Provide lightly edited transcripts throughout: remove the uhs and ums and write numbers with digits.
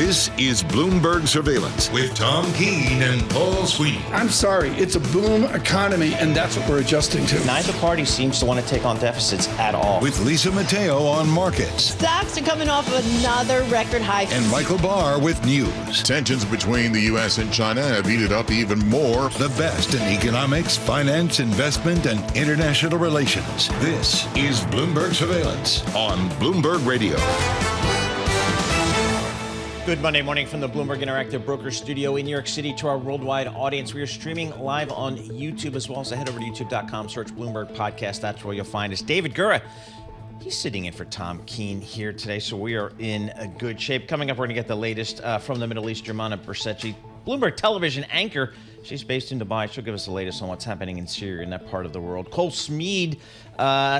This is Bloomberg Surveillance with Tom Keene and Paul Sweeney. I'm sorry, it's a boom economy, and that's what we're adjusting to. Neither party seems to want to take on deficits at all. With Lisa Mateo on markets. Stocks are coming off of another record high. And Michael Barr with news. Tensions between the U.S. and China have heated up even more. The best in economics, finance, investment, and international relations. This is Bloomberg Surveillance on Bloomberg Radio. Good Monday morning from the Bloomberg Interactive Broker Studio in New York City to our worldwide audience. We are streaming live on YouTube as well, so head over to youtube.com, search Bloomberg Podcast. That's where you'll find us. David Gura, he's sitting in for Tom Keene here today, so we are in a good shape. Coming up, we're going to get the latest from the Middle East. Joumanna Bercetche, Bloomberg television anchor. She's based in Dubai. She'll give us the latest on what's happening in Syria and that part of the world. Cole Smead,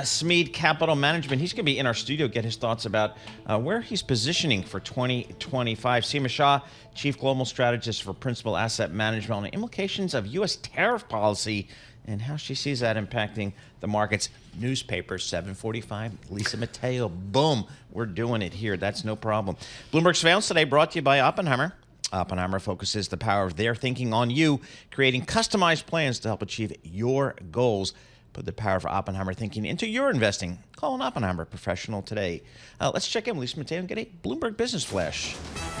Smead Capital Management. He's going to be in our studio, get his thoughts about where he's positioning for 2025. Seema Shah, Chief Global Strategist for Principal Asset Management, on the implications of U.S. tariff policy and how she sees that impacting the markets. Newspapers, 745. Lisa Mateo, boom, we're doing it here. That's no problem. Bloomberg Surveillance today brought to you by Oppenheimer. Oppenheimer focuses the power of their thinking on you, creating customized plans to help achieve your goals. Put the power of Oppenheimer thinking into your investing. Call an Oppenheimer professional today. Let's check in with Lisa Mateo and get a Bloomberg Business Flash.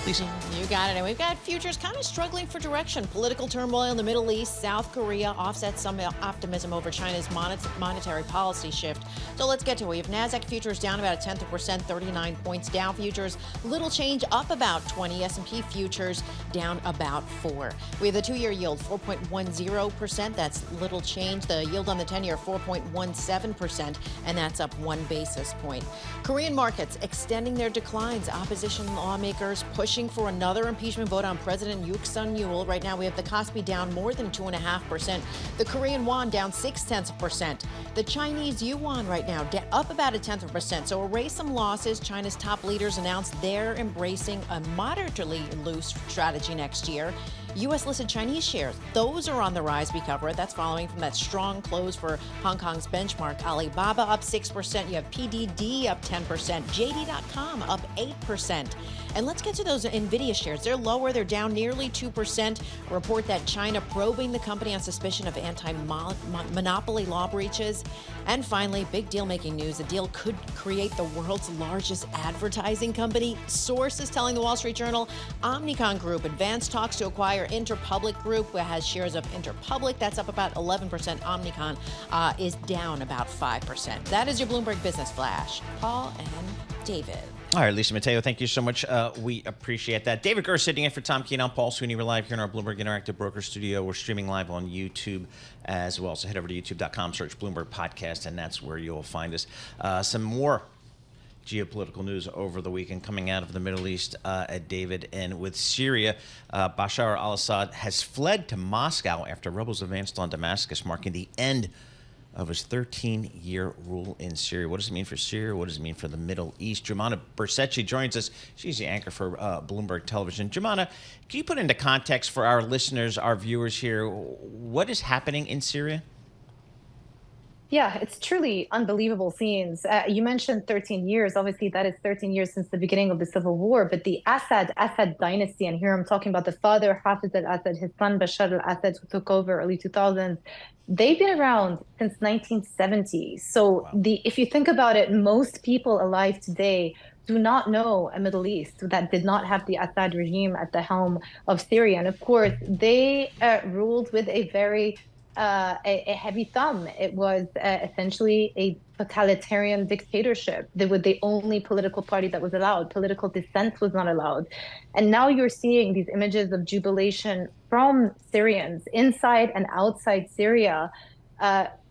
Lisa. You got it. And we've got futures kind of struggling for direction. Political turmoil in the Middle East, South Korea offsets some optimism over China's monetary policy shift. So let's get to it. We have NASDAQ futures down about 0.1%, 39 points. Dow futures, little change, up about 20. S&P futures down about 4. We have the 2-year yield, 4.10%. That's little change. The yield on the 10-year, 4.17%, and that's up 1 basis point. Korean markets extending their declines. Opposition lawmakers pushing for another impeachment vote on President Yoon Suk-yeol. Right now, we have the Kospi down more than 2.5%. The Korean won down 0.6%. The Chinese yuan right now up about 0.1%. So erase some losses. China's top leaders announced they're embracing a moderately loose strategy next year. U.S.-listed Chinese shares, those are on the rise. We cover it. That's following from that strong close for Hong Kong's benchmark. Alibaba up 6%. You have PDD up 10%. JD.com up 8%. And let's get to those NVIDIA shares. They're lower. They're down nearly 2%. A report that China probing the company on suspicion of anti-monopoly law breaches. And finally, big deal-making news. The deal could create the world's largest advertising company. Sources telling the Wall Street Journal, Omnicom Group advanced talks to acquire Interpublic Group, which has shares of Interpublic. That's up about 11%. Omnicom is down about 5%. That is your Bloomberg Business Flash. Paul and David. All right, Lisa Mateo, thank you so much. We appreciate that. David Gura sitting in for Tom Keene. I'm Paul Sweeney. We're live here in our Bloomberg Interactive Broker Studio. We're streaming live on YouTube as well. So head over to youtube.com, search Bloomberg Podcast, and that's where you'll find us. Some more geopolitical news over the weekend coming out of the Middle East, David. And with Syria, Bashar al-Assad has fled to Moscow after rebels advanced on Damascus, marking the end of his 13-year rule in Syria. What does it mean for Syria? What does it mean for the Middle East? Joumanna Bercetche joins us. She's the anchor for Bloomberg Television. Joumanna, can you put into context for our listeners, our viewers here, what is happening in Syria? Yeah, it's truly unbelievable scenes. You mentioned 13 years. Obviously, that is 13 years since the beginning of the civil war. But the Assad dynasty, and here I'm talking about the father, Hafez al-Assad, his son, Bashar al-Assad, who took over early 2000s. They've been around since 1970. So if you think about it, most people alive today do not know a Middle East that did not have the Assad regime at the helm of Syria. And of course, they ruled with a very a heavy thumb. It was essentially a totalitarian dictatorship. They were the only political party that was allowed. Political dissent was not allowed. And now you're seeing these images of jubilation from Syrians inside and outside Syria,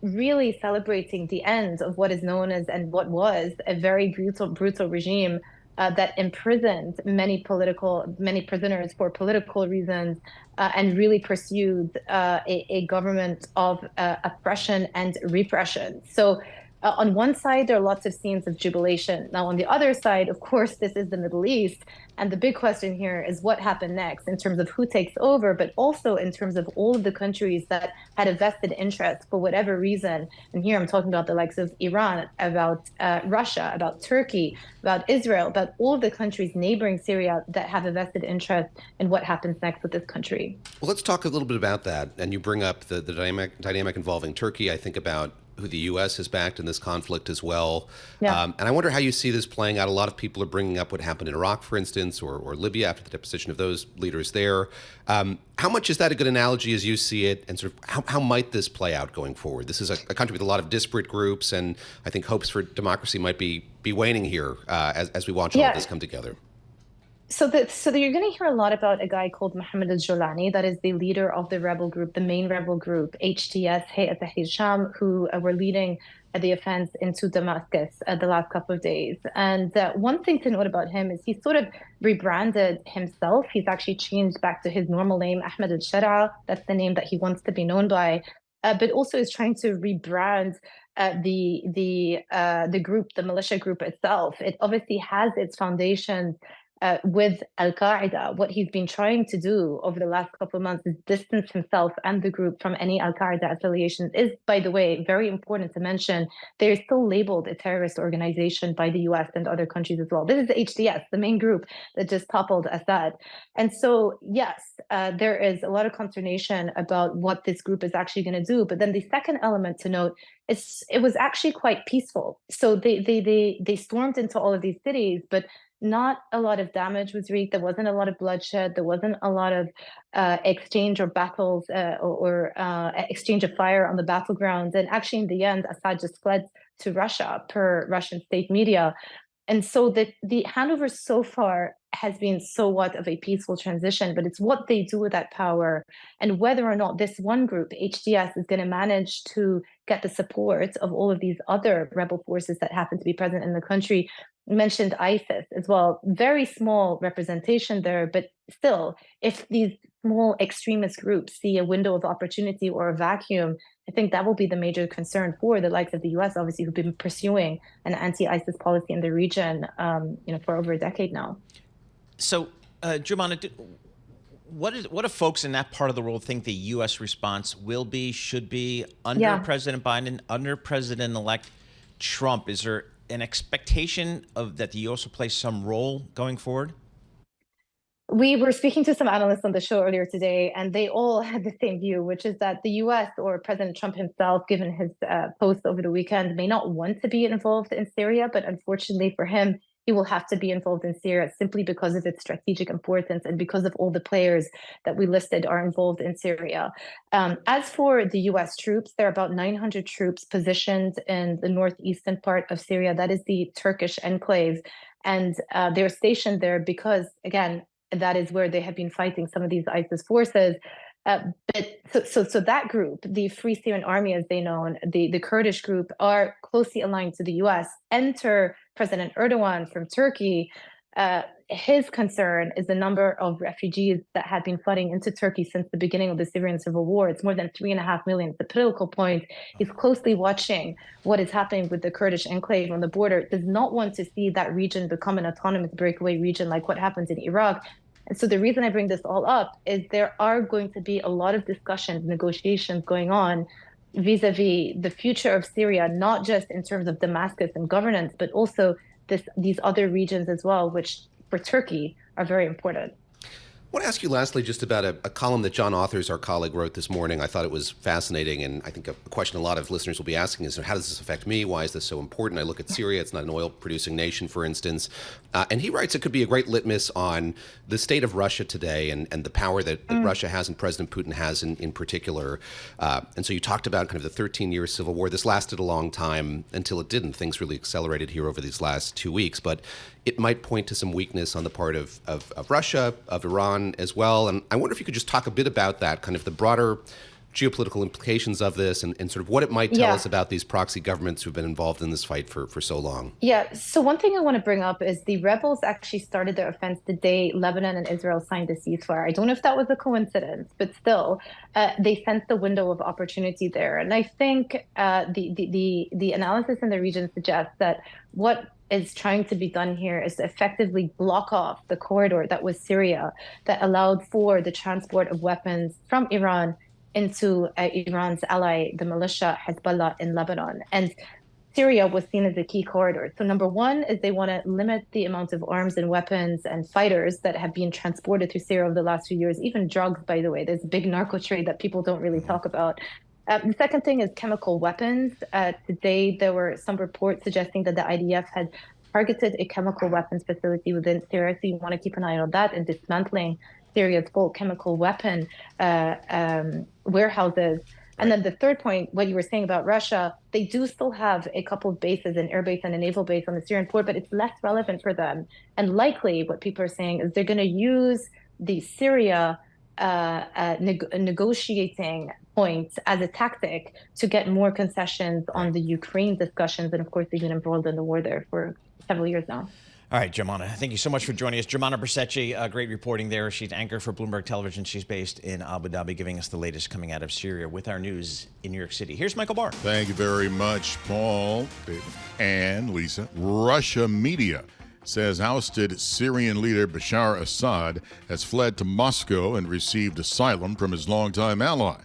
really celebrating the end of what is known as, and what was, a very brutal regime that imprisoned many prisoners for political reasons, and really pursued a government of oppression and repression. So On one side, there are lots of scenes of jubilation. Now, on the other side, of course, this is the Middle East. And the big question here is what happened next in terms of who takes over, but also in terms of all of the countries that had a vested interest for whatever reason. And here I'm talking about the likes of Iran, about Russia, about Turkey, about Israel, about all of the countries neighboring Syria that have a vested interest in what happens next with this country. Well, let's talk a little bit about that. And you bring up the dynamic involving Turkey. I think about who the U.S. has backed in this conflict as well. Yeah. And I wonder how you see this playing out. A lot of people are bringing up what happened in Iraq, for instance, or Libya after the deposition of those leaders there. How much is that a good analogy as you see it? And sort of how might this play out going forward? This is a country with a lot of disparate groups, and I think hopes for democracy might be waning here as we watch all of this come together. So you're going to hear a lot about a guy called Mohammed al-Jolani, that is the leader of the rebel group, the main rebel group, HTS, Hayat Tahrir Sham, who were leading the offense into Damascus the last couple of days. And one thing to note about him is he sort of rebranded himself. He's actually changed back to his normal name, Ahmed al-Shara. That's the name that he wants to be known by, but also is trying to rebrand the group, the militia group itself. It obviously has its foundations with Al-Qaeda. What he's been trying to do over the last couple of months is distance himself and the group from any Al-Qaeda affiliations. Is, by the way, very important to mention, they're still labeled a terrorist organization by the US and other countries as well. This is the HTS, the main group that just toppled Assad. And so, yes, there is a lot of consternation about what this group is actually going to do. But then the second element to note is it was actually quite peaceful. So they stormed into all of these cities, but not a lot of damage was wreaked. There wasn't a lot of bloodshed. There wasn't a lot of exchange or battles or exchange of fire on the battlegrounds. And actually, in the end, Assad just fled to Russia, per Russian state media. And so the handover so far has been somewhat of a peaceful transition, but it's what they do with that power and whether or not this one group, HTS, is going to manage to get the support of all of these other rebel forces that happen to be present in the country. You mentioned ISIS as well. Very small representation there, but still, if these small extremist groups see a window of opportunity or a vacuum, I think that will be the major concern for the likes of the US, obviously, who've been pursuing an anti-ISIS policy in the region for over a decade now. So, Joumanna, what do folks in that part of the world think the U.S. response will be, should be, under President Biden, under President-elect Trump? Is there an expectation of that the U.S. will play some role going forward? We were speaking to some analysts on the show earlier today, and they all had the same view, which is that the U.S. or President Trump himself, given his post over the weekend, may not want to be involved in Syria, but unfortunately for him, he will have to be involved in Syria simply because of its strategic importance and because of all the players that we listed are involved in Syria. As for the U.S. troops, there are about 900 troops positioned in the northeastern part of Syria. That is the Turkish enclave. And they're stationed there because, again, that is where they have been fighting some of these ISIS forces. So that group, the Free Syrian Army, as they know, the Kurdish group, are closely aligned to the U.S. Enter President Erdogan from Turkey. His concern is the number of refugees that have been flooding into Turkey since the beginning of the Syrian civil war. It's more than 3.5 million. The political point is closely watching what is happening with the Kurdish enclave on the border. Does not want to see that region become an autonomous breakaway region like what happened in Iraq. And so the reason I bring this all up is there are going to be a lot of discussions, negotiations going on vis-a-vis the future of Syria, not just in terms of Damascus and governance, but also these other regions as well, which for Turkey are very important. I want to ask you lastly just about a column that John Authers, our colleague, wrote this morning. I thought it was fascinating, and I think a question a lot of listeners will be asking is, how does this affect me? Why is this so important? I look at Syria. It's not an oil-producing nation, for instance. And he writes it could be a great litmus on the state of Russia today and the power that Russia has and President Putin has in particular. And so you talked about kind of the 13-year civil war. This lasted a long time until it didn't. Things really accelerated here over these last 2 weeks. But it might point to some weakness on the part of Russia, of Iran as well. And I wonder if you could just talk a bit about that, kind of the broader geopolitical implications of this and sort of what it might tell us about these proxy governments who've been involved in this fight for so long? Yeah. So one thing I want to bring up is the rebels actually started their offense the day Lebanon and Israel signed a ceasefire. I don't know if that was a coincidence, but still, they sensed the window of opportunity there. And I think the analysis in the region suggests that what is trying to be done here is to effectively block off the corridor that was Syria, that allowed for the transport of weapons from Iran into Iran's ally, the militia Hezbollah in Lebanon. And Syria was seen as a key corridor. So number one is they want to limit the amount of arms and weapons and fighters that have been transported through Syria over the last few years, even drugs, by the way. There's a big narco trade that people don't really talk about. The second thing is chemical weapons. Today, there were some reports suggesting that the IDF had targeted a chemical weapons facility within Syria. So you want to keep an eye on that and dismantling Syria's full chemical weapon warehouses. And then the third point, what you were saying about Russia, they do still have a couple of bases, an air base and a naval base on the Syrian port, but it's less relevant for them. And likely what people are saying is they're going to use the Syria negotiating point as a tactic to get more concessions on the Ukraine discussions. And of course, they've been embroiled in the war there for several years now. All right, Joumanna, thank you so much for joining us. Joumanna Bercetche, great reporting there. She's anchor for Bloomberg Television. She's based in Abu Dhabi, giving us the latest coming out of Syria with our news in New York City. Here's Michael Barr. Thank you very much, Paul, David, and Lisa. Russia media says ousted Syrian leader Bashar al-Assad has fled to Moscow and received asylum from his longtime ally.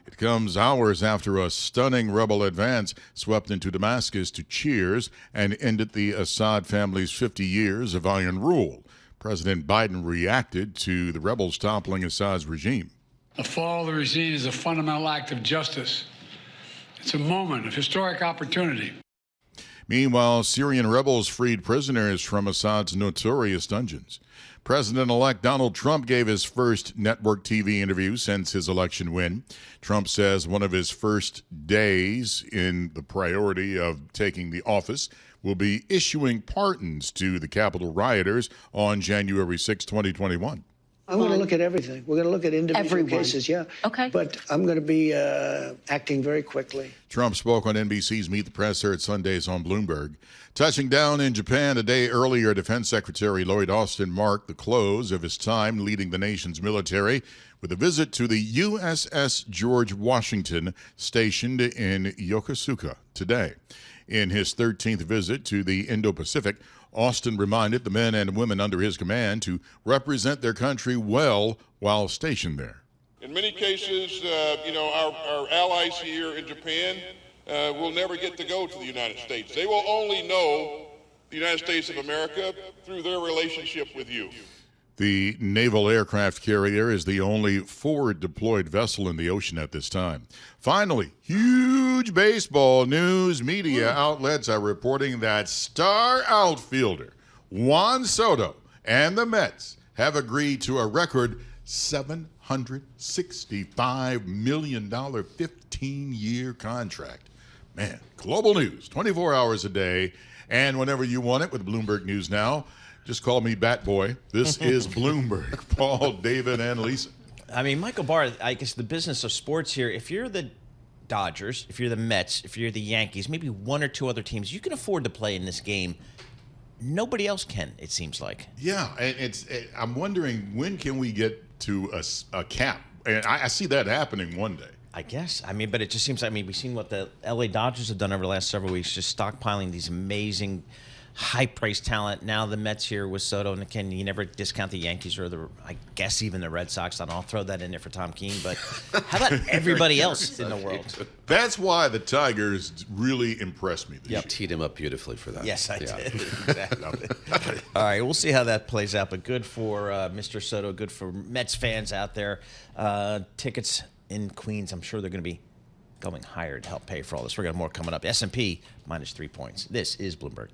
It comes hours after a stunning rebel advance swept into Damascus to cheers and ended the Assad family's 50 years of iron rule. President Biden reacted to the rebels toppling Assad's regime. The fall of the regime is a fundamental act of justice. It's a moment of historic opportunity. Meanwhile, Syrian rebels freed prisoners from Assad's notorious dungeons. President-elect Donald Trump gave his first network TV interview since his election win. Trump says one of his first days in the priority of taking the office will be issuing pardons to the Capitol rioters on January 6, 2021. I'm going to look at everything. We're going to look at individual cases, yeah. Okay. But I'm going to be acting very quickly. Trump spoke on NBC's Meet the Press here at Sundays on Bloomberg. Touching down in Japan a day earlier, Defense Secretary Lloyd Austin marked the close of his time leading the nation's military with a visit to the USS George Washington, stationed in Yokosuka today. In his 13th visit to the Indo-Pacific, Austin reminded the men and women under his command to represent their country well while stationed there. In many cases, our allies here in Japan will never get to go to the United States. They will only know the United States of America through their relationship with you. The naval aircraft carrier is the only forward-deployed vessel in the ocean at this time. Finally, huge baseball news. Media outlets are reporting that star outfielder Juan Soto and the Mets have agreed to a record $765 million 15-year contract. Man, global news, 24 hours a day, and whenever you want it with Bloomberg News Now. Just call me Bat Boy. This is Bloomberg. Paul, David, and Lisa. I mean, Michael Barr, I guess the business of sports here, if you're the Dodgers, if you're the Mets, if you're the Yankees, maybe one or two other teams, you can afford to play in this game. Nobody else can, it seems like. Yeah, and I'm wondering, when can we get to a cap? And I see that happening one day. I guess. I mean, but it just seems, we've seen what the LA Dodgers have done over the last several weeks, just stockpiling these amazing high-priced talent. Now the Mets here with Soto, and again, you never discount the Yankees or I guess even the Red Sox. I'll throw that in there for Tom Keene, but how about everybody else in the world? That's why the Tigers really impressed me this year. You teed him up beautifully for that. Yes, I did. Exactly. All right, we'll see how that plays out, but good for Mr. Soto, good for Mets fans out there. Tickets in Queens, I'm sure they're going to be going higher to help pay for all this. We're going to have more coming up. S&P minus 3 points. This is Bloomberg.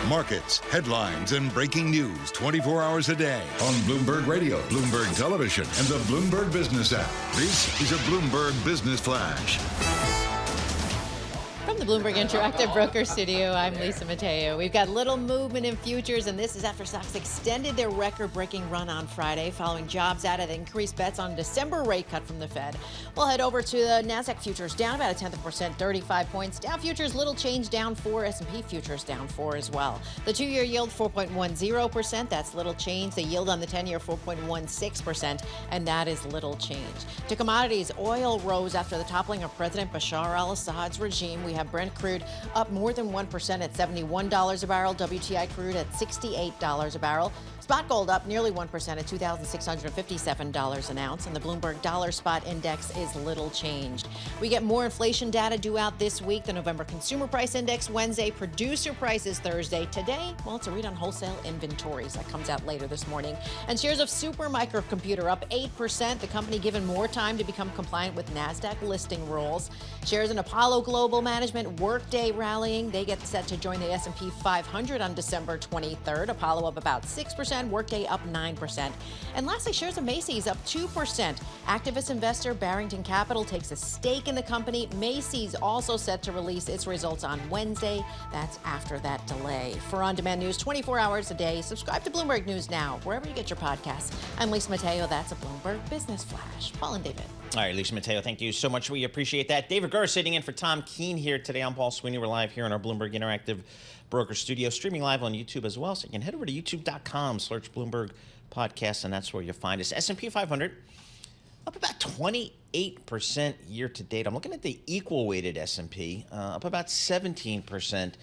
Markets, headlines, and breaking news 24 hours a day on Bloomberg Radio, Bloomberg Television, and the Bloomberg Business app. This is a Bloomberg Business Flash. From the Bloomberg Interactive Broker Studio, I'm Lisa Mateo. We've got little movement in futures, and this is after stocks extended their record-breaking run on Friday following jobs data that increased bets on a December rate cut from the Fed. We'll head over to the NASDAQ futures, down about 0.1%, 35 points. Dow futures, little change, down 4. S&P futures down 4 as well. The 2-year yield, 4.10%. That's little change. The yield on the 10-year, 4.16%, and that is little change. To commodities, oil rose after the toppling of President Bashar al-Assad's regime. We have Brent crude up more than 1% at $71 a barrel. WTI crude at $68 a barrel. Spot gold up nearly 1% at $2,657 an ounce, and the Bloomberg Dollar Spot Index is little changed. We get more inflation data due out this week. The November Consumer Price Index Wednesday, producer prices Thursday. Today, well, it's a read on wholesale inventories. That comes out later this morning. And shares of Super Microcomputer up 8%. The company given more time to become compliant with NASDAQ listing rules. Shares in Apollo Global Management, Workday rallying. They get set to join the S&P 500 on December 23rd. Apollo up about 6%. Workday up 9%. And lastly, shares of Macy's up 2%. Activist investor Barrington Capital takes a stake in the company. Macy's also set to release its results on Wednesday. That's after that delay. For on-demand news 24 hours a day, subscribe to Bloomberg News Now, wherever you get your podcasts. I'm Lisa Mateo. That's a Bloomberg Business Flash. Paul and David. All right, Lisa Mateo, thank you so much. We appreciate that. David Gura sitting in for Tom Keene here today. I'm Paul Sweeney. We're live here in our Bloomberg Interactive Broker Studio, streaming live on YouTube as well. So you can head over to youtube.com, search Bloomberg Podcast, and that's where you'll find us. S&P 500 up about 28% year to date. I'm looking at the equal weighted S&P, up about 17%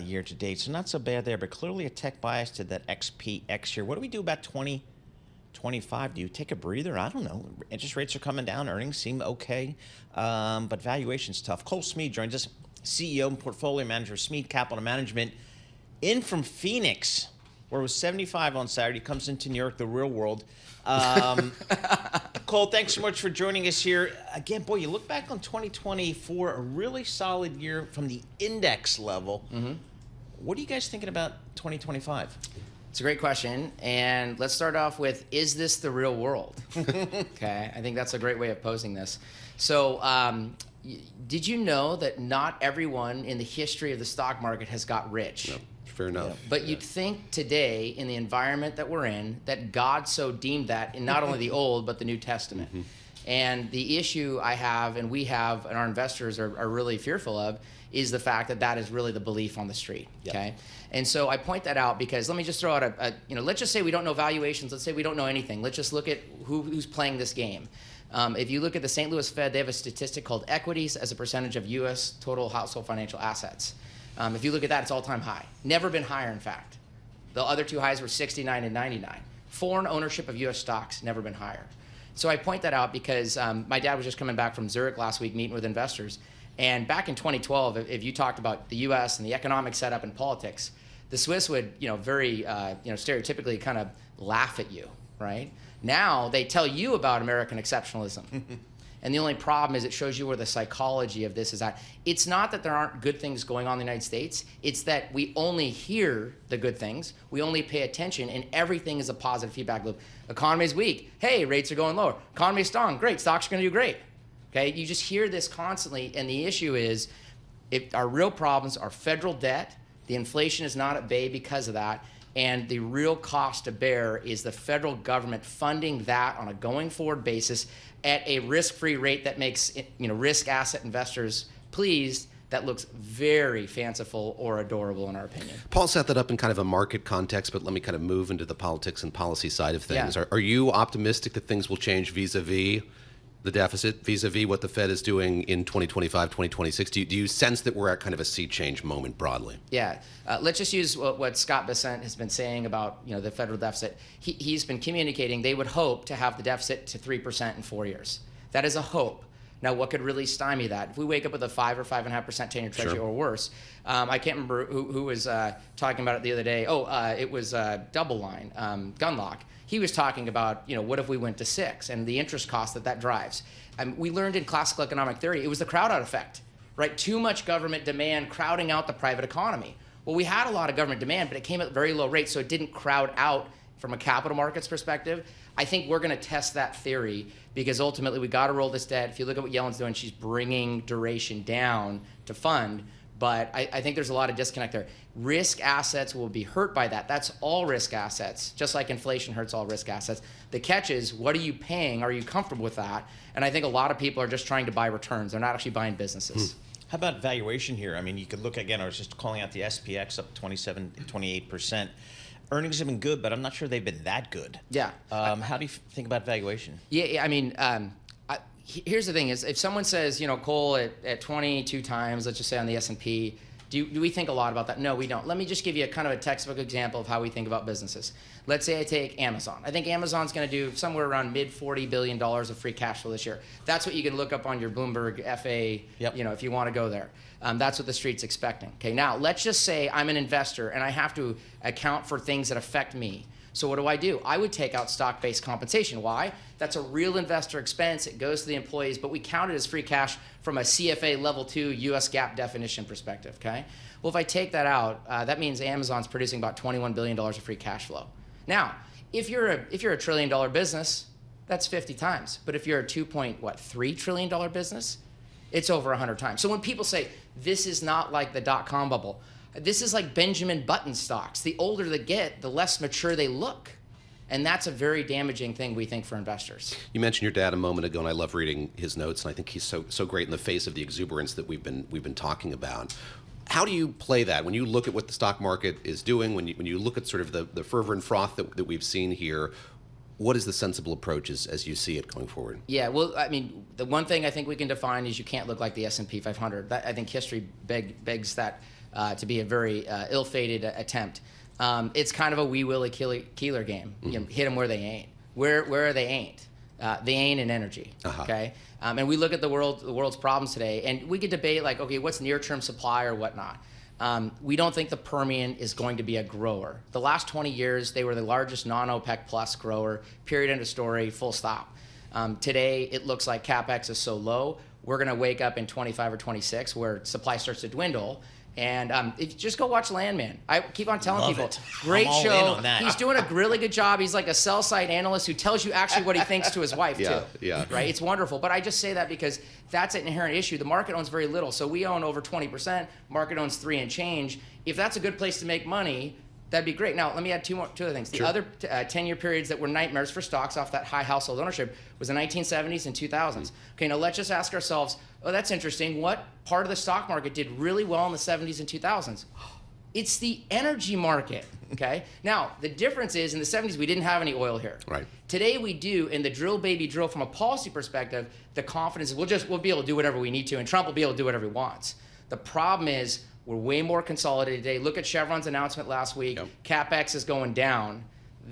year to date. So not so bad there, but clearly a tech bias to that XPX here. What do we do about 2025? Do you take a breather? I don't know. Interest rates are coming down. Earnings seem okay, but valuation's tough. Cole Smead joins us, CEO and portfolio manager of Smead Capital Management, in from Phoenix, where it was 75 on Saturday. Comes into New York, the real world. Cole, thanks so much for joining us here. Again, boy, you look back on 2024, a really solid year from the index level. Mm-hmm. What are you guys thinking about 2025? It's a great question, and let's start off with, is this the real world? Okay, I think that's a great way of posing this. So, did you know that not everyone in the history of the stock market has got rich? No, fair enough. But you'd think today, in the environment that we're in, that God so deemed that in not only the Old, but the New Testament. Mm-hmm. And the issue I have, and we have, and our investors are really fearful of, is the fact that that is really the belief on the street, okay? And so I point that out because let me just throw out let's just say we don't know valuations. Let's say we don't know anything. Let's just look at who's playing this game. If you look at the St. Louis Fed, they have a statistic called equities as a percentage of U.S. total household financial assets. If you look at that, it's all-time high. Never been higher, in fact. The other two highs were 69 and 99. Foreign ownership of U.S. stocks, never been higher. So I point that out because my dad was just coming back from Zurich last week meeting with investors. And back in 2012, if you talked about the U.S. and the economic setup and politics, the Swiss would, very, stereotypically kind of laugh at you, right? Now they tell you about American exceptionalism. And the only problem is it shows you where the psychology of this is at. It's not that there aren't good things going on in the United States. It's that we only hear the good things. We only pay attention, and everything is a positive feedback loop. Economy is weak. Hey, rates are going lower. Economy is strong. Great. Stocks are going to do great. Okay, you just hear this constantly, and the issue is, if our real problems are federal debt, the inflation is not at bay because of that, and the real cost to bear is the federal government funding that on a going forward basis at a risk-free rate that makes risk asset investors pleased. That looks very fanciful or adorable in our opinion. Paul set that up in kind of a market context, but let me kind of move into the politics and policy side of things. Yeah. Are you optimistic that things will change vis-a-vis the deficit, vis-a-vis what the Fed is doing in 2025, 2026? Do you sense that we're at kind of a sea change moment broadly? Yeah. Let's just use what Scott Bessent has been saying about the federal deficit. He's been communicating they would hope to have the deficit to 3% in 4 years. That is a hope. Now, what could really stymie that? If we wake up with a 5 or 5.5% 10-year treasury or worse, I can't remember who was talking about it the other day. It was Double Line, Gunlock. He was talking about, what if we went to 6 and the interest cost that drives. We learned in classical economic theory, it was the crowd out effect, right? Too much government demand crowding out the private economy. Well, we had a lot of government demand, but it came at very low rates, so it didn't crowd out from a capital markets perspective. I think we're going to test that theory because ultimately we got to roll this debt. If you look at what Yellen's doing, she's bringing duration down to fund. But I think there's a lot of disconnect there. Risk assets will be hurt by that. That's all risk assets, just like inflation hurts all risk assets. The catch is, what are you paying? Are you comfortable with that? And I think a lot of people are just trying to buy returns. They're not actually buying businesses. How about valuation here? I mean, you could look again, I was just calling out the SPX up 28%. Earnings have been good, but I'm not sure they've been that good. Yeah. How do you think about valuation? Yeah, I mean, here's the thing is, if someone says, coal at 22 times, let's just say on the S&P, do we think a lot about that? No, we don't. Let me just give you a kind of a textbook example of how we think about businesses. Let's say I take Amazon. I think Amazon's going to do somewhere around mid $40 billion of free cash flow this year. That's what you can look up on your Bloomberg FA, if you want to go there. That's what the street's expecting. Okay, now let's just say I'm an investor and I have to account for things that affect me. So what do? I would take out stock-based compensation. Why? That's a real investor expense. It goes to the employees, but we count it as free cash from a CFA level 2 US GAAP definition perspective, okay? Well, if I take that out, that means Amazon's producing about $21 billion of free cash flow. Now, if you're a $1 trillion business, that's 50 times. But if you're a $2.3 trillion business, it's over 100 times. So when people say, this is not like the dot-com bubble, this is like Benjamin Button stocks. The older they get, the less mature they look. And that's a very damaging thing, we think, for investors. You mentioned your dad a moment ago, and I love reading his notes, and I think he's so great in the face of the exuberance that we've been talking about. How do you play that when you look at what the stock market is doing, when you look at sort of the fervor and froth that we've seen here? What is the sensible approach as you see it going forward? Yeah, well, I mean, the one thing I think we can define is you can't look like the S&P 500. I think history begs that to be a very ill-fated attempt. It's kind of a wee willy keeler game. Hit them where they ain't. Where they ain't. They ain't in energy. Okay, and we look at the world's problems today, and we could debate like, okay, what's near-term supply or whatnot. We don't think the Permian is going to be a grower. The last 20 years, they were the largest non-OPEC plus grower. Period. End of story. Full stop. Today, it looks like CapEx is so low. We're going to wake up in 25 or 26 where supply starts to dwindle. And if you just go watch Landman. I keep on telling people, great show. He's doing a really good job. He's like a sell-side analyst who tells you actually what he thinks to his wife, too. Yeah. Right? It's wonderful. But I just say that because that's an inherent issue. The market owns very little. So we own over 20%. Market owns 3 and change. If that's a good place to make money, that'd be great. Now, let me add two other things. The other 10-year periods that were nightmares for stocks off that high household ownership was the 1970s and 2000s. Okay, now let's just ask ourselves, oh, that's interesting. What part of the stock market did really well in the 70s and 2000s? It's the energy market, okay? Now, the difference is in the 70s, we didn't have any oil here. Right. Today we do, and the drill, baby, drill from a policy perspective, the confidence is we'll be able to do whatever we need to, and Trump will be able to do whatever he wants. The problem is we're way more consolidated today. Look at Chevron's announcement last week. CapEx is going down.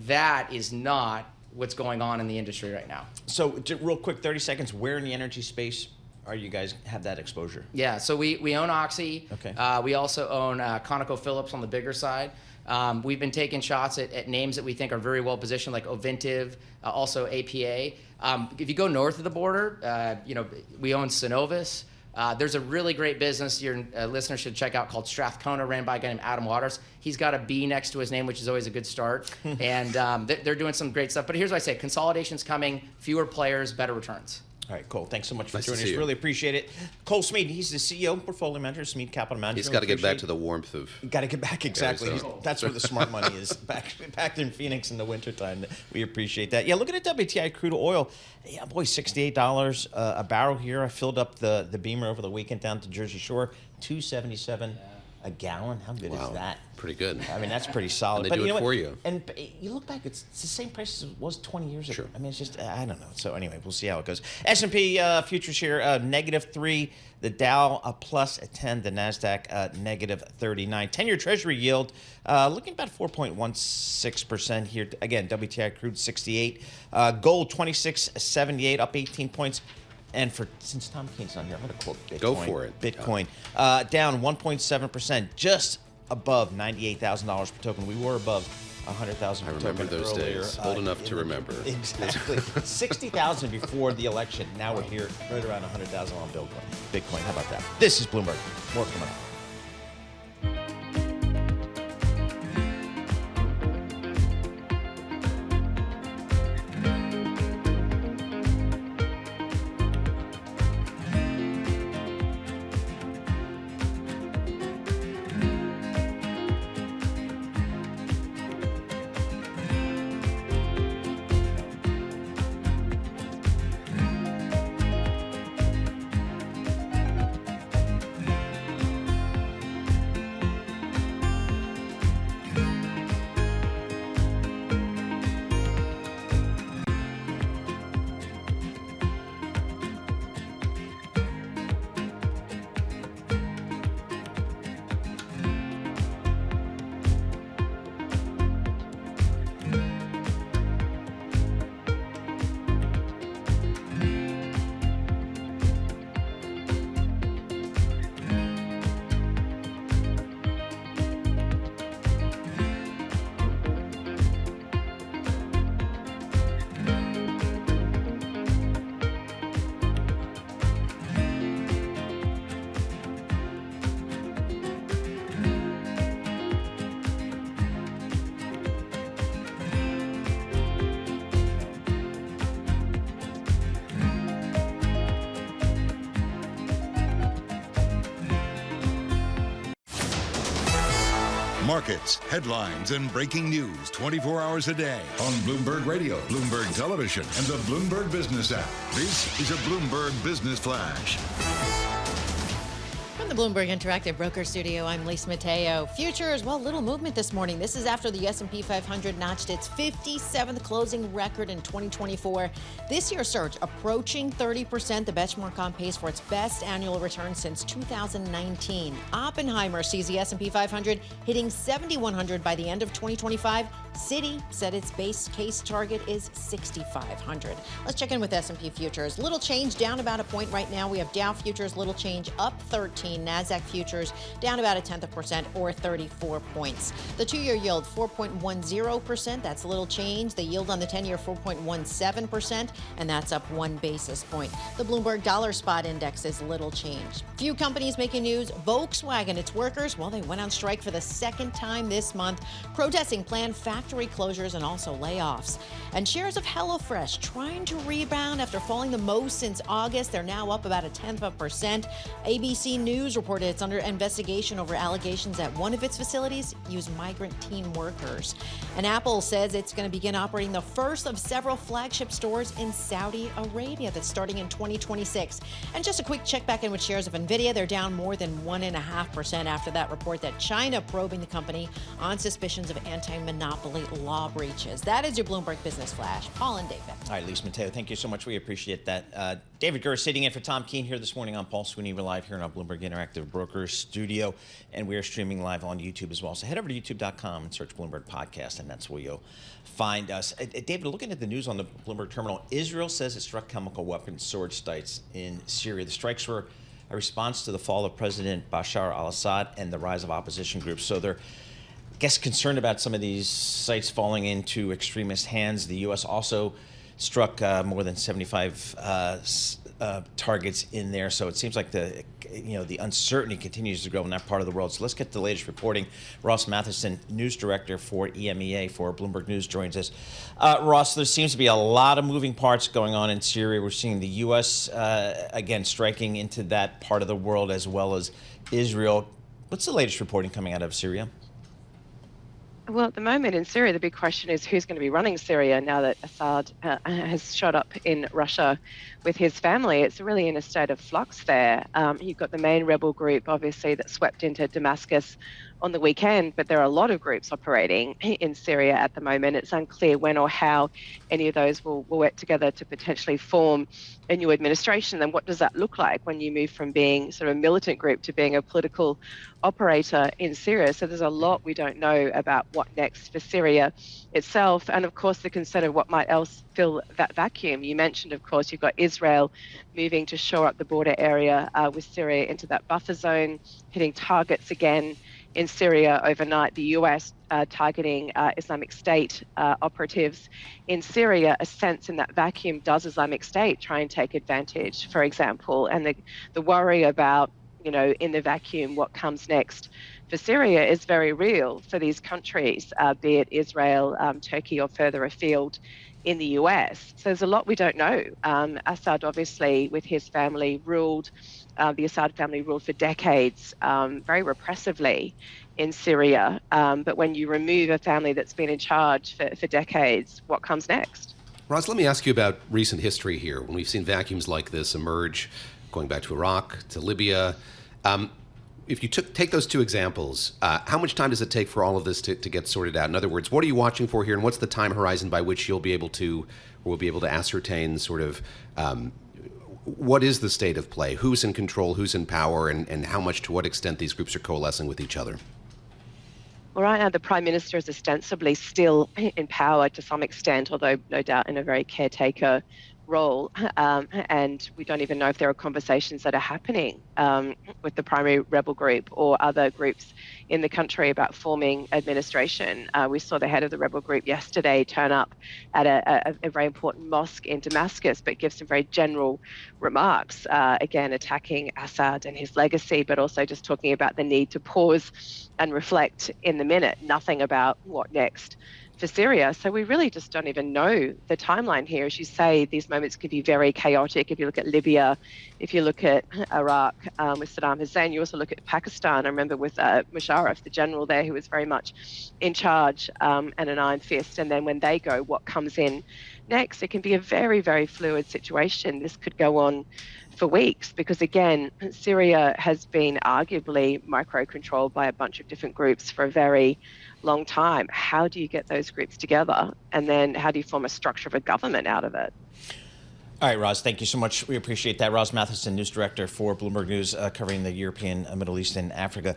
That is not what's going on in the industry right now. So real quick, 30 seconds, where in the energy space are you guys have that exposure? Yeah, so we own Oxy. Okay. We also own ConocoPhillips on the bigger side. We've been taking shots at names that we think are very well positioned, like Ovintiv, also APA. If you go north of the border, we own Synovus. There's a really great business your listeners should check out called Strathcona, ran by a guy named Adam Waters. He's got a B next to his name, which is always a good start. And they're doing some great stuff. But here's what I say. Consolidation's coming, fewer players, better returns. All right, Cole, thanks so much for Nice joining to us. see you. Really appreciate it. Cole Smead, he's the CEO and portfolio manager of Smead Capital Management. He's got to get back to the warmth of... Got to get back, exactly. Arizona. That's where the smart money is, back in Phoenix in the wintertime. We appreciate that. Yeah, looking at WTI crude oil, yeah, boy, $68 a barrel here. I filled up the Beamer over the weekend down to Jersey Shore, $2.77 a gallon. How good is that? Pretty good. I mean, that's pretty solid. And they do it what? for you. And you look back, it's the same price as it was 20 years ago. Sure. I mean, it's just, I don't know. So anyway, we'll see how it goes. S&P futures here, -3. The Dow plus 10. The NASDAQ negative 39. 10-year Treasury yield looking about 4.16% here. Again, WTI crude 68. Gold 26.78, up 18 points. And since Tom Keene's not here, I'm going to quote Bitcoin. Go for it. Bitcoin down 1.7%, just above $98,000 per token. We were above 100,000 per token. I remember those earlier, days. Old enough to remember. Exactly. 60,000 before the election. Now we're here right around 100,000 on Bitcoin. How about that? This is Bloomberg. More coming up. Markets, headlines, and breaking news 24 hours a day on Bloomberg Radio, Bloomberg Television, and the Bloomberg Business app. This is a Bloomberg Business Flash. From the Bloomberg Interactive Broker Studio, I'm Lisa Mateo. Futures, well, little movement this morning. This is after the S&P 500 notched its 57th closing record in 2024. This year's surge approaching 30%, the benchmark on pace for its best annual return since 2019. Oppenheimer sees the S&P 500 hitting 7,100 by the end of 2025. Citi said its base case target is 6,500. Let's check in with S&P futures. Little change, down about a point right now. We have Dow futures, little change, up 13. NASDAQ futures down about 0.1% or 34 points. The 2-year yield 4.10%. That's a little change. The yield on the 10-year 4.17%, and that's up 1 basis point. The Bloomberg Dollar Spot Index is little change. Few companies making news. Volkswagen, its workers, well, they went on strike for the second time this month, protesting planned factory closures and also layoffs. And shares of HelloFresh trying to rebound after falling the most since August. They're now up about 0.1%. ABC News reported it's under investigation over allegations that one of its facilities used migrant teen workers. And Apple says it's going to begin operating the first of several flagship stores in Saudi Arabia that's starting in 2026. And just a quick check back in with shares of Nvidia. They're down more than 1.5% after that report that China probing the company on suspicions of anti-monopoly law breaches. That is your Bloomberg Business Flash. Paul and David. All right, Lisa Mateo, thank you so much. We appreciate that. David Gura sitting in for Tom Keene here this morning. I'm Paul Sweeney. We're live here in our Bloomberg Interactive Brokers Studio, and we are streaming live on YouTube as well. So head over to youtube.com and search Bloomberg Podcast, and that's where you'll find us. David, looking at the news on the Bloomberg terminal, Israel says it struck chemical weapons storage sites in Syria. The strikes were a response to the fall of President Bashar al-Assad and the rise of opposition groups. So they're, I guess, concerned about some of these sites falling into extremist hands. The U.S. also struck more than 75 targets in there. So it seems like the uncertainty continues to grow in that part of the world. So let's get to the latest reporting. Ross Matheson, news director for EMEA for Bloomberg News, joins us. Ross, there seems to be a lot of moving parts going on in Syria. We're seeing the U.S. Again striking into that part of the world as well as Israel. What's the latest reporting coming out of Syria? Well, at the moment in Syria, the big question is who's going to be running Syria now that Assad has shot up in Russia with his family. It's really in a state of flux there. You've got the main rebel group, obviously, that swept into Damascus on the weekend, but there are a lot of groups operating in Syria at the moment. It's unclear when or how any of those will work together to potentially form a new administration. Then what does that look like when you move from being sort of a militant group to being a political operator in Syria? So there's a lot we don't know about what next for Syria itself. And of course, the concern of what might else fill that vacuum. You mentioned, of course, you've got Israel moving to shore up the border area with Syria into that buffer zone, hitting targets again in Syria overnight. The US targeting Islamic State operatives in Syria. A sense in that vacuum, does Islamic State try and take advantage, for example? And the worry about, in the vacuum, what comes next for Syria is very real for these countries, be it Israel, Turkey, or further afield in the US. So there's a lot we don't know. Assad, obviously, with his family, the Assad family ruled for decades, very repressively in Syria. But when you remove a family that's been in charge for decades, what comes next? Ross, let me ask you about recent history here. When we've seen vacuums like this emerge, going back to Iraq, to Libya, if you take those two examples, how much time does it take for all of this to get sorted out? In other words, what are you watching for here, and what's the time horizon by which we'll be able to ascertain sort of what is the state of play, who's in control, who's in power, and how much, to what extent these groups are coalescing with each other? Well, right now, the Prime Minister is ostensibly still in power to some extent, although no doubt in a very caretaker role, and we don't even know if there are conversations that are happening with the primary rebel group or other groups in the country about forming administration. We saw the head of the rebel group yesterday turn up at a very important mosque in Damascus, but give some very general remarks, again attacking Assad and his legacy, but also just talking about the need to pause and reflect in the minute. Nothing about what next for Syria. So we really just don't even know the timeline here. As you say, these moments could be very chaotic. If you look at Libya, if you look at Iraq with Saddam Hussein, you also look at Pakistan. I remember with Musharraf, the general there, who was very much in charge and an iron fist. And then when they go, what comes in next? It can be a very, very fluid situation. This could go on for weeks because, again, Syria has been arguably micro-controlled by a bunch of different groups for a very long time. How do you get those groups together? And then how do you form a structure of a government out of it? All right, Roz, thank you so much. We appreciate that. Roz Matheson, news director for Bloomberg News, covering the European, Middle East, and Africa.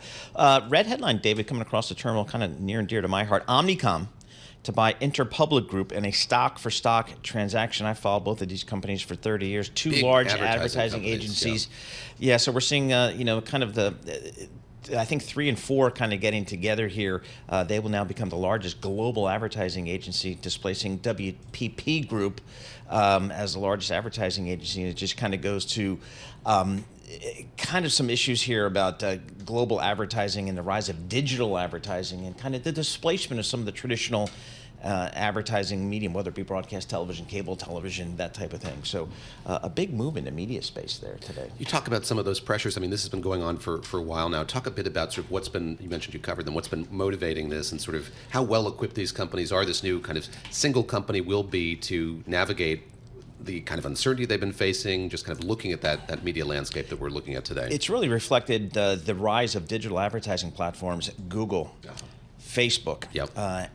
Red headline, David, coming across the terminal, kind of near and dear to my heart. Omnicom to buy Interpublic Group in a stock-for-stock transaction. I followed both of these companies for 30 years. Two big large advertising agencies. Yeah, so we're seeing, kind of I think 3 and 4 kind of getting together here. They will now become the largest global advertising agency, displacing WPP Group as the largest advertising agency. And it just kind of goes to kind of some issues here about global advertising and the rise of digital advertising and kind of the displacement of some of the traditional advertising medium, whether it be broadcast television, cable television, that type of thing. So a big move in the media space there today. You talk about some of those pressures. I mean, this has been going on for a while now. Talk a bit about sort of what's been, you mentioned you covered them, what's been motivating this and sort of how well equipped these companies are, this new kind of single company will be to navigate the kind of uncertainty they've been facing, just kind of looking at that media landscape that we're looking at today. It's really reflected the rise of digital advertising platforms, Google, Facebook,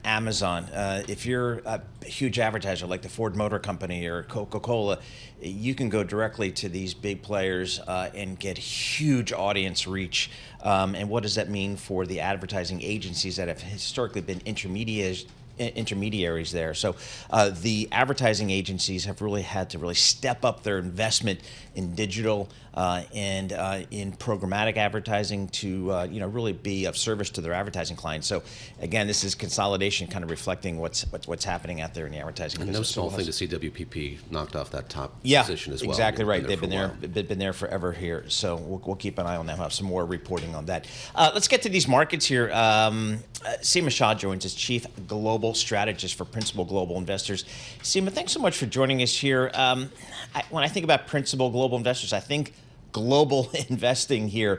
Amazon. If you're a huge advertiser like the Ford Motor Company or Coca-Cola, you can go directly to these big players and get huge audience reach. And what does that mean for the advertising agencies that have historically been intermediaries there? So the advertising agencies have really had to step up their investment in digital and in programmatic advertising to really be of service to their advertising clients. So again, this is consolidation, kind of reflecting what's happening out there in the advertising business. No small thing to see WPP knocked off that top Yeah, position as well. Exactly right. They've been there forever here. So we'll keep an eye on them. We'll have some more reporting on that. Let's get to these markets here. Seema Shah joins us, Chief Global Strategist for Principal Global Investors. Seema, thanks so much for joining us here. When I think about Principal Global Investors, I think global investing here.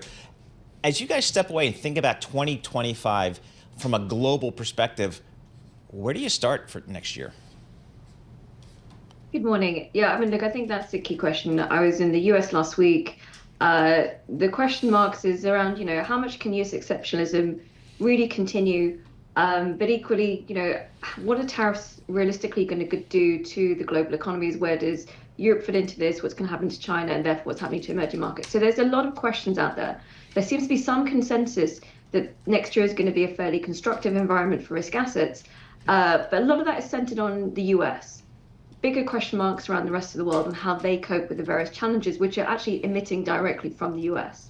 As you guys step away and think about 2025 from a global perspective, where do you start for next year? Good morning. Yeah, I mean, look, I think that's the key question. I was in the US last week. The question marks is around, how much can US exceptionalism really continue? But equally, what are tariffs realistically going to do to the global economies? Where does Europe fit into this? What's going to happen to China and therefore what's happening to emerging markets? So there's a lot of questions out there. There seems to be some consensus that next year is going to be a fairly constructive environment for risk assets. But a lot of that is centered on the US. Bigger question marks around the rest of the world and how they cope with the various challenges, which are actually emitting directly from the US.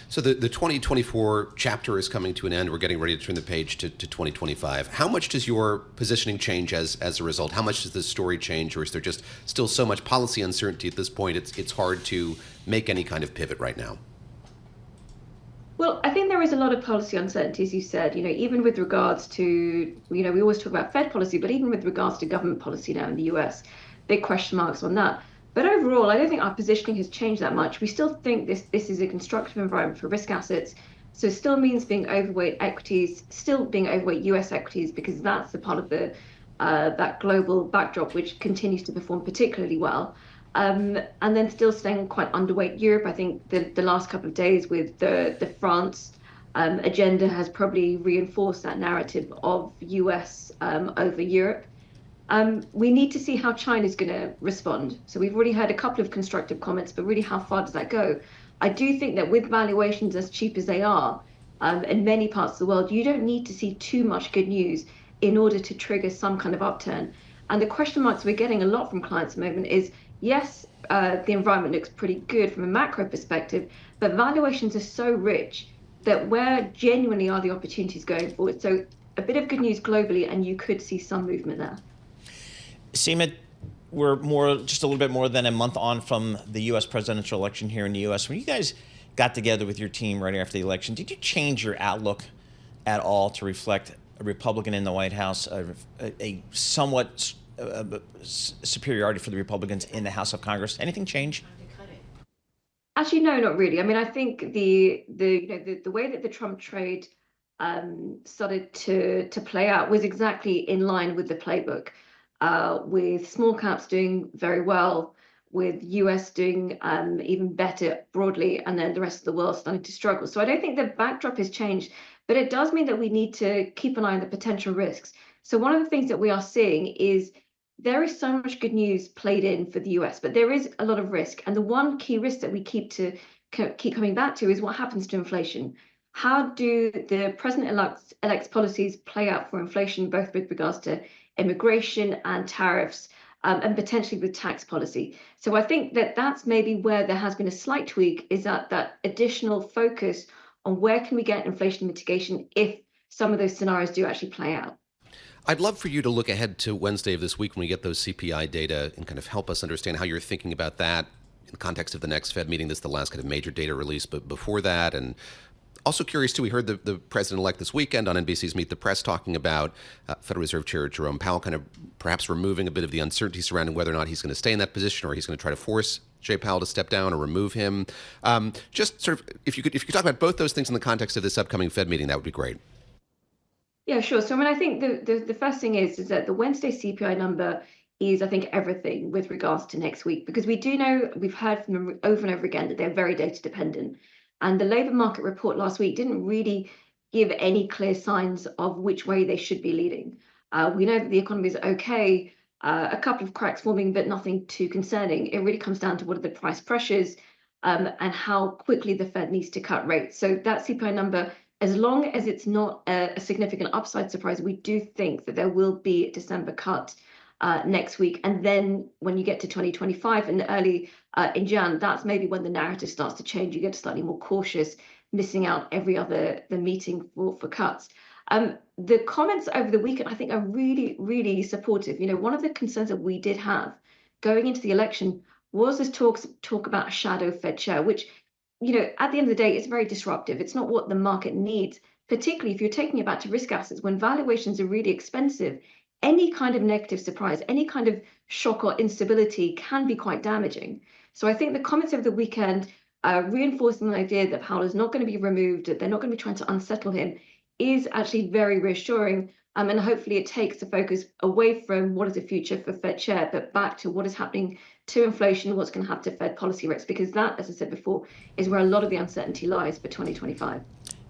So the 2024 chapter is coming to an end. We're getting ready to turn the page to 2025. How much does your positioning change as a result? How much does the story change, or is there just still so much policy uncertainty at this point it's hard to make any kind of pivot right now? Well, I think there is a lot of policy uncertainty, as you said, even with regards to, we always talk about Fed policy, but even with regards to government policy now in the US, big question marks on that. But overall, I don't think our positioning has changed that much. We still think this is a constructive environment for risk assets. So it still means being overweight equities, still being overweight US equities, because that's the part of the that global backdrop which continues to perform particularly well. And then still staying quite underweight Europe. I think the last couple of days with the France agenda has probably reinforced that narrative of US over Europe. We need to see how China's going to respond. So we've already heard a couple of constructive comments, but really how far does that go? I do think that with valuations as cheap as they are in many parts of the world, you don't need to see too much good news in order to trigger some kind of upturn. And the question marks we're getting a lot from clients at the moment is, yes, the environment looks pretty good from a macro perspective, but valuations are so rich that where genuinely are the opportunities going forward? So a bit of good news globally, and you could see some movement there. Seema, we're just a little bit more than a month on from the U.S. presidential election here in the U.S. When you guys got together with your team right after the election, did you change your outlook at all to reflect a Republican in the White House, a somewhat superiority for the Republicans in the House of Congress. Anything change? Actually, no, not really. I mean, I think the way that the Trump trade started to play out was exactly in line with the playbook, with small caps doing very well, with US doing even better broadly, and then the rest of the world starting to struggle. So I don't think the backdrop has changed, but it does mean that we need to keep an eye on the potential risks. So one of the things that we are seeing is there is so much good news played in for the US, but there is a lot of risk. And the one key risk that we keep coming back to is what happens to inflation. How do the president-elect's policies play out for inflation, both with regards to immigration and tariffs, and potentially with tax policy? So I think that that's maybe where there has been a slight tweak, is that additional focus on where can we get inflation mitigation if some of those scenarios do actually play out. I'd love for you to look ahead to Wednesday of this week when we get those CPI data and kind of help us understand how you're thinking about that in the context of the next Fed meeting. This is the last kind of major data release, but before that, and also curious, too, we heard the president-elect this weekend on NBC's Meet the Press talking about Federal Reserve Chair Jerome Powell kind of perhaps removing a bit of the uncertainty surrounding whether or not he's going to stay in that position or he's going to try to force Jay Powell to step down or remove him. Just sort of, if you could talk about both those things in the context of this upcoming Fed meeting, that would be great. Yeah, sure. So I mean, I think the first thing is that the Wednesday CPI number is, I think, everything with regards to next week, because we do know, we've heard from them over and over again that they're very data dependent. And the labor market report last week didn't really give any clear signs of which way they should be leading. We know that the economy is okay, a couple of cracks forming, but nothing too concerning. It really comes down to what are the price pressures and how quickly the Fed needs to cut rates. So that CPI number, as long as it's not a significant upside surprise, we do think that there will be a December cut next week. And then when you get to 2025 and early in Jan, that's maybe when the narrative starts to change. You get slightly more cautious, missing out every other meeting for cuts. The comments over the weekend, I think, are really, really supportive. You know, one of the concerns that we did have going into the election was this talk about a shadow Fed chair, which, you know, at the end of the day, it's very disruptive. It's not what the market needs, particularly if you're taking it back to risk assets when valuations are really expensive. Any kind of negative surprise, any kind of shock or instability can be quite damaging. So I think the comments over the weekend reinforcing the idea that Powell is not going to be removed, that they're not going to be trying to unsettle him, is actually very reassuring. And hopefully it takes the focus away from what is the future for Fed chair, but back to what is happening to inflation, what's going to happen to Fed policy rates, because that, as I said before, is where a lot of the uncertainty lies for 2025.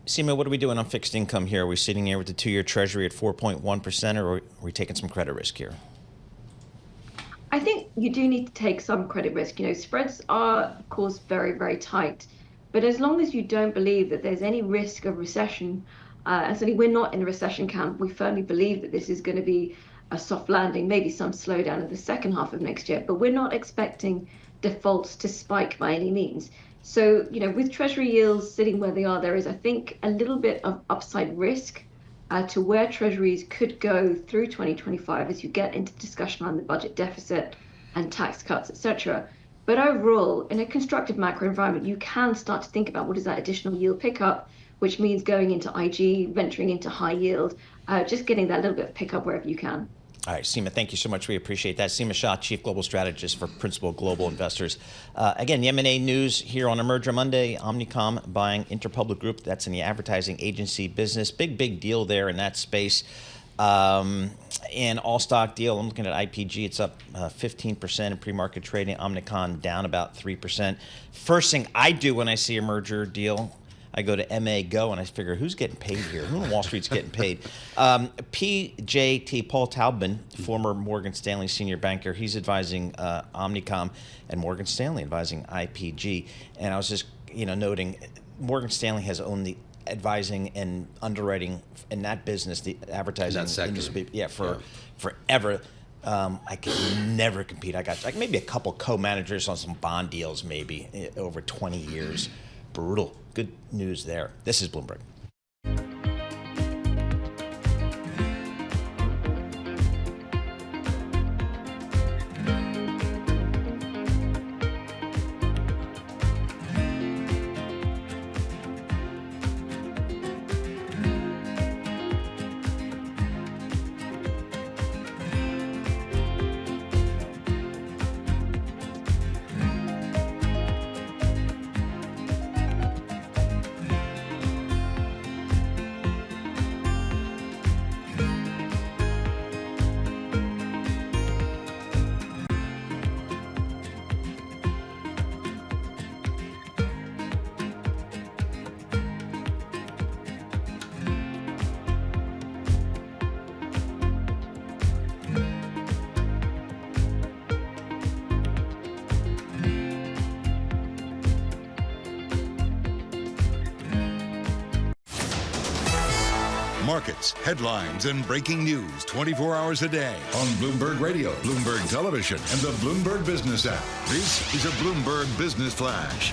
Seema, what are we doing on fixed income here? Are we sitting here with the 2-year Treasury at 4.1%, or are we taking some credit risk here? I think you do need to take some credit risk. You know, spreads are, of course, very, very tight. But as long as you don't believe that there's any risk of recession, and certainly we're not in a recession camp, we firmly believe that this is going to be a soft landing, maybe some slowdown in the second half of next year. But we're not expecting defaults to spike by any means. So, you know, with Treasury yields sitting where they are, there is, I think, a little bit of upside risk to where Treasuries could go through 2025 as you get into the discussion around the budget deficit and tax cuts, etc. But overall, in a constructive macro environment, you can start to think about what is that additional yield pickup, which means going into IG, venturing into high yield, just getting that little bit of pickup wherever you can. All right, Seema, thank you so much. We appreciate that. Seema Shah, Chief Global Strategist for Principal Global Investors. Again, the M&A news here on a Merger Monday. Omnicom buying Interpublic Group. That's in the advertising agency business. Big deal there in that space. And all-stock deal, I'm looking at IPG. It's up 15% in pre-market trading. Omnicom down about 3%. First thing I do when I see a merger deal, I go to MA Go and I figure, who's getting paid here? Who on Wall Street's getting paid? PJT, Paul Taubman, former Morgan Stanley senior banker, he's advising Omnicom, and Morgan Stanley advising IPG. And I was just, noting Morgan Stanley has owned the advising and underwriting in that business, the advertising industry, forever. I can never compete. I got maybe a couple co-managers on some bond deals, maybe over 20 years. Brutal. Good news there. This is Bloomberg. markets, headlines, and breaking news 24 hours a day on Bloomberg Radio, Bloomberg Television, and the Bloomberg Business app. This is a Bloomberg Business Flash.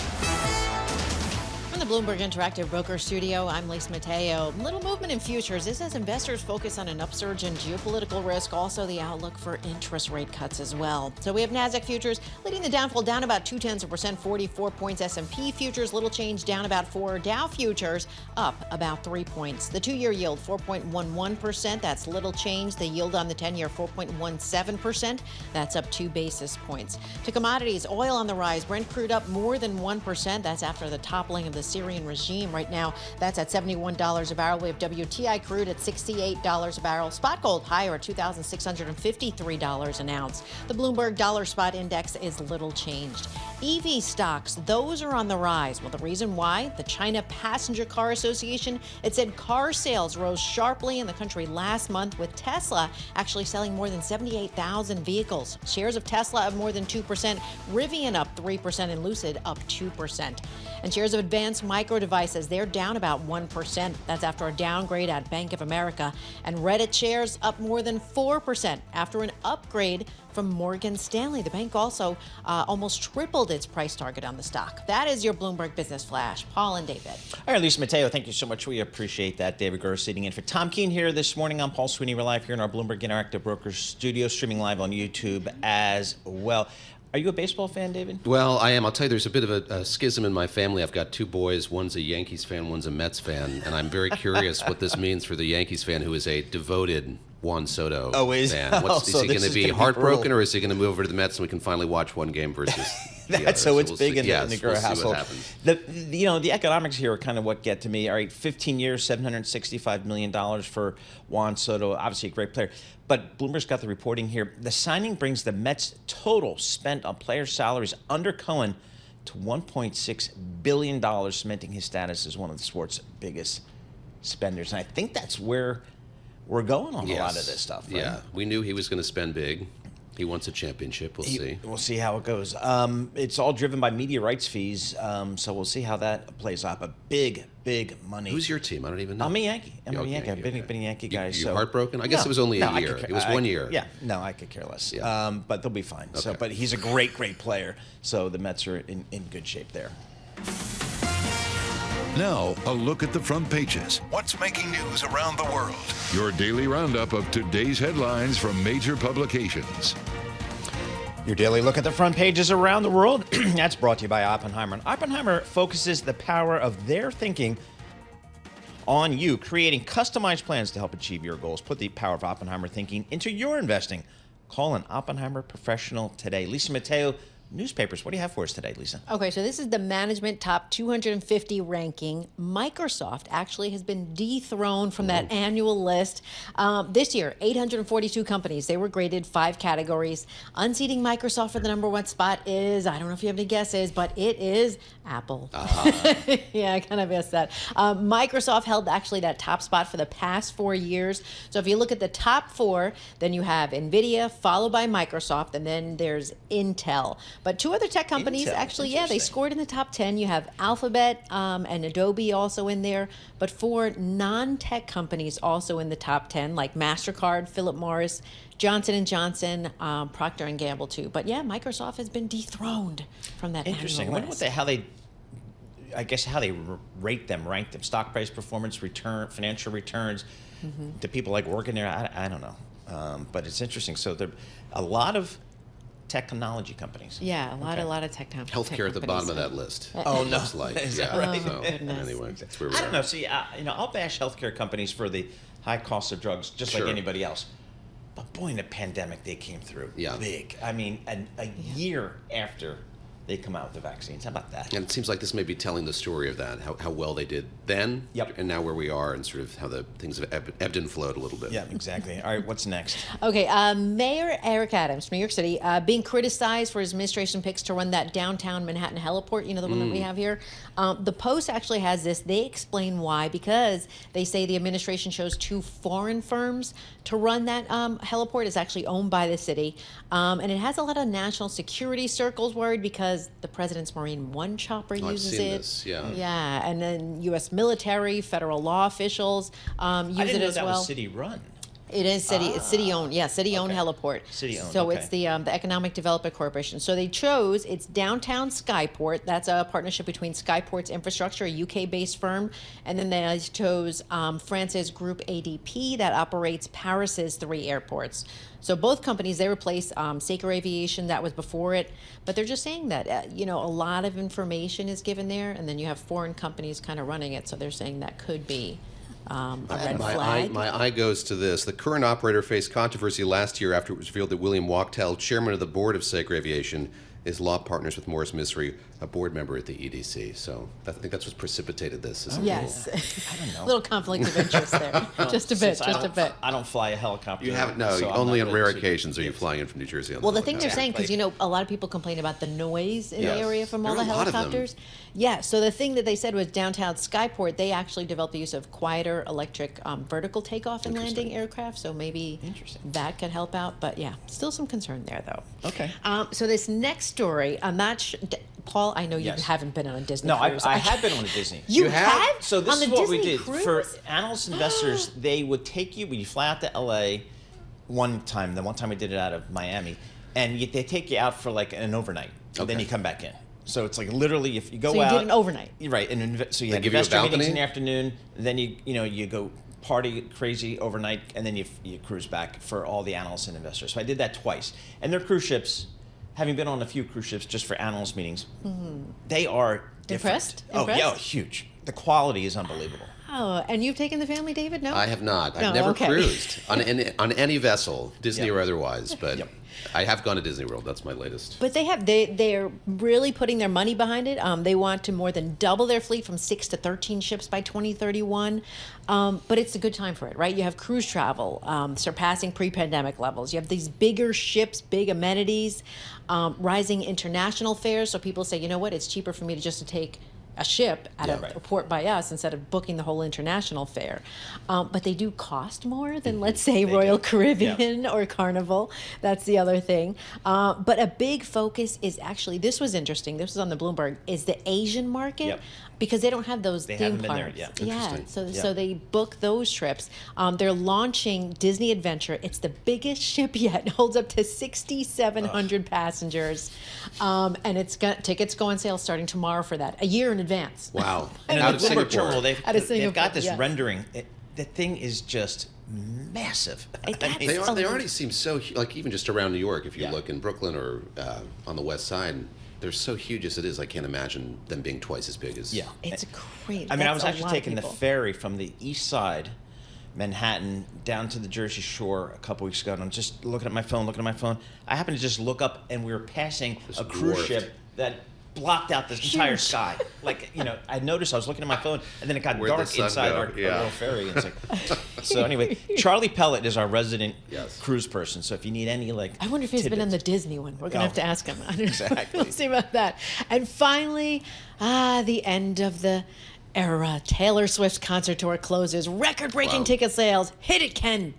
From the Bloomberg Interactive Broker Studio, I'm Lisa Mateo. Little movement in futures. This as investors focus on an upsurge in geopolitical risk, also the outlook for interest rate cuts as well. So we have NASDAQ futures leading the downfall, down about 0.2%, 44 points. S&P futures, little change, down about 4. Dow futures up about 3 points. The 2-year yield, 4.11%. That's little change. The yield on the 10-year, 4.17%. That's up 2 basis points. To commodities, oil on the rise. Brent crude up more than 1%. That's after the toppling of the Syrian regime. Right now, that's at $71 a barrel. We have WTI crude at $68 a barrel. Spot gold higher at $2,653 an ounce. The Bloomberg Dollar Spot Index is little changed. EV stocks, those are on the rise. Well, the reason why? The China Passenger Car Association, it said car sales rose sharply in the country last month, with Tesla actually selling more than 78,000 vehicles. Shares of Tesla up more than 2%, Rivian up 3%, and Lucid up 2%. And shares of Advanced Micro Devices, they're down about 1%. That's after a downgrade at Bank of America. And Reddit shares up more than 4% after an upgrade from Morgan Stanley. The bank also almost tripled its price target on the stock. That is your Bloomberg Business Flash. Paul and David. All right, Lisa Mateo, thank you so much. We appreciate that. David Gura sitting in for Tom Keene here this morning. I'm Paul Sweeney. We're live here in our Bloomberg Interactive Brokers studio, streaming live on YouTube as well. Are you a baseball fan, David? Well, I am. I'll tell you, there's a bit of a schism in my family. I've got 2 boys. One's a Yankees fan, one's a Mets fan. And I'm very curious what this means for the Yankees fan who is a devoted Juan Soto fan. Is he going to be heartbroken, or is he going to move over to the Mets and we can finally watch one game versus the other? So it's big in the Gura household. The economics here are kind of what get to me. All right, 15 years, $765 million for Juan Soto. Obviously a great player. But Bloomberg's got the reporting here. The signing brings the Mets' total spent on player salaries under Cohen to $1.6 billion, cementing his status as one of the sport's biggest spenders. And I think that's where we're going on a lot of this stuff. Right? Yeah, we knew he was going to spend big. He wants a championship. We'll see. We'll see how it goes. It's all driven by media rights fees, so we'll see how that plays out. But big money. Who's your team? I don't even know. I'm a Yankee. I'm a Yankee. I've been a Yankee guy. You're heartbroken? I guess it was only a year. It was 1 year. Yeah. No, I could care less. Yeah. But they'll be fine. Okay. But he's a great player. So the Mets are in good shape there. Now, a look at the front pages. What's making news around the world? Your daily roundup of today's headlines from major publications. Your daily look at the front pages around the world. That's brought to you by Oppenheimer. And Oppenheimer focuses the power of their thinking on you, creating customized plans to help achieve your goals. Put the power of Oppenheimer thinking into your investing. Call an Oppenheimer professional today. Lisa Mateo, newspapers. What do you have for us today, Lisa? Okay, so this is the management top 250 ranking. Microsoft actually has been dethroned from that annual list. This year, 842 companies. They were graded 5 categories. Unseating Microsoft for the #1 spot is, I don't know if you have any guesses, but it is Apple. Yeah, I kind of guessed that. Microsoft held actually that top spot for the past 4 years. So if you look at the top 4, then you have NVIDIA, followed by Microsoft, and then there's Intel. But 2 other tech companies actually, they scored in the top 10. You have Alphabet and Adobe also in there. But 4 non-tech companies also in the top 10, like MasterCard, Philip Morris, Johnson & Johnson, Procter & Gamble too. But yeah, Microsoft has been dethroned from that annual list. I wonder how they rate them, rank them, stock price performance, financial returns. Do people like working there? I don't know. But it's interesting. So there are a lot of technology companies. Yeah, a lot of tech companies. Healthcare at the bottom of that list. Oh, no. Looks like. Is that right? So, anyway, that's where we are. I don't know. See, I'll bash healthcare companies for the high cost of drugs, just like anybody else. But boy, in the pandemic, they came through big. I mean, a year after they come out with the vaccines. How about that? And it seems like this may be telling the story of that, how well they did then, and now where we are, and sort of how the things have ebbed and flowed a little bit. Yeah, exactly. All right, what's next? Okay, Mayor Eric Adams from New York City being criticized for his administration picks to run that downtown Manhattan heliport, the one that we have here. The Post actually has this. They explain why, because they say the administration chose 2 foreign firms to run that heliport. It's actually owned by the city. And it has a lot of national security circles worried because says the president's Marine One chopper uses I've seen it. This, yeah. Yeah, and then U.S. military, federal law officials use it as well. I didn't know that was city-run. It is it's city-owned. Yeah, city-owned heliport. City-owned, So okay. it's the Economic Development Corporation. So they chose, it's downtown Skyport. That's a partnership between Skyport's Infrastructure, a UK-based firm. And then they chose France's Group ADP that operates Paris's 3 airports. So both companies, they replaced Saker Aviation, that was before it. But they're just saying that, a lot of information is given there. And then you have foreign companies kind of running it. So they're saying that could be a red flag. My eye goes to this. The current operator faced controversy last year after it was revealed that William Wachtel, chairman of the board of Saker Aviation, is law partners with Morris Misri, a board member at the EDC. So I think that's what precipitated this. Yes. I don't know. A little conflict of interest there. Just a bit. I don't fly a helicopter. You haven't? No, so only on rare occasions are you flying in from New Jersey. On Well, the the thing they're saying, because a lot of people complain about the noise in the Yes. area from all There the are a lot of them. helicopters. Yeah, so the thing that they said was downtown Skyport, they actually developed the use of quieter electric vertical takeoff and landing aircraft, so maybe that could help out. But yeah, still some concern there, though. Okay. So this next story, I'm not sure, Paul, I know you Yes. haven't been on a Disney No, cruise. I have been on a Disney. You have? So this On is the what we Disney did. cruise? For analyst investors, they would take you, when you fly out to LA the one time we did it out of Miami, and they take you out for like an overnight, and then you come back in. So it's like literally if you go out. So you did an overnight. Right, and so you They have give you a investor meetings balcony? in the afternoon, and then you go party crazy overnight, and then you cruise back for all the analysts and investors. So I did that twice. And their cruise ships, having been on a few cruise ships just for analyst meetings, they are different. Impressed? Oh, huge. The quality is unbelievable. Oh, and you've taken the family, David? No? I have not. No, I've never okay. cruised on any vessel, Disney Yep. or otherwise, but Yep. I have gone to Disney World. That's my latest. But they're really putting their money behind it. They want to more than double their fleet from 6 to 13 ships by 2031. But it's a good time for it, right? You have cruise travel surpassing pre-pandemic levels. You have these bigger ships, big amenities, rising international fares. So people say, you know what, it's cheaper for me to take a ship at a port by us instead of booking the whole international fare. But they do cost more than, let's say, Royal Caribbean or Carnival. That's the other thing. But a big focus is actually, this was interesting, this was on the Bloomberg, is the Asian market. Yep. Because they don't have those They theme haven't been there parks. yet. Yeah, so they book those trips. They're launching Disney Adventure. It's the biggest ship yet. It holds up to 6,700 passengers, and tickets go on sale starting tomorrow for that, a year in advance. Wow. And Out in of the Bloomberg Singapore. terminal, they've got this yes. rendering. The thing is just massive. They already seem so like even just around New York. If you look in Brooklyn or on the West Side, they're so huge as it is. I can't imagine them being twice as big as. Yeah, It's great. I mean, I was That's a actually lot of taking the people. ferry from the east side, Manhattan, down to the Jersey Shore a couple weeks ago, and I'm just looking at my phone. I happened to just look up, and we were passing a cruise dwarfed. ship that blocked out this entire sky. Like, I noticed I was looking at my phone, and then it got Where'd the dark sun inside go? our Yeah. little ferry. And it's like, so anyway, Charlie Pellet is our resident Yes. cruise person. So if you need any I wonder if he's been on the tidbits. Disney one. We're going to have to ask him. Exactly. We'll see about that. And finally, the end of the era. Taylor Swift's concert tour closes. Record-breaking ticket sales. Hit it, Ken.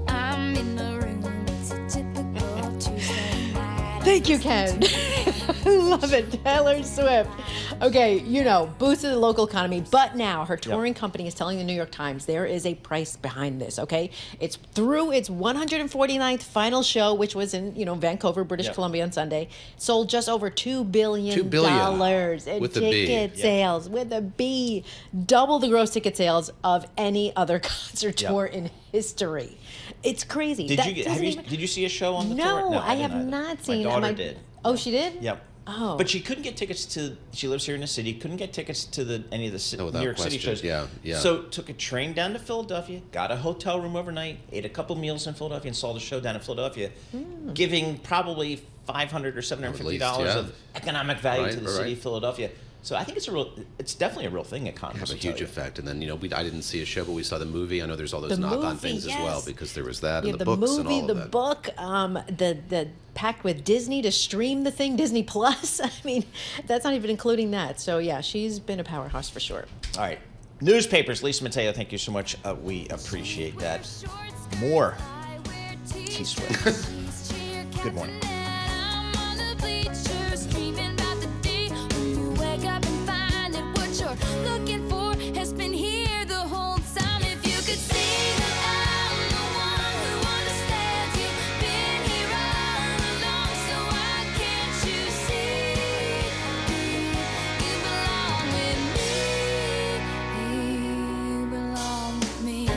I'm in the room. It's a typical Tuesday night. Thank you, Ken. Love it. Taylor Swift. Okay, boosted the local economy, but now her touring company is telling the New York Times there is a price behind this, okay? It's through its 149th final show, which was in, Vancouver, British Columbia on Sunday, sold just over $2 billion $2 billion. in With a B. ticket sales, with a B. Double the gross ticket sales of any other concert tour in history. It's crazy. Did you see a show on the tour? No, I didn't have either. not seen. My daughter did. Oh, she did? Yep. Oh. But she couldn't get tickets she lives here in the city, couldn't get tickets to any of the without New York City question. shows. Yeah. So took a train down to Philadelphia, got a hotel room overnight, ate a couple meals in Philadelphia, and saw the show down in Philadelphia, giving probably $500 or $750 of economic value to the city of Philadelphia. So I think it's definitely a real thing at concerts. Have a huge effect. And then, I didn't see a show, but we saw the movie. I know there's all those knock-on things as well, because there was that, and the books movie, and all of that. the book, the pact with Disney to stream the thing, Disney Plus. I mean, that's not even including that. So yeah, she's been a powerhouse for sure. All right. Newspapers, Lisa Mateo, thank you so much. We appreciate that. More T-Swift. Good morning. bleachers, dreaming about the day when you wake up and find that what you're looking for has been here the whole time. If you could see that I'm the one who understands you, been here all along, so why can't you see you belong with me? You belong with me.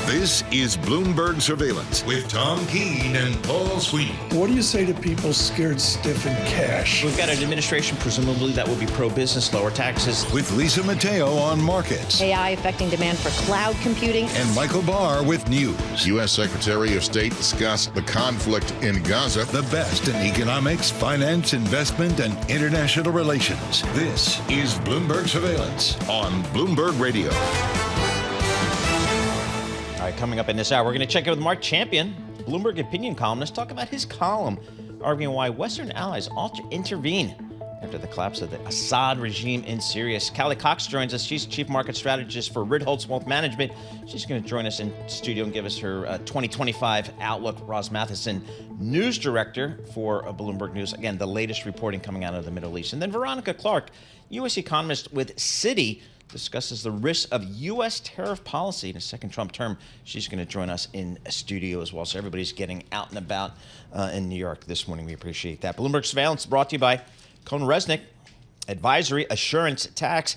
This is Bloomberg Surveillance with Tom Keene and Paul Sweeney. What do you say to people scared stiff in cash? We've got an administration, presumably, that will be pro-business, lower taxes. With Lisa Mateo on markets. AI affecting demand for cloud computing. And Michael Barr with news. U.S. Secretary of State discussed the conflict in Gaza. The best in economics, finance, investment, and international relations. This is Bloomberg Surveillance on Bloomberg Radio. All right, coming up in this hour, we're going to check in with Mark Champion, Bloomberg opinion columnist, talk about his column, arguing why Western allies ought to intervene after the collapse of the Assad regime in Syria. Callie Cox joins us. She's Chief Market Strategist for Ritholtz Wealth Management. She's going to join us in studio and give us her 2025 outlook. Roz Matheson, News Director for Bloomberg News. Again, the latest reporting coming out of the Middle East. And then Veronica Clark, U.S. economist with Citi, discusses the risks of U.S. tariff policy in a second Trump term. She's going to join us in studio as well. So everybody's getting out and about in New York this morning. We appreciate that. Bloomberg Surveillance brought to you by Cohn Resnick, Advisory, Assurance, Tax.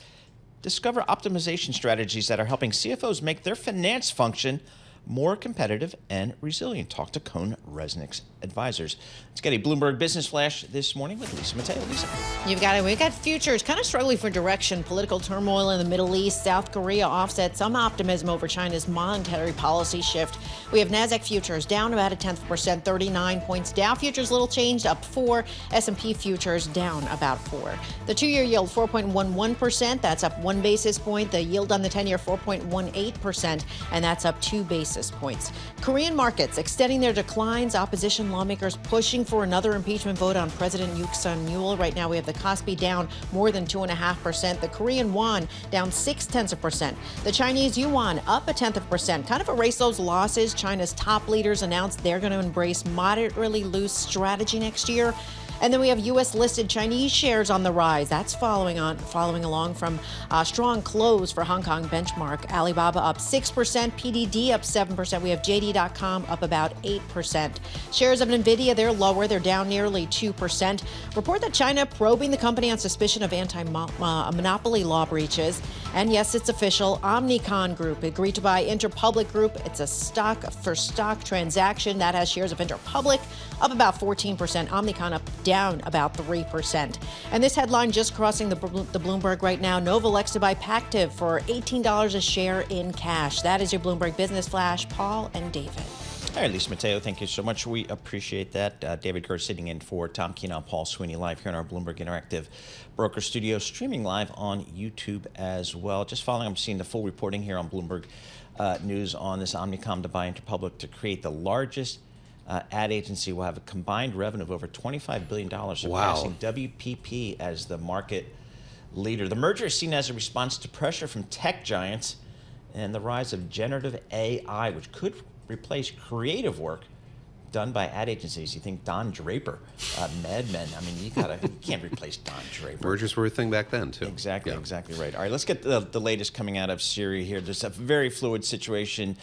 Discover optimization strategies that are helping CFOs make their finance function more competitive and resilient. Talk to Cohn Resnick's advisors. Let's get a Bloomberg Business Flash this morning with Lisa Mateo. Lisa. You've got it. We've got futures kind of struggling for direction. Political turmoil in the Middle East. South Korea offset some optimism over China's monetary policy shift. We have NASDAQ futures down about 0.1%, 39 points. Dow futures little changed, up 4. S&P futures down about 4. The 2-year yield 4.11%. That's up 1 basis point. The yield on the 10-year 4.18%, and that's up 2 basis points. Korean markets extending their declines. Opposition lawmakers pushing for another impeachment vote on President Yoon Suk-yeol. Right now we have the Kospi down more than 2.5%. The Korean won down 0.6%. The Chinese yuan up 0.1%. Kind of erase those losses. China's top leaders announced they're going to embrace moderately loose strategy next year. And then we have U.S.-listed Chinese shares on the rise. That's following along from a strong close for Hong Kong benchmark. Alibaba up 6%, PDD up 7%. We have JD.com up about 8%. Shares of NVIDIA, they're lower. They're down nearly 2%. Report that China probing the company on suspicion of anti-monopoly law breaches. And yes, it's official. Omnicom Group agreed to buy Interpublic Group. It's a stock-for-stock transaction that has shares of Interpublic up about 14%. Omnicom up down about 3%. And this headline just crossing the Bloomberg right now. Novalex to buy Pactiv for $18 a share in cash. That is your Bloomberg Business Flash. Paul and David. All right, Lisa Mateo, thank you so much. We appreciate that. David Gura sitting in for Tom Keene and Paul Sweeney live here in our Bloomberg Interactive Broker Studio, streaming live on YouTube as well. Just following, I'm seeing the full reporting here on Bloomberg News on this Omnicom to buy Interpublic to create the largest ad agency. Will have a combined revenue of over $25 billion, surpassing WPP as the market leader. The merger is seen as a response to pressure from tech giants and the rise of generative AI, which could replace creative work done by ad agencies. You think Don Draper, Mad Men. I mean, you can't replace Don Draper. Mergers were a thing back then, too. Exactly, exactly right. All right, let's get the latest coming out of Syria here. There's a very fluid situation,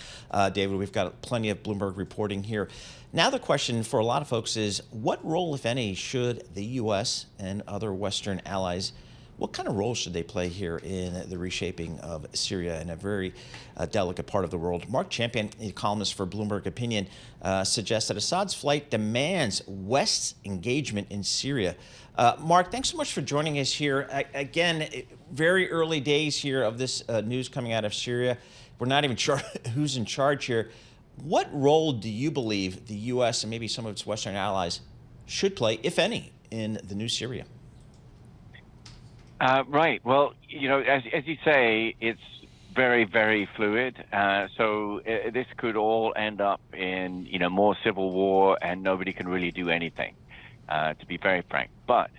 David. We've got plenty of Bloomberg reporting here. Now the question for a lot of folks is, what role, if any, should the U.S. and other Western allies, what kind of role should they play here in the reshaping of Syria in a very delicate part of the world? Mark Champion, a columnist for Bloomberg Opinion, suggests that Assad's flight demands West's engagement in Syria. Mark, thanks so much for joining us here. Again, very early days here of this news coming out of Syria. We're not even sure who's in charge here. What role do you believe the U.S. and maybe some of its Western allies should play, if any, in the new Syria? Right. Well, as you say, it's very, very fluid. So this could all end up in, more civil war, and nobody can really do anything, to be very frank. But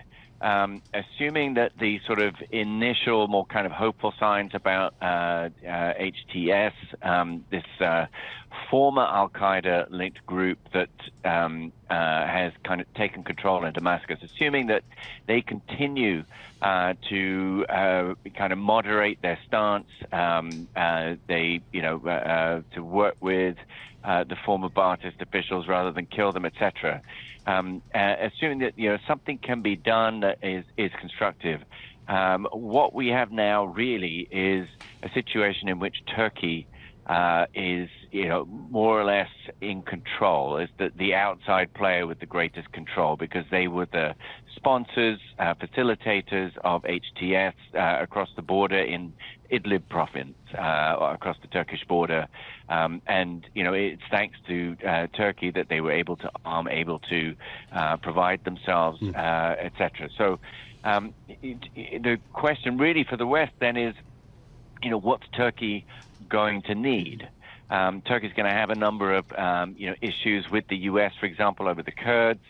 assuming that the sort of initial, more kind of hopeful signs about HTS, this former Al-Qaeda linked group that has kind of taken control in Damascus, assuming that they continue to kind of moderate their stance, to work with the former Ba'athist officials rather than kill them, etc. Assuming that something can be done that is constructive. What we have now really is a situation in which Turkey is more or less in control, is the outside player with the greatest control, because they were the sponsors, facilitators of HTS across the border in Idlib province, across the Turkish border, and it's thanks to Turkey that they were able to provide themselves, etc. So the question really for the West then is, what's Turkey going to need? Turkey's going to have a number of issues with the U.S., for example, over the Kurds.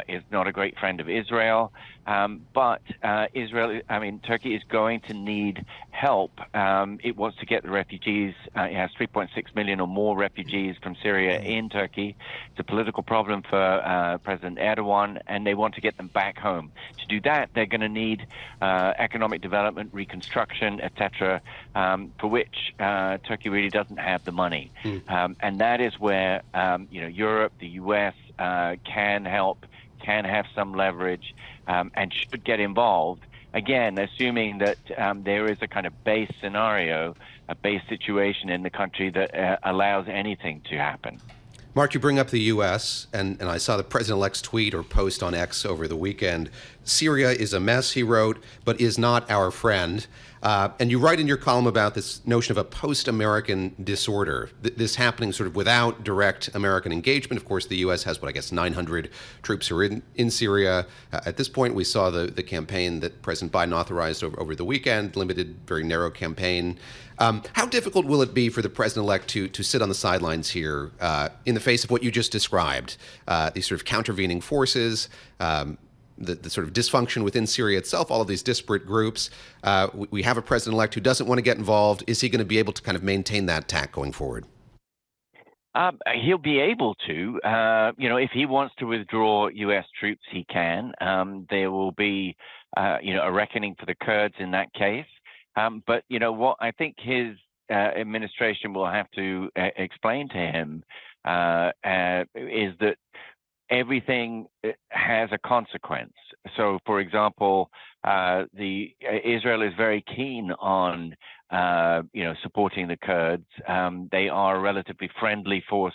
Is not a great friend of Israel, but Turkey is going to need help. It wants to get the refugees. It has 3.6 million or more refugees from Syria in Turkey. It's a political problem for President Erdogan, and they want to get them back home. To do that, they're going to need economic development, reconstruction, etc., for which Turkey really doesn't have the money. And that is where Europe, the U.S. Can help, can have some leverage, and should get involved. Again, assuming that there is a kind of base scenario, a base situation in the country that allows anything to happen. Mark, you bring up the U.S., and I saw the president-elect's tweet or post on X over the weekend. Syria is a mess, he wrote, but is not our friend. And you write in your column about this notion of a post-American disorder, this happening sort of without direct American engagement. Of course, the U.S. has, 900 troops who are in Syria. At this point, we saw the campaign that President Biden authorized over the weekend, limited, very narrow campaign. How difficult will it be for the president-elect to sit on the sidelines here in the face of what you just described, these sort of countervening forces, the sort of dysfunction within Syria itself, all of these disparate groups? We have a president-elect who doesn't want to get involved. Is he going to be able to kind of maintain that tack going forward? He'll be able to. If he wants to withdraw U.S. troops, he can. There will be, a reckoning for the Kurds in that case. But what I think his administration will have to explain to him is that everything has a consequence. So, for example, Israel is very keen on supporting the Kurds. They are a relatively friendly force,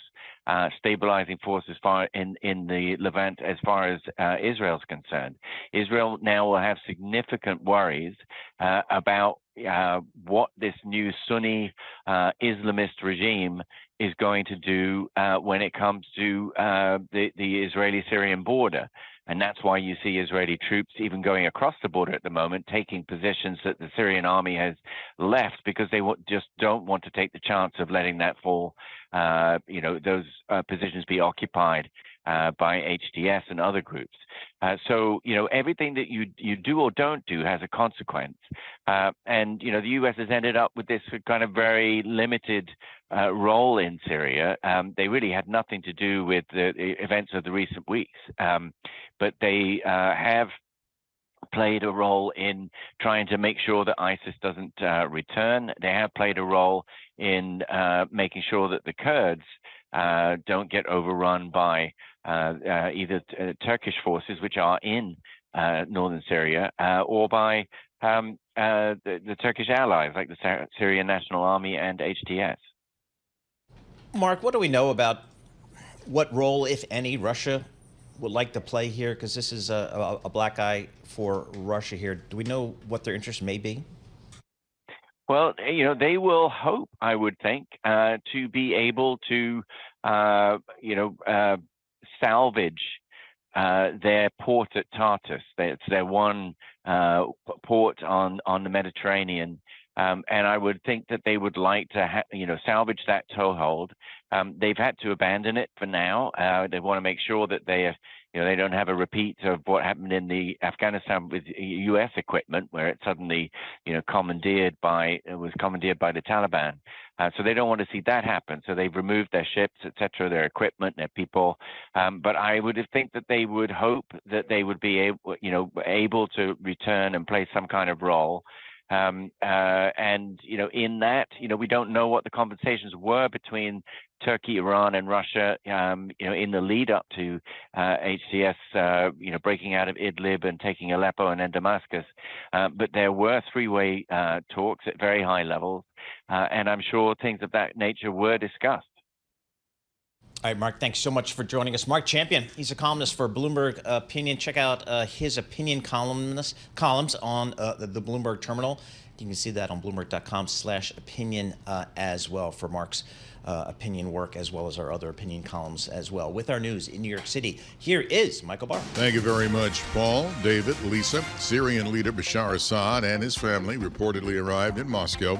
stabilizing force as far in the Levant as far as Israel's concerned. Israel now will have significant worries about what this new Sunni Islamist regime is going to do when it comes to the Israeli-Syrian border. And that's why you see Israeli troops even going across the border at the moment, taking positions that the Syrian army has left, because they just don't want to take the chance of letting that fall, those positions be occupied by HTS and other groups. So everything that you do or don't do has a consequence. And the U.S. has ended up with this kind of very limited role in Syria. They really had nothing to do with the events of the recent weeks, but they have played a role in trying to make sure that ISIS doesn't return. They have played a role in making sure that the Kurds don't get overrun by either Turkish forces, which are in northern Syria, or by the Turkish allies like the Syrian National Army and HTS. Mark, what do we know about what role, if any, Russia would like to play here? Because this is a black eye for Russia here. Do we know what their interest may be? Well, they will hope, I would think, to be able to, salvage their port at Tartus. It's their one port on the Mediterranean. And I would think that they would like to, salvage that toehold. They've had to abandon it for now. They want to make sure that they don't have a repeat of what happened in the Afghanistan with U.S. equipment, where it suddenly, was commandeered by the Taliban. So they don't want to see that happen. So they've removed their ships, etc., their equipment, their people. But I would think that they would hope that they would be able to return and play some kind of role. And in that, we don't know what the conversations were between Turkey, Iran, and Russia, in the lead up to HTS, breaking out of Idlib and taking Aleppo and then Damascus. But there were three-way talks at very high levels, and I'm sure things of that nature were discussed. All right, Mark, thanks so much for joining us. Mark Champion, he's a columnist for Bloomberg Opinion. Check out his opinion columns on the Bloomberg terminal. You can see that on Bloomberg.com/opinion as well for Mark's opinion work, as well as our other opinion columns as well. With our news in New York City, here is Michael Barr. Thank you very much, Paul. David, Lisa. Syrian leader Bashar Assad and his family reportedly arrived in Moscow,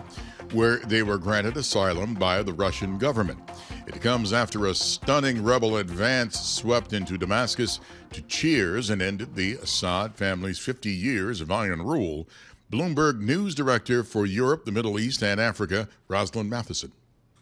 where they were granted asylum by the Russian government. It comes after a stunning rebel advance swept into Damascus to cheers and ended the Assad family's 50 years of iron rule. Bloomberg News Director for Europe, the Middle East, and Africa, Rosalind Matheson.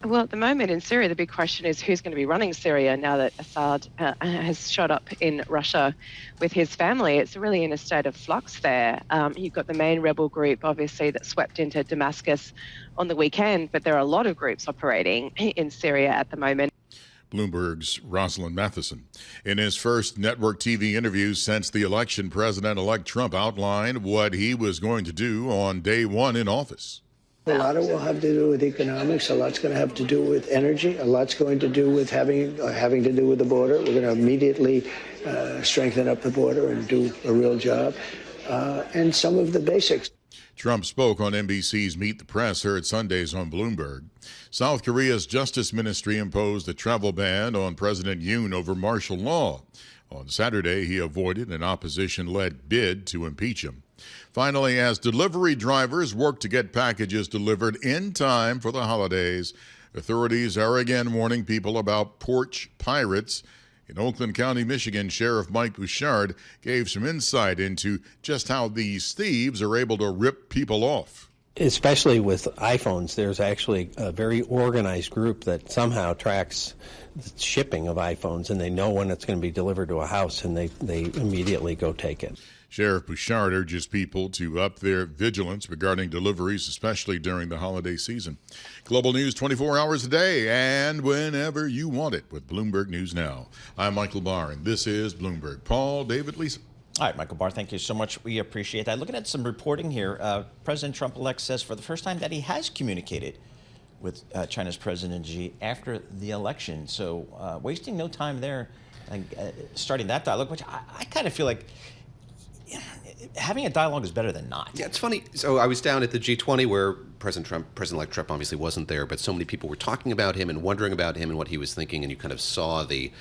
Well, at the moment in Syria, the big question is who's going to be running Syria now that Assad has shot up in Russia with his family. It's really in a state of flux there. You've got the main rebel group, obviously, that swept into Damascus on the weekend, but there are a lot of groups operating in Syria at the moment. Bloomberg's Rosalind Matheson. In his first network TV interview since the election, President-elect Trump outlined what he was going to do on day one in office. A lot of it will have to do with economics. A lot's going to have to do with energy. A lot's going to do with having to do with the border. We're going to immediately strengthen up the border and do a real job. And some of the basics. Trump spoke on NBC's Meet the Press, heard Sundays on Bloomberg. South Korea's Justice Ministry imposed a travel ban on President Yoon over martial law. On Saturday, he avoided an opposition-led bid to impeach him. Finally, as delivery drivers work to get packages delivered in time for the holidays, authorities are again warning people about porch pirates. In Oakland County, Michigan, Sheriff Mike Bouchard gave some insight into just how these thieves are able to rip people off. Especially with iPhones, there's actually a very organized group that somehow tracks the shipping of iPhones, and they know when it's going to be delivered to a house, and they immediately go take it. Sheriff Bouchard urges people to up their vigilance regarding deliveries, especially during the holiday season. Global news 24 hours a day and whenever you want it with Bloomberg News Now. I'm Michael Barr, and this is Bloomberg. Paul, David, Lisa. All right, Michael Barr, thank you so much. We appreciate that. Looking at some reporting here, President Trump-elect says for the first time that he has communicated with China's President Xi after the election. So wasting no time there, starting that dialogue, which I kind of feel like having a dialogue is better than not. Yeah, it's funny. So I was down at the G20 where President-elect Trump obviously wasn't there, but so many people were talking about him and wondering about him and what he was thinking, and you kind of saw the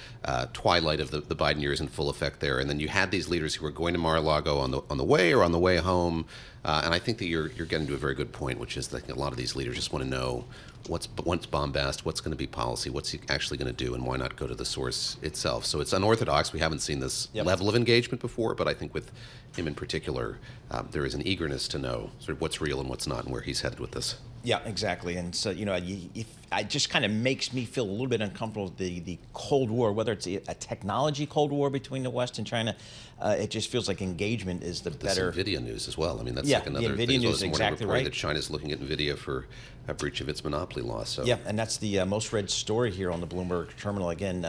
twilight of the Biden years in full effect there. And then you had these leaders who were going to Mar-a-Lago on the way or on the way home. And I think that you're getting to a very good point, which is that a lot of these leaders just want to know what's bombast, what's going to be policy, what's he actually going to do, and why not go to the source itself. So it's unorthodox. We haven't seen this level of engagement before, but I think with him in particular, there is an eagerness to know sort of what's real and what's not and where he's headed with this. Yeah, exactly. And so, it just kind of makes me feel a little bit uncomfortable with the Cold War, whether it's a technology Cold War between the West and China. It just feels like engagement is the better. This NVIDIA news as well. I mean, that's Yeah, like another the NVIDIA thing. news, exactly right. That China's looking at NVIDIA for a breach of its monopoly law. So Yeah, and that's the most read story here on the Bloomberg terminal. Again,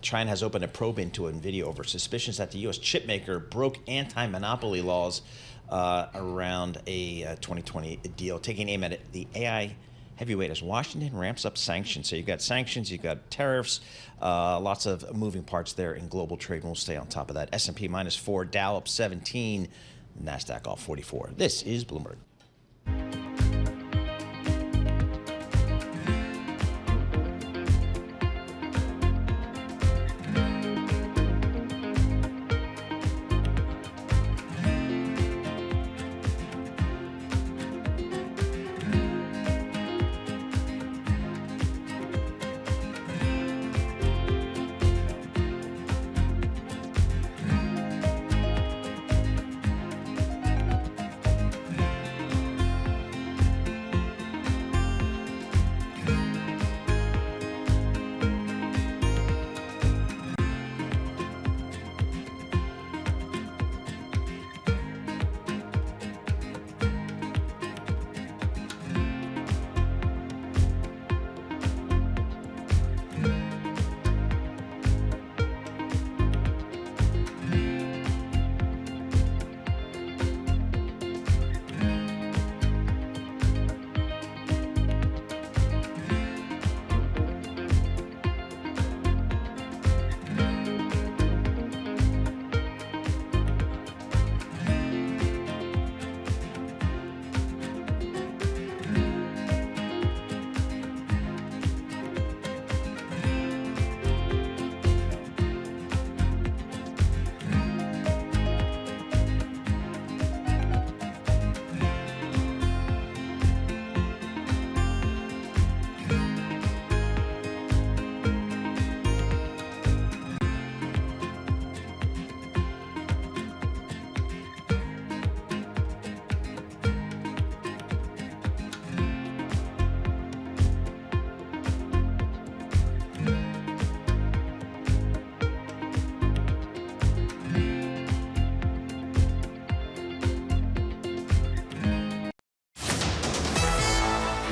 China has opened a probe into NVIDIA over suspicions that the U.S. chipmaker broke anti-monopoly laws around a 2020 deal, taking aim at the AI heavyweight as Washington ramps up sanctions. So you've got sanctions, you've got tariffs, lots of moving parts there in global trade, and we'll stay on top of that. S&P -4, Dow up 17, NASDAQ off 44. This is Bloomberg.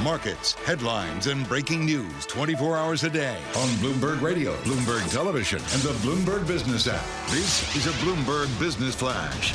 Markets, headlines, and breaking news 24 hours a day on Bloomberg Radio, Bloomberg Television, and the Bloomberg Business app. This is a Bloomberg Business Flash.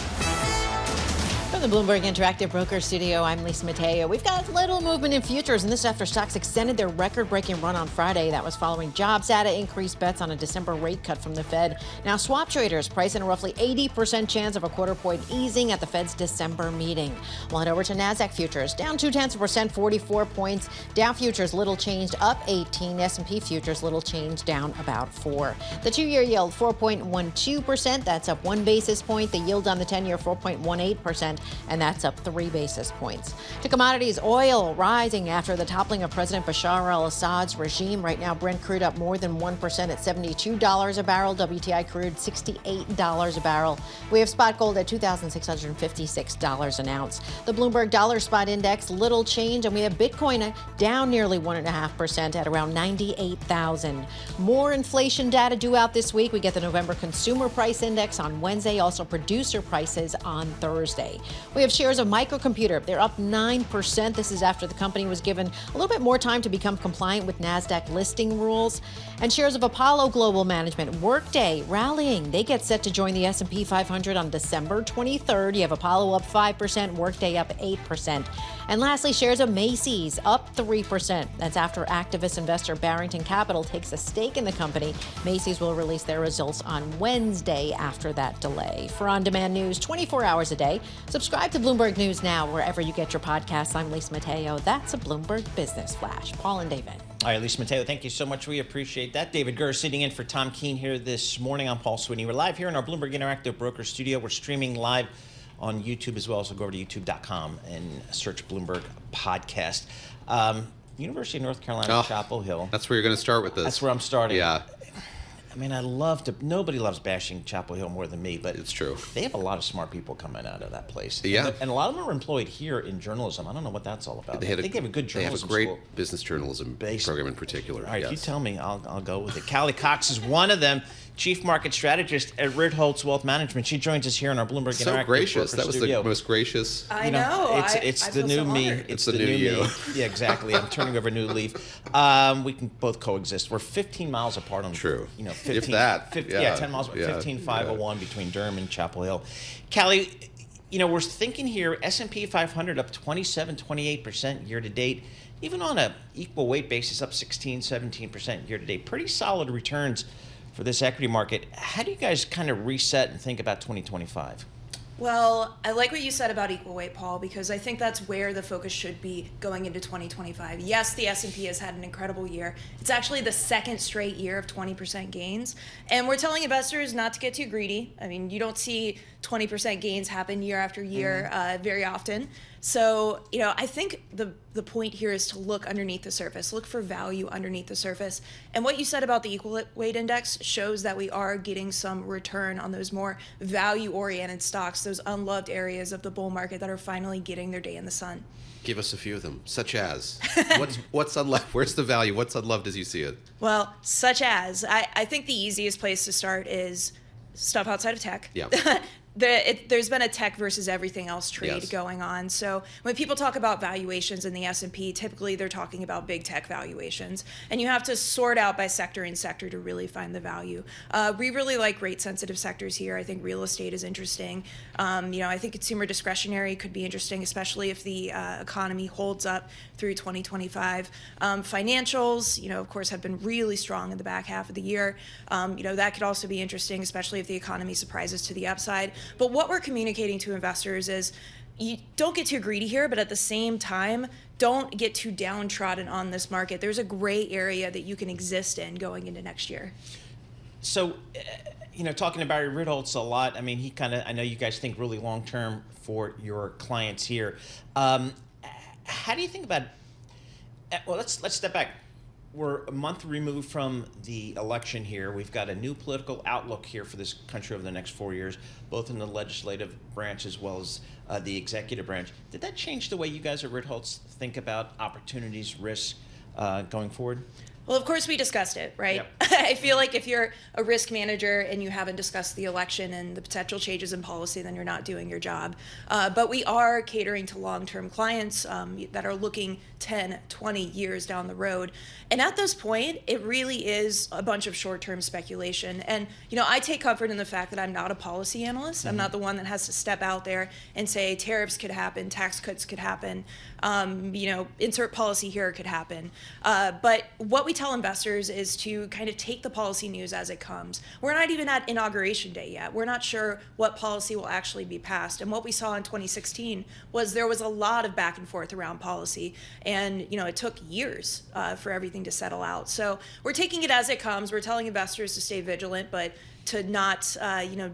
From the Bloomberg Interactive Broker Studio, I'm Lisa Mateo. We've got little movement in futures, and this after stocks extended their record-breaking run on Friday. That was following jobs data, increased bets on a December rate cut from the Fed. Now, swap traders price in a roughly 80% chance of a quarter-point easing at the Fed's December meeting. We'll head over to NASDAQ futures, down 0.2%, 44 points. Dow futures, little changed, up 18. S&P futures, little change, down about 4. The two-year yield, 4.12%. That's up 1 basis point. The yield on the 10-year, 4.18%. And that's up 3 basis points. To commodities, oil rising after the toppling of President Bashar al-Assad's regime. Right now, Brent crude up more than 1% at $72 a barrel. WTI crude $68 a barrel. We have spot gold at $2,656 an ounce. The Bloomberg Dollar Spot Index, little change, and we have Bitcoin down nearly 1.5% at around 98,000. More inflation data due out this week. We get the November Consumer Price Index on Wednesday, also producer prices on Thursday. We have shares of Microcomputer. They're up 9%. This is after the company was given a little bit more time to become compliant with NASDAQ listing rules. And shares of Apollo Global Management, Workday, rallying. They get set to join the S&P 500 on December 23rd. You have Apollo up 5%, Workday up 8%. And lastly, shares of Macy's up 3%. That's after activist investor Barrington Capital takes a stake in the company. Macy's will release their results on Wednesday after that delay. For on-demand news 24 hours a day, subscribe to Bloomberg News Now wherever you get your podcasts. I'm Lisa Mateo. That's a Bloomberg Business Flash. Paul and David. All right, Lisa Mateo, thank you so much. We appreciate that. David Gura sitting in for Tom Keene here this morning. I'm Paul Sweeney. We're live here in our Bloomberg Interactive Broker Studio. We're streaming live on YouTube as well, so go over to youtube.com and search Bloomberg Podcast. University of North Carolina, Chapel Hill. That's where you're going to start with this. That's where I'm starting. Yeah. I mean, I love to. Nobody loves bashing Chapel Hill more than me, but it's true. They have a lot of smart people coming out of that place. Yeah, and a lot of them are employed here in journalism. I don't know what that's all about. I think they have a good journalism They have a great school. business journalism program in particular. All right, you tell me. I'll go with it. Callie Cox is one of them. Chief Market Strategist at Ritholtz Wealth Management. She joins us here in our Bloomberg So Interactive gracious. Broker That was Studio. the most gracious. I know. It's I the feel new so me. honored. It's the new you. Me. Yeah, exactly. I'm turning over a new leaf. We can both coexist. We're 15 miles apart on. True. 15, If that. 10 miles. 15,501 between Durham and Chapel Hill. Callie, we're thinking here. S&P 500 up 28% year to date. Even on a equal weight basis, up 17% year to date. Pretty solid returns for this equity market. How do you guys kind of reset and think about 2025? Well, I like what you said about equal weight, Paul, because I think that's where the focus should be going into 2025. Yes, the S&P has had an incredible year. It's actually the second straight year of 20% gains. And we're telling investors not to get too greedy. I mean, you don't see 20% gains happen year after year very often. So, I think the point here is to look underneath the surface, look for value underneath the surface. And what you said about the equal weight index shows that we are getting some return on those more value-oriented stocks, those unloved areas of the bull market that are finally getting their day in the sun. Give us a few of them, such as what's unloved? Where's the value? What's unloved as you see it? Well, such as, I think the easiest place to start is stuff outside of tech. Yeah. There's been a tech versus everything else trade Yes. going on. So when people talk about valuations in the S&P, typically they're talking about big tech valuations. And you have to sort out by sector and sector to really find the value. We really like rate sensitive sectors here. I think real estate is interesting. I think consumer discretionary could be interesting, especially if the economy holds up through 2025. Financials, of course, have been really strong in the back half of the year. That could also be interesting, especially if the economy surprises to the upside. But what we're communicating to investors is you don't get too greedy here, but at the same time, don't get too downtrodden on this market. There's a gray area that you can exist in going into next year. So, talking to Barry Ritholtz a lot, I mean, I know you guys think really long term for your clients here. How do you think about, well, let's step back. We're a month removed from the election here. We've got a new political outlook here for this country over the next 4 years, both in the legislative branch as well as the executive branch. Did that change the way you guys at Ritholtz think about opportunities, risks going forward? Well, of course, we discussed it, right? Yep. I feel like if you're a risk manager and you haven't discussed the election and the potential changes in policy, then you're not doing your job. But we are catering to long-term clients that are looking 10, 20 years down the road. And at this point, it really is a bunch of short-term speculation. And, I take comfort in the fact that I'm not a policy analyst. Mm-hmm. I'm not the one that has to step out there and say tariffs could happen, tax cuts could happen, insert policy here could happen. But what we tell investors is to kind of take the policy news as it comes. We're not even at Inauguration Day yet. We're not sure what policy will actually be passed. And what we saw in 2016 was there was a lot of back and forth around policy. And, it took years for everything to settle out. So we're taking it as it comes. We're telling investors to stay vigilant, but to not,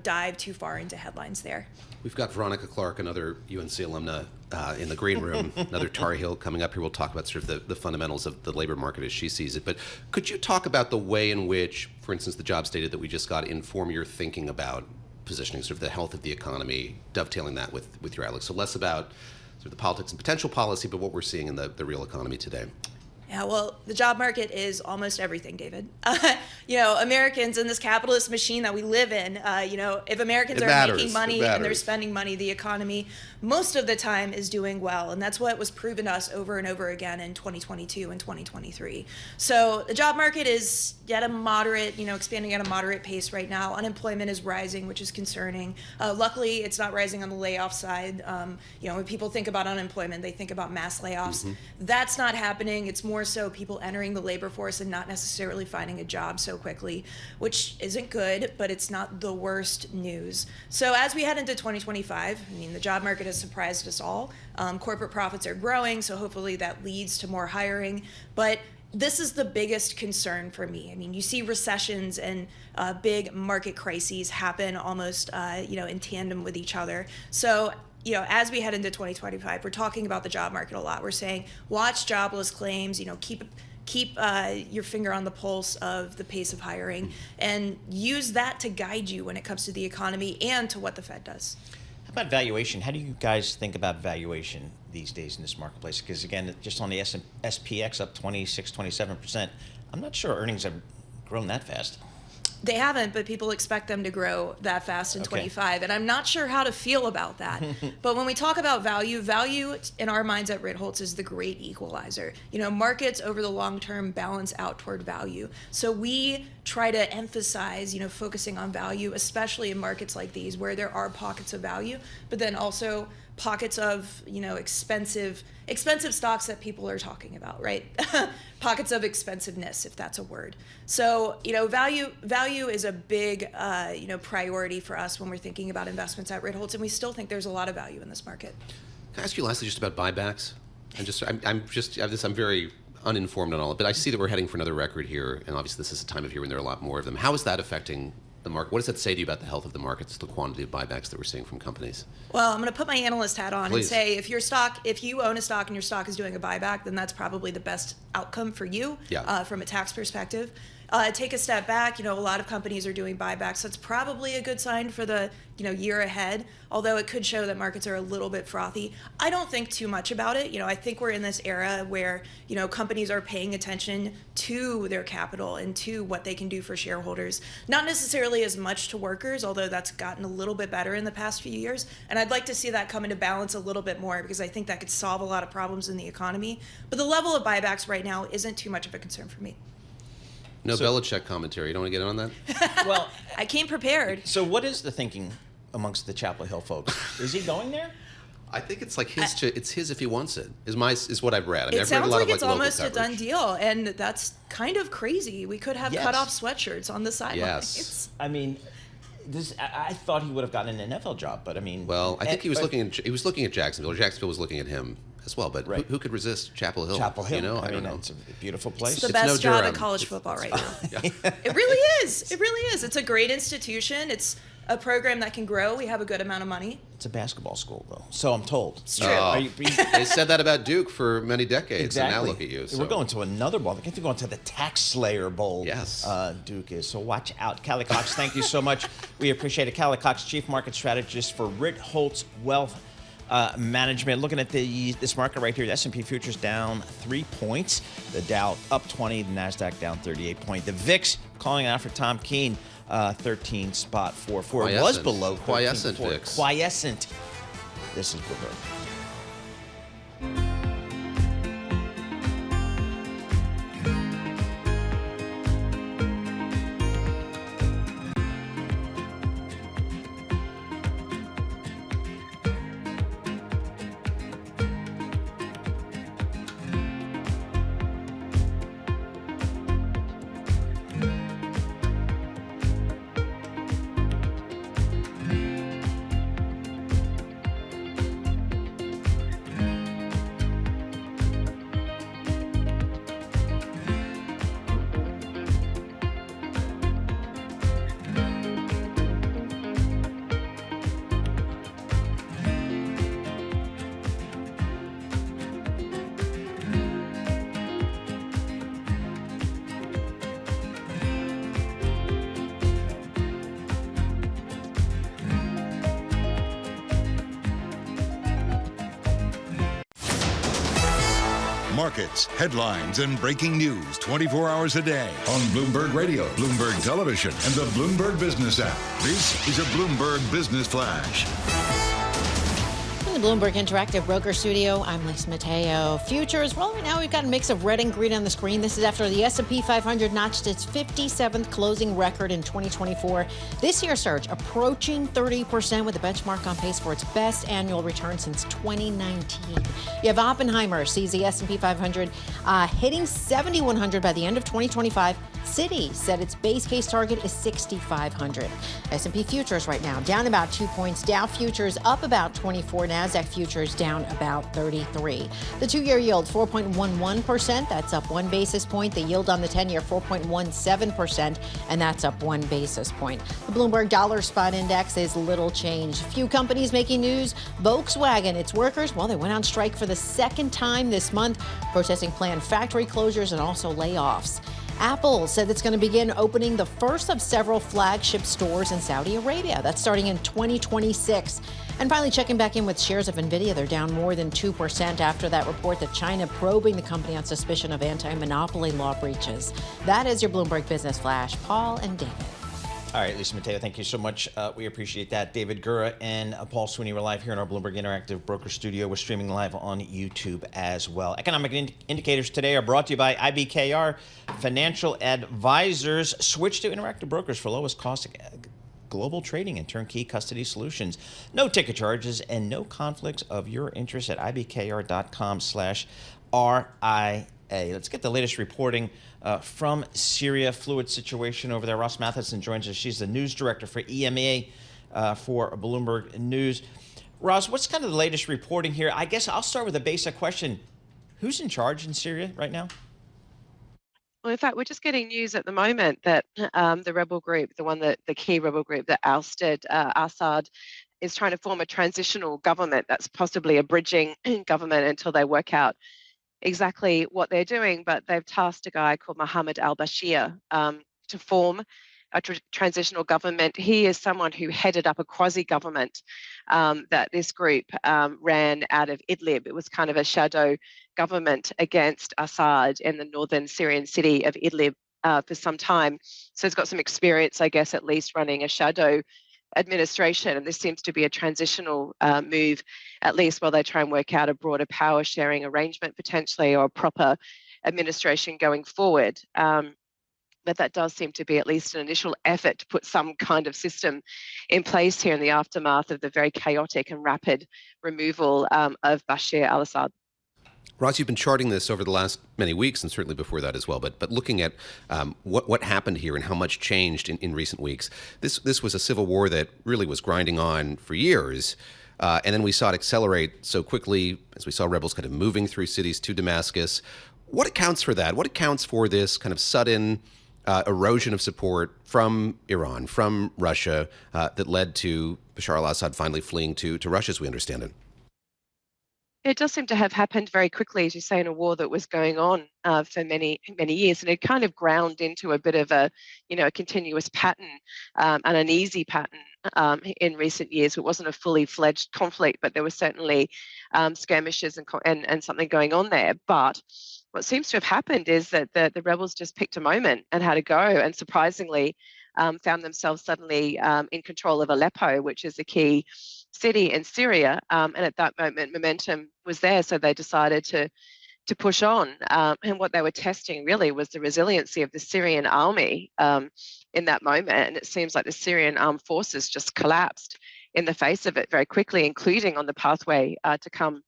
dive too far into headlines there. We've got Veronica Clark, another UNC alumna, in the green room, another Tar Heel coming up here. We'll talk about sort of the fundamentals of the labor market as she sees it. But could you talk about the way in which, for instance, the jobs data that we just got inform your thinking about positioning, sort of the health of the economy, dovetailing that with your outlook? So less about sort of the politics and potential policy, but what we're seeing in the real economy today. Yeah, well, the job market is almost everything, David. Americans in this capitalist machine that we live in, if Americans are making money and they're spending money, the economy most of the time is doing well. And that's what was proven to us over and over again in 2022 and 2023. So the job market is at a moderate, expanding at a moderate pace right now. Unemployment is rising, which is concerning. Luckily, it's not rising on the layoff side. When people think about unemployment, they think about mass layoffs. Mm-hmm. That's not happening. It's more so people entering the labor force and not necessarily finding a job so quickly, which isn't good, but it's not the worst news. So as we head into 2025, the job market has surprised us all. Corporate profits are growing, so hopefully that leads to more hiring. But this is the biggest concern for me. You see recessions and big market crises happen almost, in tandem with each other. So as we head into 2025, we're talking about the job market a lot. We're saying watch jobless claims, keep your finger on the pulse of the pace of hiring and use that to guide you when it comes to the economy and to what the Fed does. How about valuation? How do you guys think about valuation these days in this marketplace? Because again, just on the SPX up 26, 27%, I'm not sure earnings have grown that fast. They haven't, but people expect them to grow that fast in 25, and I'm not sure how to feel about that. But when we talk about value in our minds at Ritholtz is the great equalizer. You know, markets over the long term balance out toward value. So we try to emphasize, you know, focusing on value, especially in markets like these where there are pockets of value, but then also pockets of, you know, expensive stocks that people are talking about, right? Pockets of expensiveness, if that's a word. So, you know, value is a big, you know, priority for us when we're thinking about investments at Ritholtz, and we still think there's a lot of value in this market. Can I ask you lastly just about buybacks? I'm very uninformed on all of it, but I see that we're heading for another record here, and obviously this is a time of year when there are a lot more of them. How is that affecting the market? What does that say to you about the health of the markets, the quantity of buybacks that we're seeing from companies? Well, I'm going to put my analyst hat on Please. and say if you own a stock and your stock is doing a buyback, then that's probably the best outcome for you from a tax perspective. Take a step back, you know, a lot of companies are doing buybacks. That's probably a good sign for the, you know, year ahead, although it could show that markets are a little bit frothy. I don't think too much about it. You know, I think we're in this era where, you know, companies are paying attention to their capital and to what they can do for shareholders. Not necessarily as much to workers, although that's gotten a little bit better in the past few years. And I'd like to see that come into balance a little bit more because I think that could solve a lot of problems in the economy. But the level of buybacks right now isn't too much of a concern for me. No Belichick commentary. You don't want to get in on that? Well, I came prepared. So what is the thinking amongst the Chapel Hill folks? Is he going there? I think it's like it's his if he wants it. Is what I've read. It sounds like it's almost a done deal, and that's kind of crazy. We could have cut off sweatshirts on the sidelines. Yes. I mean, I thought he would have gotten an NFL job, but I mean, well, I think he was looking at Jacksonville. Jacksonville was looking at him as well, but who could resist Chapel Hill? Chapel Hill. You know, I mean, don't know. It's a beautiful place. It's the best job in college football right now. It really is. It really is. It's a great institution. It's a program that can grow. We have a good amount of money. It's a basketball school, though, so I'm told. It's true. They said that about Duke for many decades, exactly. and now look at you. So. We're going to another bowl. I think they're going to the Tax Slayer Bowl. Yes. Duke is. So watch out. Callie Cox, thank you so much. We appreciate it. Callie Cox, Chief Market Strategist for Ritholtz Wealth Management. Looking at this market right here, the S&P futures down 3 points. The Dow up 20. The NASDAQ down 38 points. The VIX, calling out for Tom Keene, 13.44. It was below 13.4. Quiescent VIX. Quiescent. This is Bloomberg. Markets, headlines, and breaking news 24 hours a day on Bloomberg Radio, Bloomberg Television, and the Bloomberg Business app. This is a Bloomberg Business Flash. From the Bloomberg Interactive Broker Studio, I'm Lisa Mateo. Futures, well, right now we've got a mix of red and green on the screen. This is after the S&P 500 notched its 57th closing record in 2024. This year's surge approaching 30% with the benchmark on pace for its best annual return since 2019. You have Oppenheimer sees the S&P 500 hitting 7,100 by the end of 2025. Citi said its base case target is 6,500. S&P futures right now down about 2 points. Dow futures up about 24. Nasdaq NASDAQ futures down about 33. The 2-year yield, 4.11%. That's up 1 basis point. The yield on the 10-year, 4.17%, and that's up 1 basis point. The Bloomberg Dollar Spot Index is little change. Few companies making news. Volkswagen, its workers, well, they went on strike for the second time this month, protesting planned factory closures and also layoffs. Apple said it's going to begin opening the first of several flagship stores in Saudi Arabia. That's starting in 2026. And finally, checking back in with shares of NVIDIA. They're down more than 2% after that report that China probing the company on suspicion of anti-monopoly law breaches. That is your Bloomberg Business Flash. Paul and David. All right, Lisa Mateo, thank you so much. We appreciate that. David Gura and Paul Sweeney, we're live here in our Bloomberg Interactive Broker Studio. We're streaming live on YouTube as well. Economic indicators today are brought to you by IBKR Financial Advisors. Switch to Interactive Brokers for lowest cost global trading and turnkey custody solutions. No ticket charges and no conflicts of your interest at ibkr.com/RIA. Let's get the latest reporting from Syria. Fluid situation over there. Ross Matheson joins us. She's the news director for EMEA for Bloomberg News. Ross, what's kind of the latest reporting here? I guess I'll start with a basic question. Who's in charge in Syria right now? Well, in fact, we're just getting news at the moment that the rebel group, the key rebel group that ousted Assad, is trying to form a transitional government that's possibly a bridging government until they work out exactly what they're doing. But they've tasked a guy called Mohammed al-Bashir to form a transitional government. He is someone who headed up a quasi-government that this group ran out of Idlib. It was kind of a shadow government against Assad in the northern Syrian city of Idlib for some time. So it's got some experience, I guess, at least running a shadow administration. And this seems to be a transitional move, at least while they try and work out a broader power sharing arrangement potentially, or a proper administration going forward. But that does seem to be at least an initial effort to put some kind of system in place here in the aftermath of the very chaotic and rapid removal of Bashar al-Assad. Ross, you've been charting this over the last many weeks, and certainly before that as well. But looking at what happened here and how much changed in recent weeks, this was a civil war that really was grinding on for years. And then we saw it accelerate so quickly as we saw rebels kind of moving through cities to Damascus. What accounts for that? What accounts for this kind of sudden erosion of support from Iran, from Russia, that led to Bashar al-Assad finally fleeing to Russia, as we understand it? It does seem to have happened very quickly, as you say, in a war that was going on for many, many years, and it kind of ground into a bit of a continuous pattern, an uneasy pattern in recent years. It wasn't a fully fledged conflict, but there were certainly skirmishes and something going on there. But what seems to have happened is that the rebels just picked a moment and had a go, and surprisingly found themselves suddenly in control of Aleppo, which is a key city in Syria. And at that moment, momentum was there, so they decided to push on. And what they were testing really was the resiliency of the Syrian army in that moment. And it seems like the Syrian armed forces just collapsed in the face of it very quickly, including on the pathway to come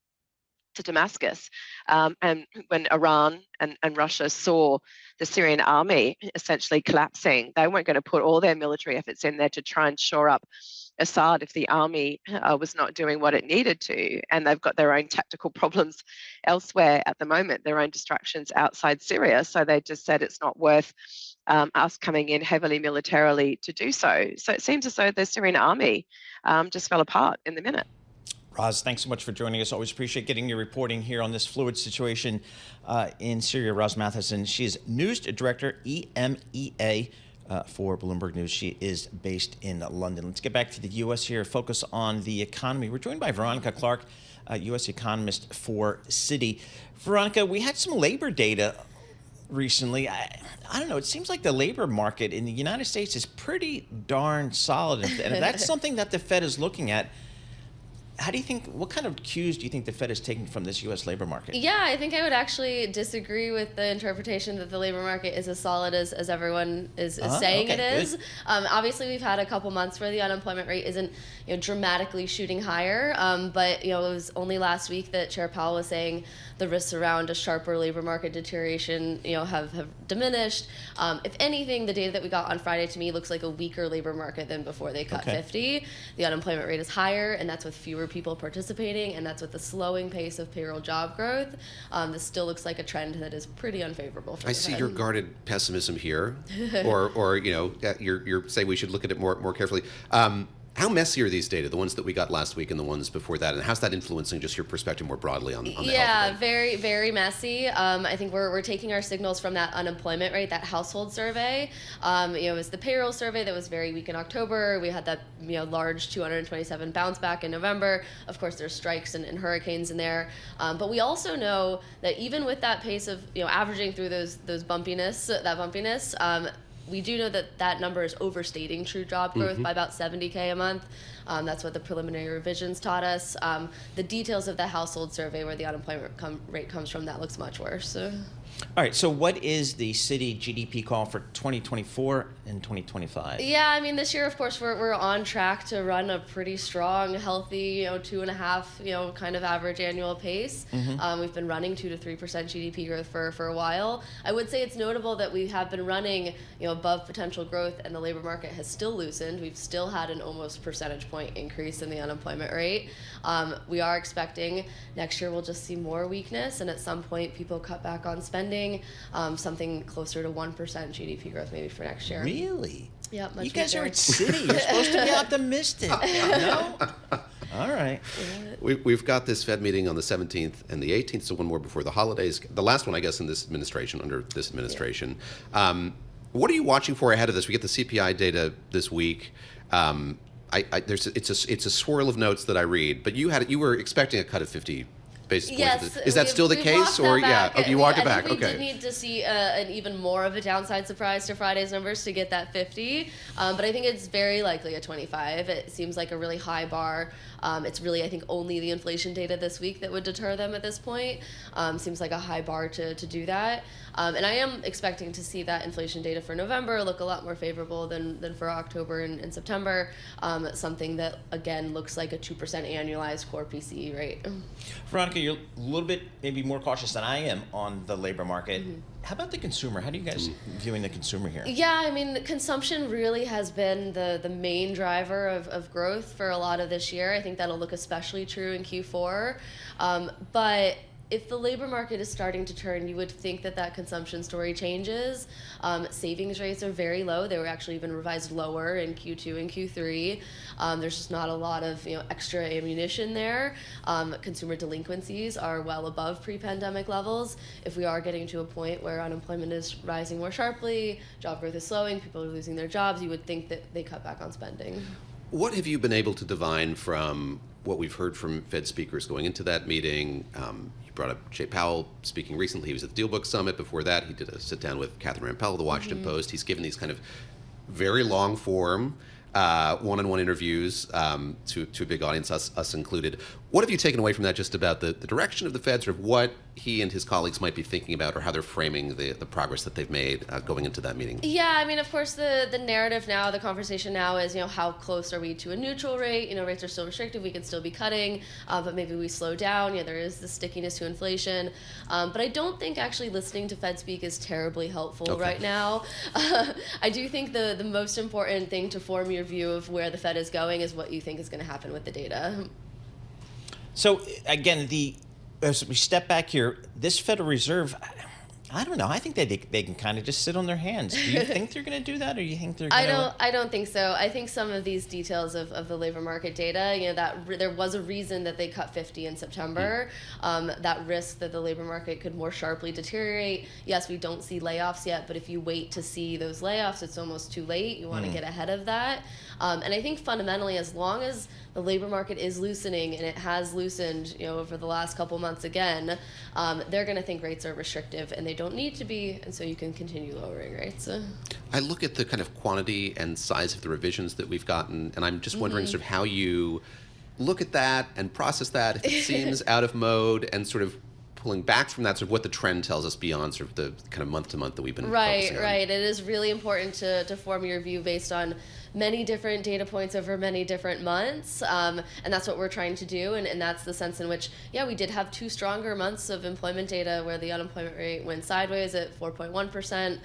to Damascus. And when Iran and Russia saw the Syrian army essentially collapsing, they weren't going to put all their military efforts in there to try and shore up Assad if the army was not doing what it needed to. And they've got their own tactical problems elsewhere at the moment, their own distractions outside Syria. So they just said it's not worth us coming in heavily militarily to do so. So it seems as though the Syrian army just fell apart in the minute. Roz, thanks so much for joining us. Always appreciate getting your reporting here on this fluid situation in Syria. Roz Matheson, she's news director, EMEA, for Bloomberg News. She is based in London. Let's get back to the U.S. here, focus on the economy. We're joined by Veronica Clark, U.S. economist for Citi. Veronica, we had some labor data recently. I don't know, it seems like the labor market in the United States is pretty darn solid. And if that's something that the Fed is looking at, how do you think, what kind of cues do you think the Fed is taking from this U.S. labor market? Yeah, I think I would actually disagree with the interpretation that the labor market is as solid as everyone is saying it is. Obviously, we've had a couple months where the unemployment rate isn't dramatically shooting higher, but it was only last week that Chair Powell was saying the risks around a sharper labor market deterioration have diminished. If anything, the data that we got on Friday to me looks like a weaker labor market than before they cut 50. The unemployment rate is higher, and that's with fewer people participating, and that's with the slowing pace of payroll job growth. This still looks like a trend that is pretty unfavorable for I the see Fed. your guarded pessimism here, or you're saying we should look at it more carefully. How messy are these data, the ones that we got last week and the ones before that, and how's that influencing just your perspective more broadly on the health of it? Very, very messy. I think we're taking our signals from that unemployment rate, that household survey. It was the payroll survey that was very weak in October. We had that large 227 bounce back in November. Of course, there's strikes and hurricanes in there. But we also know that even with that pace of averaging through that bumpiness, we do know that number is overstating true job growth by about 70K a month. That's what the preliminary revisions taught us. The details of the household survey where the unemployment rate comes from, that looks much worse. All right, so what is the city GDP call for 2024 and 2025? Yeah, I mean, this year, of course, we're on track to run a pretty strong, healthy, 2.5, kind of average annual pace. We've been running 2 to 3% GDP growth for a while. I would say it's notable that we have been running, above potential growth, and the labor market has still loosened. We've still had an almost percentage point increase in the unemployment rate. We are expecting next year we'll just see more weakness, and at some point people cut back on spending. Something closer to 1% GDP growth maybe for next year. Really? Yeah, much You guys weaker. are at City. You're supposed to be optimistic. No? All right. We've got this Fed meeting on the 17th and the 18th, so one more before the holidays. The last one, I guess, in this administration, under this administration. What are you watching for ahead of this? We get the CPI data this week. It's a swirl of notes that I read, but you were expecting a cut of 50 basis points. Yes, Is that still the case, or you walked it back? I think we did need to see an even more of a downside surprise to Friday's numbers to get that 50, but I think it's very likely a 25. It seems like a really high bar. It's really, I think, only the inflation data this week that would deter them at this point. Seems like a high bar to do that. And I am expecting to see that inflation data for November look a lot more favorable than for October and September. Something that, again, looks like a 2% annualized core PCE rate. Veronica, you're a little bit maybe more cautious than I am on the labor market. How about the consumer? How do you guys viewing the consumer here? Yeah, I mean, consumption really has been the main driver of growth for a lot of this year. I think that'll look especially true in Q4. But if the labor market is starting to turn, you would think that consumption story changes. Savings rates are very low. They were actually even revised lower in Q2 and Q3. There's just not a lot of extra ammunition there. Consumer delinquencies are well above pre-pandemic levels. If we are getting to a point where unemployment is rising more sharply, job growth is slowing, people are losing their jobs, you would think that they cut back on spending. What have you been able to divine from what we've heard from Fed speakers going into that meeting? You brought up Jay Powell speaking recently. He was at the Dealbook Summit. Before that, he did a sit-down with Catherine Rampell of the Washington Post. He's given these kind of very long-form one-on-one interviews to a big audience, us included. What have you taken away from that just about the direction of the Fed, sort of what he and his colleagues might be thinking about or how they're framing the progress that they've made going into that meeting? Yeah, I mean, of course, the narrative now, the conversation now is, how close are we to a neutral rate? Rates are still restrictive, we can still be cutting, but maybe we slow down. There is the stickiness to inflation. But I don't think actually listening to Fed speak is terribly helpful right now. I do think the most important thing to form your view of where the Fed is going is what you think is going to happen with the data. So again, as we step back here, this Federal Reserve, I don't know. I think they can kind of just sit on their hands. Do you think they're going to do that, or do you think they're going to? I don't think so. I think some of these details of the labor market data, that there was a reason that they cut 50 in September. That risk that the labor market could more sharply deteriorate. Yes, we don't see layoffs yet, but if you wait to see those layoffs, it's almost too late. You want to get ahead of that. And I think fundamentally, as long as the labor market is loosening, and it has loosened, over the last couple months again, they're going to think rates are restrictive, and they don't need to be, and so you can continue lowering rates. I look at the kind of quantity and size of the revisions that we've gotten, and I'm just wondering sort of how you look at that and process that, if it seems out of mode, and sort of pulling back from that, sort of what the trend tells us beyond sort of the kind of month to month that we've been focusing on. Right. It is really important to form your view based on many different data points over many different months, and that's what we're trying to do, and that's the sense in which, we did have 2 stronger months of employment data where the unemployment rate went sideways at 4.1%,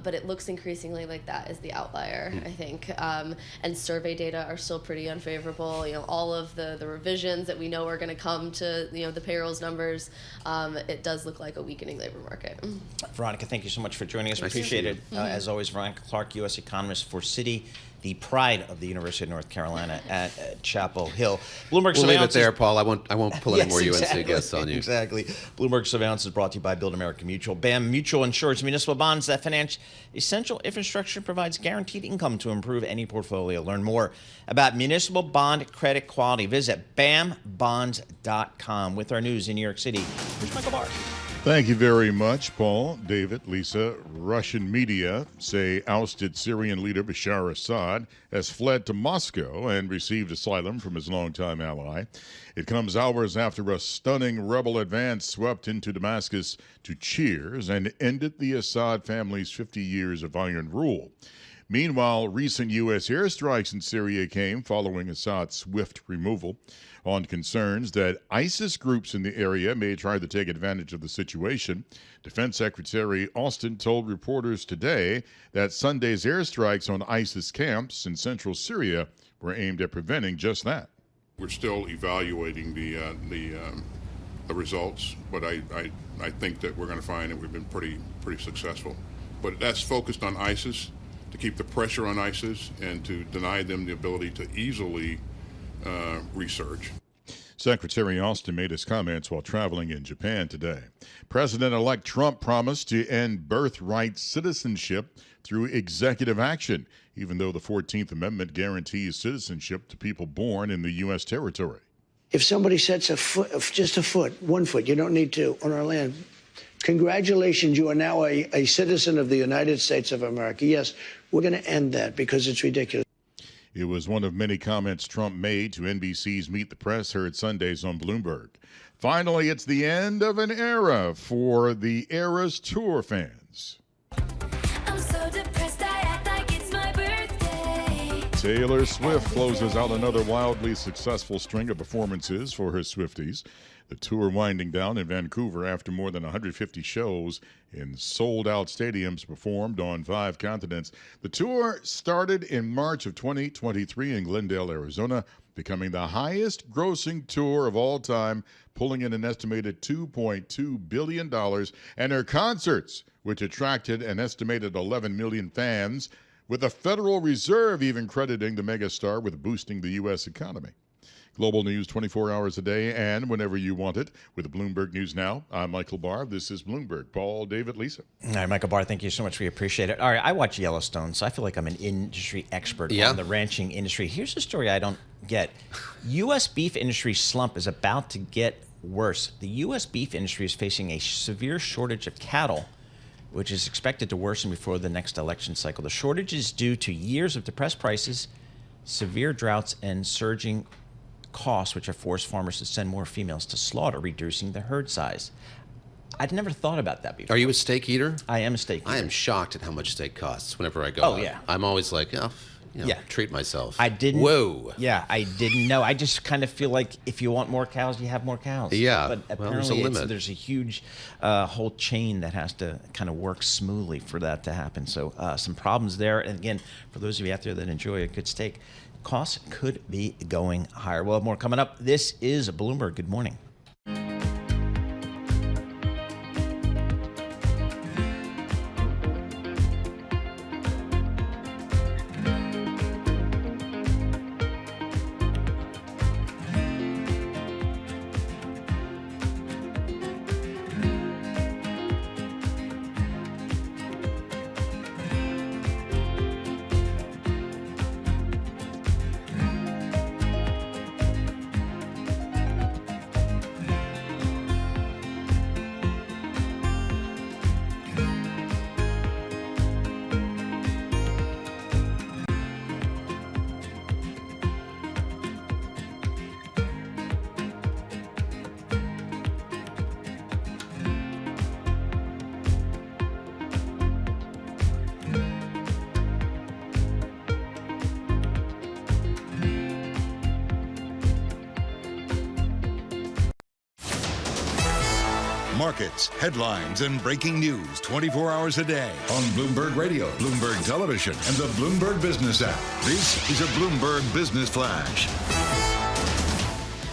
but it looks increasingly like that is the outlier, I think, and survey data are still pretty unfavorable. All of the revisions that we know are going to come to the payrolls numbers, it does look like a weakening labor market. Veronica, thank you so much for joining us. We appreciate it. As always, Veronica Clark, U.S. economist for Citi, the pride of the University of North Carolina at Chapel Hill. Bloomberg We'll leave it Surveillance there, Paul. I won't pull any more UNC guests on you. Exactly. Bloomberg Surveillance is brought to you by Build America Mutual. BAM Mutual insures municipal bonds that finance essential infrastructure, provides guaranteed income to improve any portfolio. Learn more about municipal bond credit quality. Visit bambonds.com. With our news in New York City, here's Michael Barr. Thank you very much, Paul, David, Lisa. Russian media say ousted Syrian leader Bashar al-Assad has fled to Moscow and received asylum from his longtime ally. It comes hours after a stunning rebel advance swept into Damascus to cheers and ended the Assad family's 50 years of iron rule. Meanwhile, recent U.S. airstrikes in Syria came following Assad's swift removal on concerns that ISIS groups in the area may try to take advantage of the situation. Defense Secretary Austin told reporters today that Sunday's airstrikes on ISIS camps in central Syria were aimed at preventing just that. We're still evaluating the results, but I think that we're going to find that we've been pretty successful. But that's focused on ISIS, to keep the pressure on ISIS and to deny them the ability to easily research. Secretary Austin made his comments while traveling in Japan today. President-elect Trump promised to end birthright citizenship through executive action, even though the 14th Amendment guarantees citizenship to people born in the U.S. territory. If somebody sets a foot, just a foot, 1 foot, you don't need to, on our land, congratulations, you are now a citizen of the United States of America. Yes, we're going to end that because it's ridiculous. It was one of many comments Trump made to NBC's Meet the Press, heard Sundays on Bloomberg. Finally, it's the end of an era for the Eras Tour fans. I'm so depressed, I act like it's my birthday. Taylor Swift closes out another wildly successful string of performances for her Swifties. The tour winding down in Vancouver after more than 150 shows in sold-out stadiums performed on 5 continents. The tour started in March of 2023 in Glendale, Arizona, becoming the highest-grossing tour of all time, pulling in an estimated $2.2 billion. And her concerts, which attracted an estimated 11 million fans, with the Federal Reserve even crediting the megastar with boosting the U.S. economy. Global news 24 hours a day and whenever you want it with Bloomberg News Now. I'm Michael Barr. This is Bloomberg. Paul, David, Lisa. All right, Michael Barr, thank you so much. We appreciate it. All right, I watch Yellowstone, so I feel like I'm an industry expert on the ranching industry. Here's the story I don't get. U.S. beef industry slump is about to get worse. The U.S. beef industry is facing a severe shortage of cattle, which is expected to worsen before the next election cycle. The shortage is due to years of depressed prices, severe droughts, and surging costs, which have forced farmers to send more females to slaughter, reducing the herd size. I'd never thought about that before. Are you a steak eater? I am a steak eater. I am shocked at how much steak costs whenever I go Oh, out. yeah. I'm always like, treat myself. I didn't. Whoa. Yeah, I didn't know. I just kind of feel like if you want more cows, you have more cows. Yeah. But Well, there's a apparently limit. there's a huge whole chain that has to kind of work smoothly for that to happen. So some problems there. And again, for those of you out there that enjoy a good steak, costs could be going higher. We'll have more coming up. This is Bloomberg. Good morning. Markets, headlines, and breaking news 24 hours a day on Bloomberg Radio, Bloomberg Television, and the Bloomberg Business app. This is a Bloomberg Business Flash.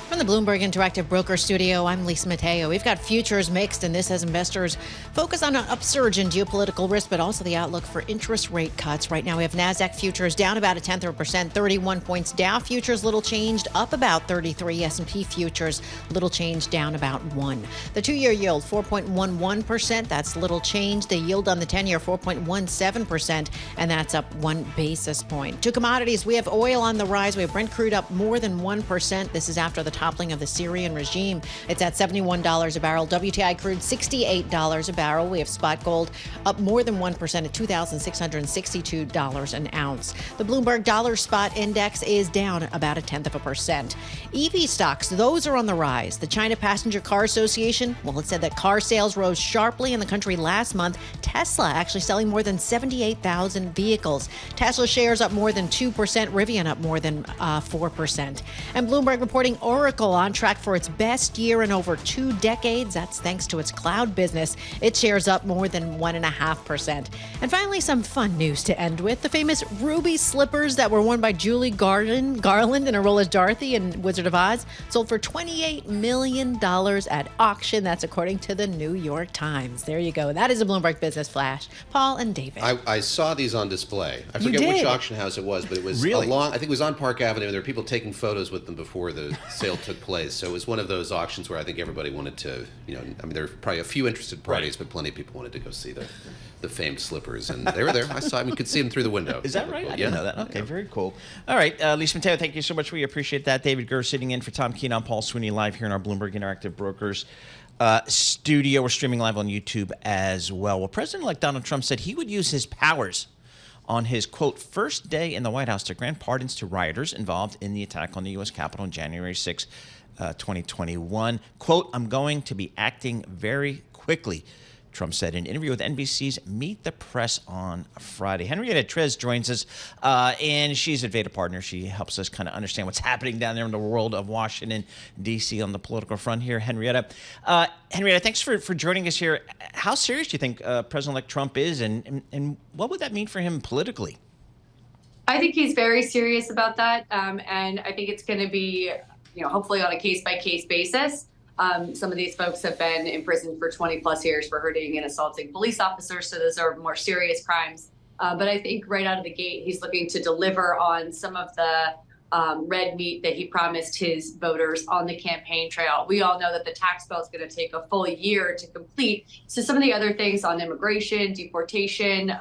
From the Bloomberg Interactive Broker Studio, I'm Lisa Mateo. We've got futures mixed, and this as investors focus on an upsurge in geopolitical risk, but also the outlook for interest rate cuts. Right now, we have NASDAQ futures down about 0.1%, 31 points. Dow futures little changed, up about 33. S&P futures little change, down about 1. The 2-year yield 4.11%. That's little change. The yield on the 10-year 4.17%, and that's up 1 basis point. To commodities, we have oil on the rise. We have Brent crude up more than 1%. This is after the toppling of the Syrian regime. It's at $71 a barrel. WTI crude $68 a barrel. We have spot gold up more than 1% at $2,662 an ounce. The Bloomberg Dollar Spot Index is down about 0.1%. EV stocks, those are on the rise. The China Passenger Car Association, well, it said that car sales rose sharply in the country last month. Tesla actually selling more than 78,000 vehicles. Tesla shares up more than 2%. Rivian up more than 4%. And Bloomberg reporting Oracle on track for its best year in over 2 decades. That's thanks to its cloud business. Its shares up more than 1.5%. And finally, some fun news to end with. The famous ruby slippers that were worn by Julie Garland in A Role as Dorothy in Wizard of Oz sold for $28 million at auction. That's according to the New York Times. There you go. That is a Bloomberg Business Flash. Paul and David. I saw these on display. I forget which auction house it was, but it was I think it was on Park Avenue. There were people taking photos with them before the sale took place. So it was one of those auctions where I think everybody wanted to, there were probably a few interested parties, but plenty of people wanted to go see the famed slippers. And they were there. You could see them through the window. Is that right? I didn't know that. Okay, very cool. All right, Lisa Mateo, thank you so much. We appreciate that. David Gura sitting in for Tom Keene. I'm Paul Sweeney, live here in our Bloomberg Interactive Brokers studio. We're streaming live on YouTube as well. Well, President-elect Donald Trump said he would use his powers on his, quote, first day in the White House to grant pardons to rioters involved in the attack on the U.S. Capitol on January 6, 2021. Quote, I'm going to be acting very quickly, Trump said in an interview with NBC's Meet the Press on Friday. Henrietta Treyz joins us, and she's at Veda Partners. She helps us kind of understand what's happening down there in the world of Washington, D.C. on the political front here. Henrietta, thanks for joining us here. How serious do you think President-elect Trump is, and what would that mean for him politically? I think he's very serious about that, and I think it's going to be, hopefully on a case-by-case basis. Some of these folks have been in prison for 20 plus years for hurting and assaulting police officers. So those are more serious crimes. But I think right out of the gate, he's looking to deliver on some of the red meat that he promised his voters on the campaign trail. We all know that the tax bill is going to take a full year to complete. So some of the other things on immigration, deportation,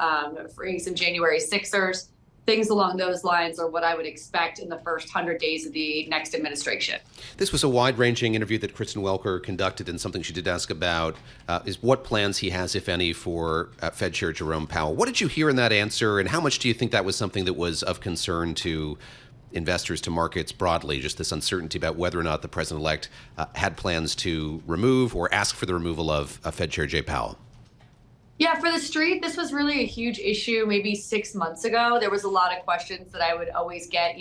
freeing some January 6ers, things along those lines are what I would expect in the first 100 days of the next administration. This was a wide-ranging interview that Kristen Welker conducted, and something she did ask about is what plans he has, if any, for Fed Chair Jerome Powell. What did you hear in that answer, and how much do you think that was something that was of concern to investors, to markets broadly, just this uncertainty about whether or not the president-elect had plans to remove or ask for the removal of Fed Chair Jay Powell? Yeah, for the street, this was really a huge issue maybe 6 months ago. There was a lot of questions that I would always get,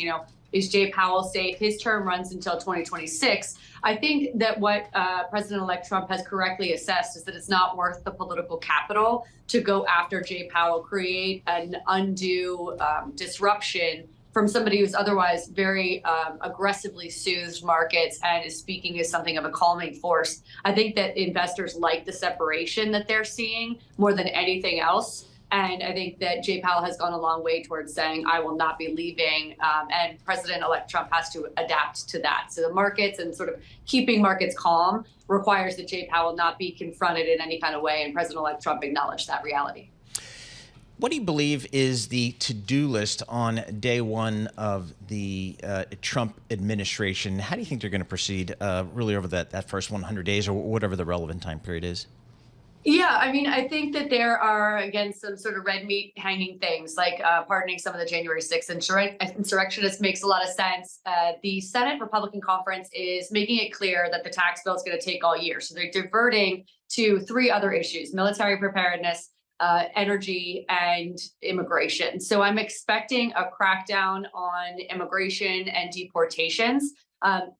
is Jay Powell safe? His term runs until 2026. I think that what President-elect Trump has correctly assessed is that it's not worth the political capital to go after Jay Powell, create an undue disruption from somebody who's otherwise very aggressively soothed markets and is speaking as something of a calming force. I think that investors like the separation that they're seeing more than anything else. And I think that Jay Powell has gone a long way towards saying, I will not be leaving. And President-elect Trump has to adapt to that. So the markets and sort of keeping markets calm requires that Jay Powell not be confronted in any kind of way. And President-elect Trump acknowledged that reality. What do you believe is the to-do list on day one of the Trump administration? How do you think they're going to proceed really over that first 100 days or whatever the relevant time period is? Yeah, I mean, I think that there are, again, some sort of red meat hanging things like pardoning some of the January 6th insurrectionists makes a lot of sense. The Senate Republican Conference is making it clear that the tax bill is going to take all year. So they're diverting to 3 other issues: military preparedness, energy, and immigration. So I'm expecting a crackdown on immigration and deportations.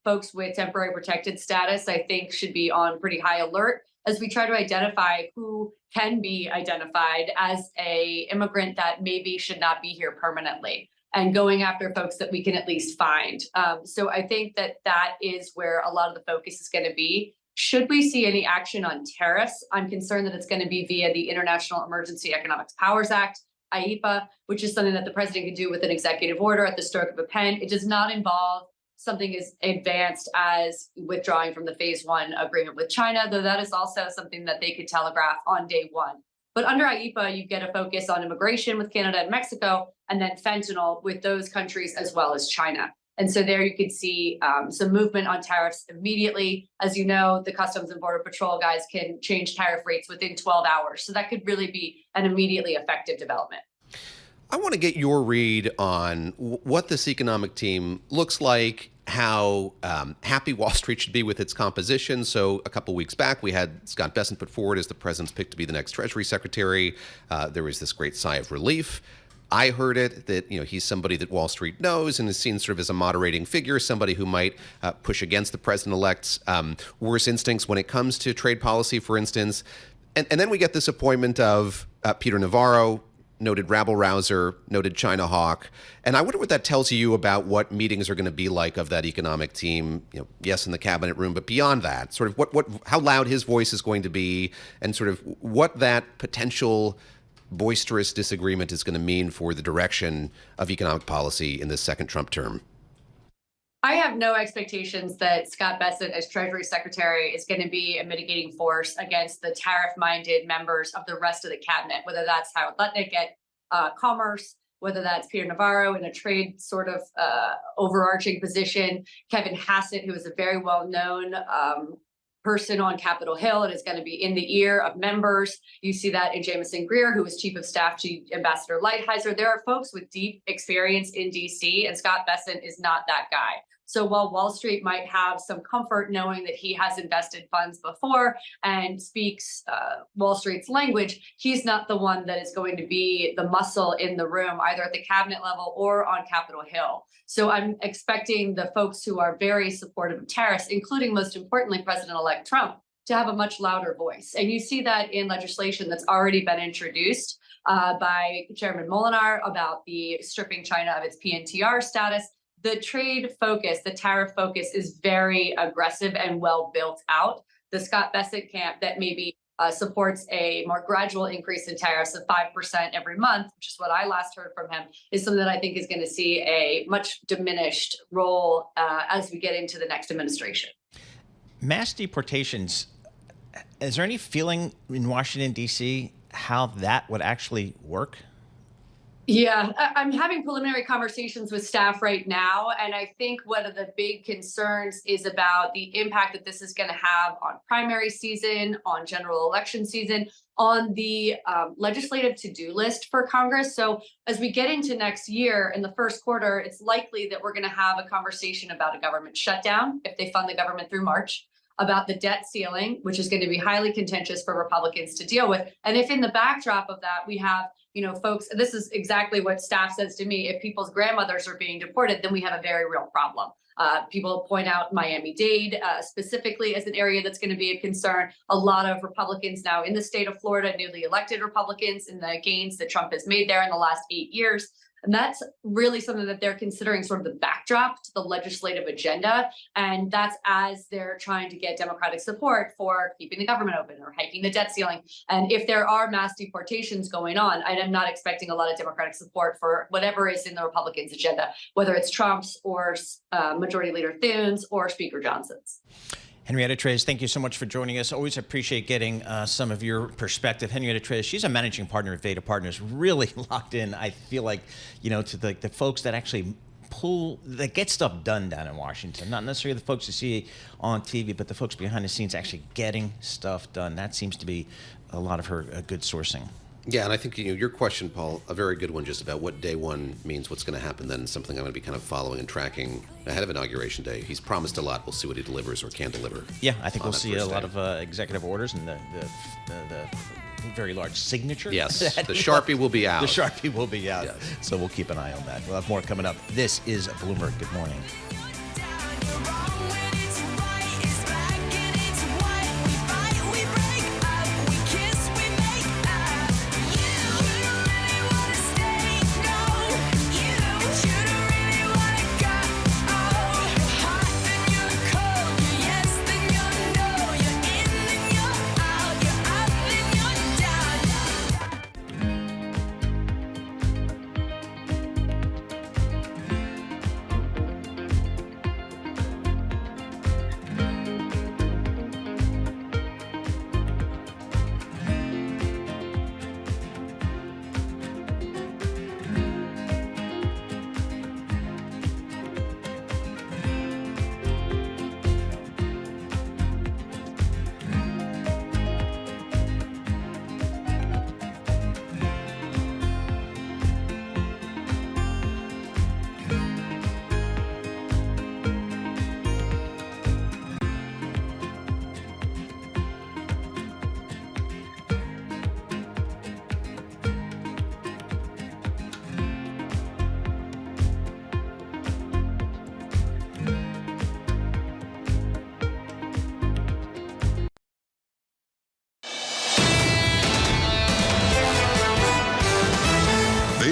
Folks with temporary protected status, I think, should be on pretty high alert. as we try to identify who can be identified as a immigrant that maybe should not be here permanently, and going after folks that we can at least find. So I think that is where a lot of the focus is going to be. Should we see any action on tariffs, I'm concerned that it's going to be via the International Emergency Economic Powers Act, IEPA, which is something that the president can do with an executive order at the stroke of a pen. It does not involve something as advanced as withdrawing from the phase 1 agreement with China, though that is also something that they could telegraph on day one. But under IEPA, you get a focus on immigration with Canada and Mexico, and then fentanyl with those countries as well as China. And so there you could see some movement on tariffs immediately. As you know, the Customs and Border Patrol guys can change tariff rates within 12 hours. So that could really be an immediately effective development. I want to get your read on what this economic team looks like, how happy Wall Street should be with its composition. So a couple weeks back, we had Scott Bessent put forward as the president's pick to be the next Treasury Secretary. There was this great sigh of relief. I heard it that he's somebody that Wall Street knows and is seen sort of as a moderating figure, somebody who might push against the president-elect's worst instincts when it comes to trade policy, for instance. And then we get this appointment of Peter Navarro, noted rabble-rouser, noted China hawk. And I wonder what that tells you about what meetings are going to be like of that economic team, yes, in the cabinet room, but beyond that, sort of how loud his voice is going to be, and sort of what that potential boisterous disagreement is going to mean for the direction of economic policy in this second Trump term. I have no expectations that Scott Bessent as Treasury Secretary is going to be a mitigating force against the tariff-minded members of the rest of the cabinet, whether that's Howard Lutnick at Commerce, whether that's Peter Navarro in a trade sort of overarching position, Kevin Hassett, who is a very well-known person on Capitol Hill and is going to be in the ear of members. You see that in Jamison Greer, who was Chief of Staff to Ambassador Lighthizer. There are folks with deep experience in D.C., and Scott Bessent is not that guy. So while Wall Street might have some comfort knowing that he has invested funds before and speaks Wall Street's language, he's not the one that is going to be the muscle in the room, either at the cabinet level or on Capitol Hill. So I'm expecting the folks who are very supportive of tariffs, including most importantly, President-elect Trump, to have a much louder voice. And you see that in legislation that's already been introduced by Chairman Molinar about the stripping China of its PNTR status. The trade focus, the tariff focus is very aggressive and well built out. The Scott Bessent camp that maybe supports a more gradual increase in tariffs of 5% every month, which is what I last heard from him, is something that I think is going to see a much diminished role as we get into the next administration. Mass deportations, is there any feeling in Washington, D.C., how that would actually work? Yeah, I'm having preliminary conversations with staff right now, and I think one of the big concerns is about the impact that this is going to have on primary season, on general election season, on the legislative to-do list for Congress. So as we get into next year in the first quarter, it's likely that we're going to have a conversation about a government shutdown if they fund the government through March, about the debt ceiling, which is going to be highly contentious for Republicans to deal with. And if in the backdrop of that, we have, folks, this is exactly what staff says to me, if people's grandmothers are being deported, then we have a very real problem. People point out Miami-Dade specifically as an area that's going to be a concern. A lot of Republicans now in the state of Florida, newly elected Republicans, and the gains that Trump has made there in the last 8 years. And that's really something that they're considering sort of the backdrop to the legislative agenda. And that's as they're trying to get Democratic support for keeping the government open or hiking the debt ceiling. And if there are mass deportations going on, I'm not expecting a lot of Democratic support for whatever is in the Republicans' agenda, whether it's Trump's or Majority Leader Thune's or Speaker Johnson's. Henrietta Treyz, thank you so much for joining us. Always appreciate getting some of your perspective. Henrietta Treyz, she's a managing partner at Veda Partners, really locked in, I feel like, to the folks that actually that get stuff done down in Washington. Not necessarily the folks you see on TV, but the folks behind the scenes actually getting stuff done. That seems to be a lot of her good sourcing. Yeah, and I think your question, Paul, a very good one, just about what day one means, what's going to happen then, something I'm going to be kind of following and tracking ahead of Inauguration Day. He's promised a lot. We'll see what he delivers or can deliver. Yeah, I think we'll see a lot of executive orders and the very large signature. Yes, the Sharpie will be out. The Sharpie will be out. Yes. So we'll keep an eye on that. We'll have more coming up. This is Bloomberg. Good morning. When it's right, it's back, and it's what we fight, we break.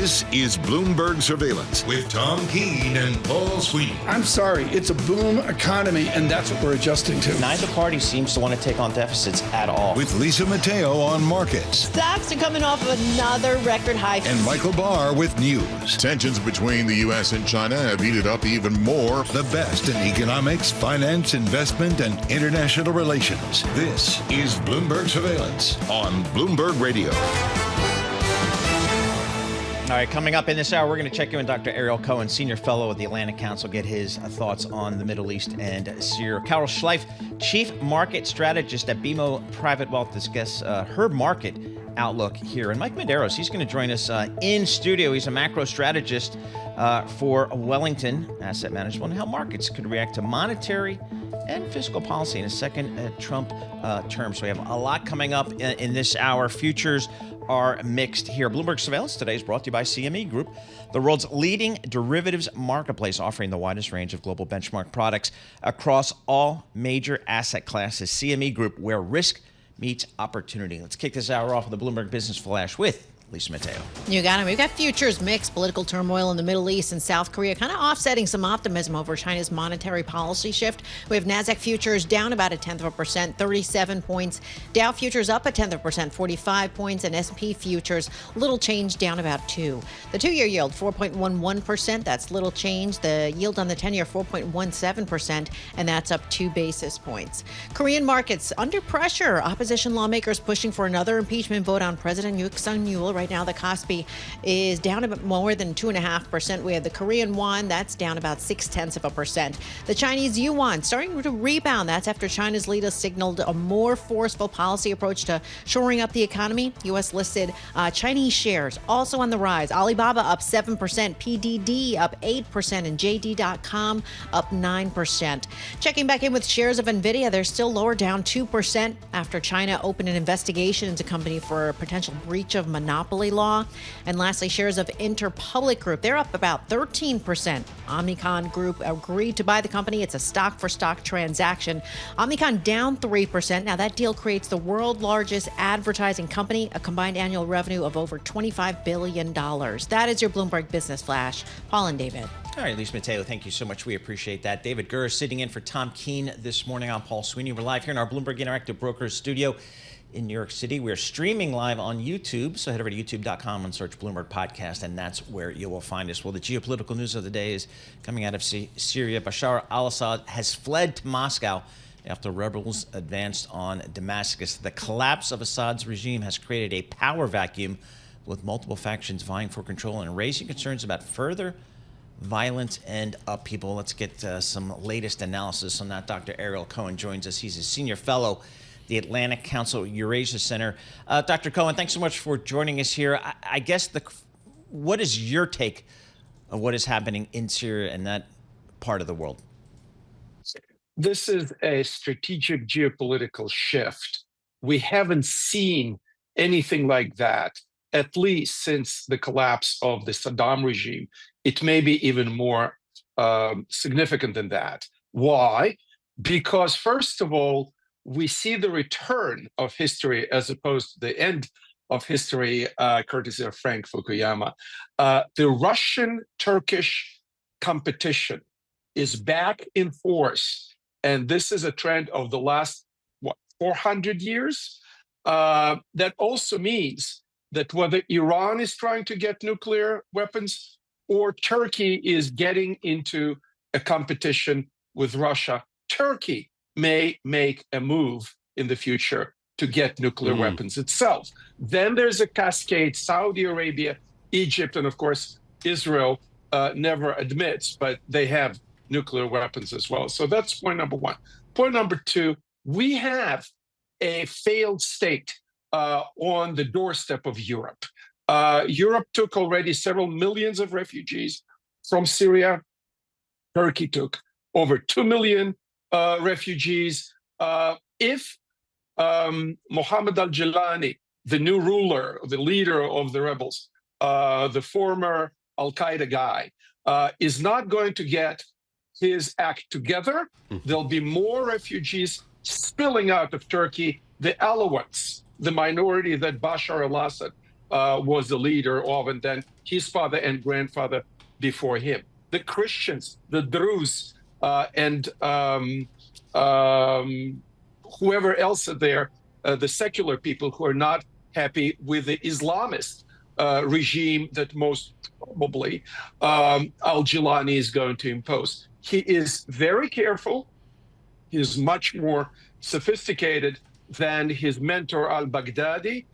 This is Bloomberg Surveillance with Tom Keene and Paul Sweeney. I'm sorry, it's a boom economy, and that's what we're adjusting to. Neither party seems to want to take on deficits at all. With Lisa Mateo on markets. Stocks are coming off of another record high. And Michael Barr with news. Tensions between the U.S. and China have heated up even more. The best in economics, finance, investment, and international relations. This is Bloomberg Surveillance on Bloomberg Radio. All right, coming up in this hour, we're going to check in with Dr. Ariel Cohen, Senior Fellow at the Atlantic Council, get his thoughts on the Middle East and Syria. Carol Schleif, Chief Market Strategist at BMO Private Wealth, discuss her market outlook here. And Mike Medeiros, he's going to join us in studio. He's a macro strategist for Wellington Asset Management, and how markets could react to monetary and fiscal policy in a second Trump term. So we have a lot coming up in this hour. Futures are mixed here. Bloomberg Surveillance today is brought to you by CME Group, the world's leading derivatives marketplace, offering the widest range of global benchmark products across all major asset classes. CME Group, where risk meets opportunity. Let's kick this hour off with the Bloomberg Business Flash with Lisa Mateo. You got it. We've got futures mixed. Political turmoil in the Middle East and South Korea kind of offsetting some optimism over China's monetary policy shift. We have NASDAQ futures down about 0.1%, 37 points. Dow futures up 0.1%, 45 points. And S&P futures, little change, down about 2. The 2-year yield, 4.11%. That's little change. The yield on the 10-year, 4.17%. And that's up 2 basis points. Korean markets under pressure. Opposition lawmakers pushing for another impeachment vote on President Yoon Suk-yeol. Right now, the Kospi is down a bit more than 2.5%. We have the Korean won, that's down about 0.6%. The Chinese yuan starting to rebound. That's after China's leader signaled a more forceful policy approach to shoring up the economy. U.S. listed Chinese shares also on the rise. Alibaba up 7%, PDD up 8%, and JD.com up 9%. Checking back in with shares of NVIDIA, they're still lower, down 2% after China opened an investigation into the company for a potential breach of monopoly law. And lastly, shares of Interpublic Group, they're up about 13%. Omnicom Group agreed to buy the company. It's a stock-for-stock transaction. Omnicom down 3%. Now, that deal creates the world's largest advertising company, a combined annual revenue of over $25 billion. That is your Bloomberg Business Flash. Paul and David. All right, Lisa Mateo, thank you so much. We appreciate that. David Gura sitting in for Tom Keene this morning. I'm Paul Sweeney. We're live here in our Bloomberg Interactive Brokers studio in New York City. We're streaming live on YouTube, so head over to youtube.com and search Bloomberg Podcast, and that's where you will find us. Well, the geopolitical news of the day is coming out of Syria. Bashar al-Assad has fled to Moscow after rebels advanced on Damascus. The collapse of Assad's regime has created a power vacuum, with multiple factions vying for control and raising concerns about further violence and upheaval. Let's get some latest analysis on that. Dr. Ariel Cohen joins us. He's a senior fellow the Atlantic Council Eurasia Center. Dr. Cohen, thanks so much for joining us here. I guess what is your take of what is happening in Syria and that part of the world? This is a strategic geopolitical shift. We haven't seen anything like that, at least since the collapse of the Saddam regime. It may be even more significant than that. Why? Because, first of all, we see the return of history as opposed to the end of history, courtesy of Frank Fukuyama. The Russian-Turkish competition is back in force, and this is a trend of the last, 400 years? That also means that whether Iran is trying to get nuclear weapons or Turkey is getting into a competition with Russia, Turkey may make a move in the future to get nuclear weapons itself. Then there's a cascade. Saudi Arabia, Egypt, and of course, Israel never admits, but they have nuclear weapons as well. So that's point number one. Point number two, we have a failed state on the doorstep of Europe. Europe took already several millions of refugees from Syria. Turkey took over 2 million refugees. If Mohammed al-Jilani, the new ruler, the leader of the rebels, the former Al-Qaeda guy, is not going to get his act together, there'll be more refugees spilling out of Turkey. The Alawites, the minority that Bashar al-Assad was the leader of, and then his father and grandfather before him. The Christians, the Druze, and whoever else are there, the secular people who are not happy with the Islamist regime that most probably al-Jilani is going to impose. He is very careful. He is much more sophisticated than his mentor al-Baghdadi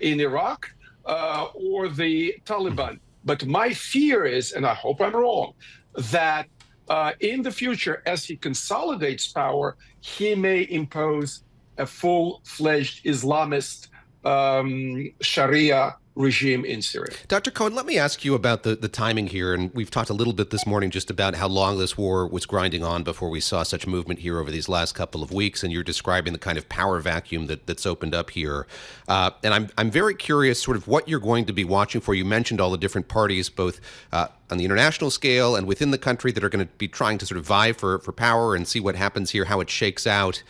in Iraq or the Taliban. But my fear is, and I hope I'm wrong, that in the future, as he consolidates power, he may impose a full-fledged Islamist Sharia regime in Syria. Dr. Cohen, let me ask you about the timing here. And we've talked a little bit this morning just about how long this war was grinding on before we saw such movement here over these last couple of weeks. And you're describing the kind of power vacuum that's opened up here. And I'm very curious sort of what you're going to be watching for. You mentioned all the different parties, both on the international scale and within the country, that are going to be trying to sort of vie for power and see what happens here, how it shakes out.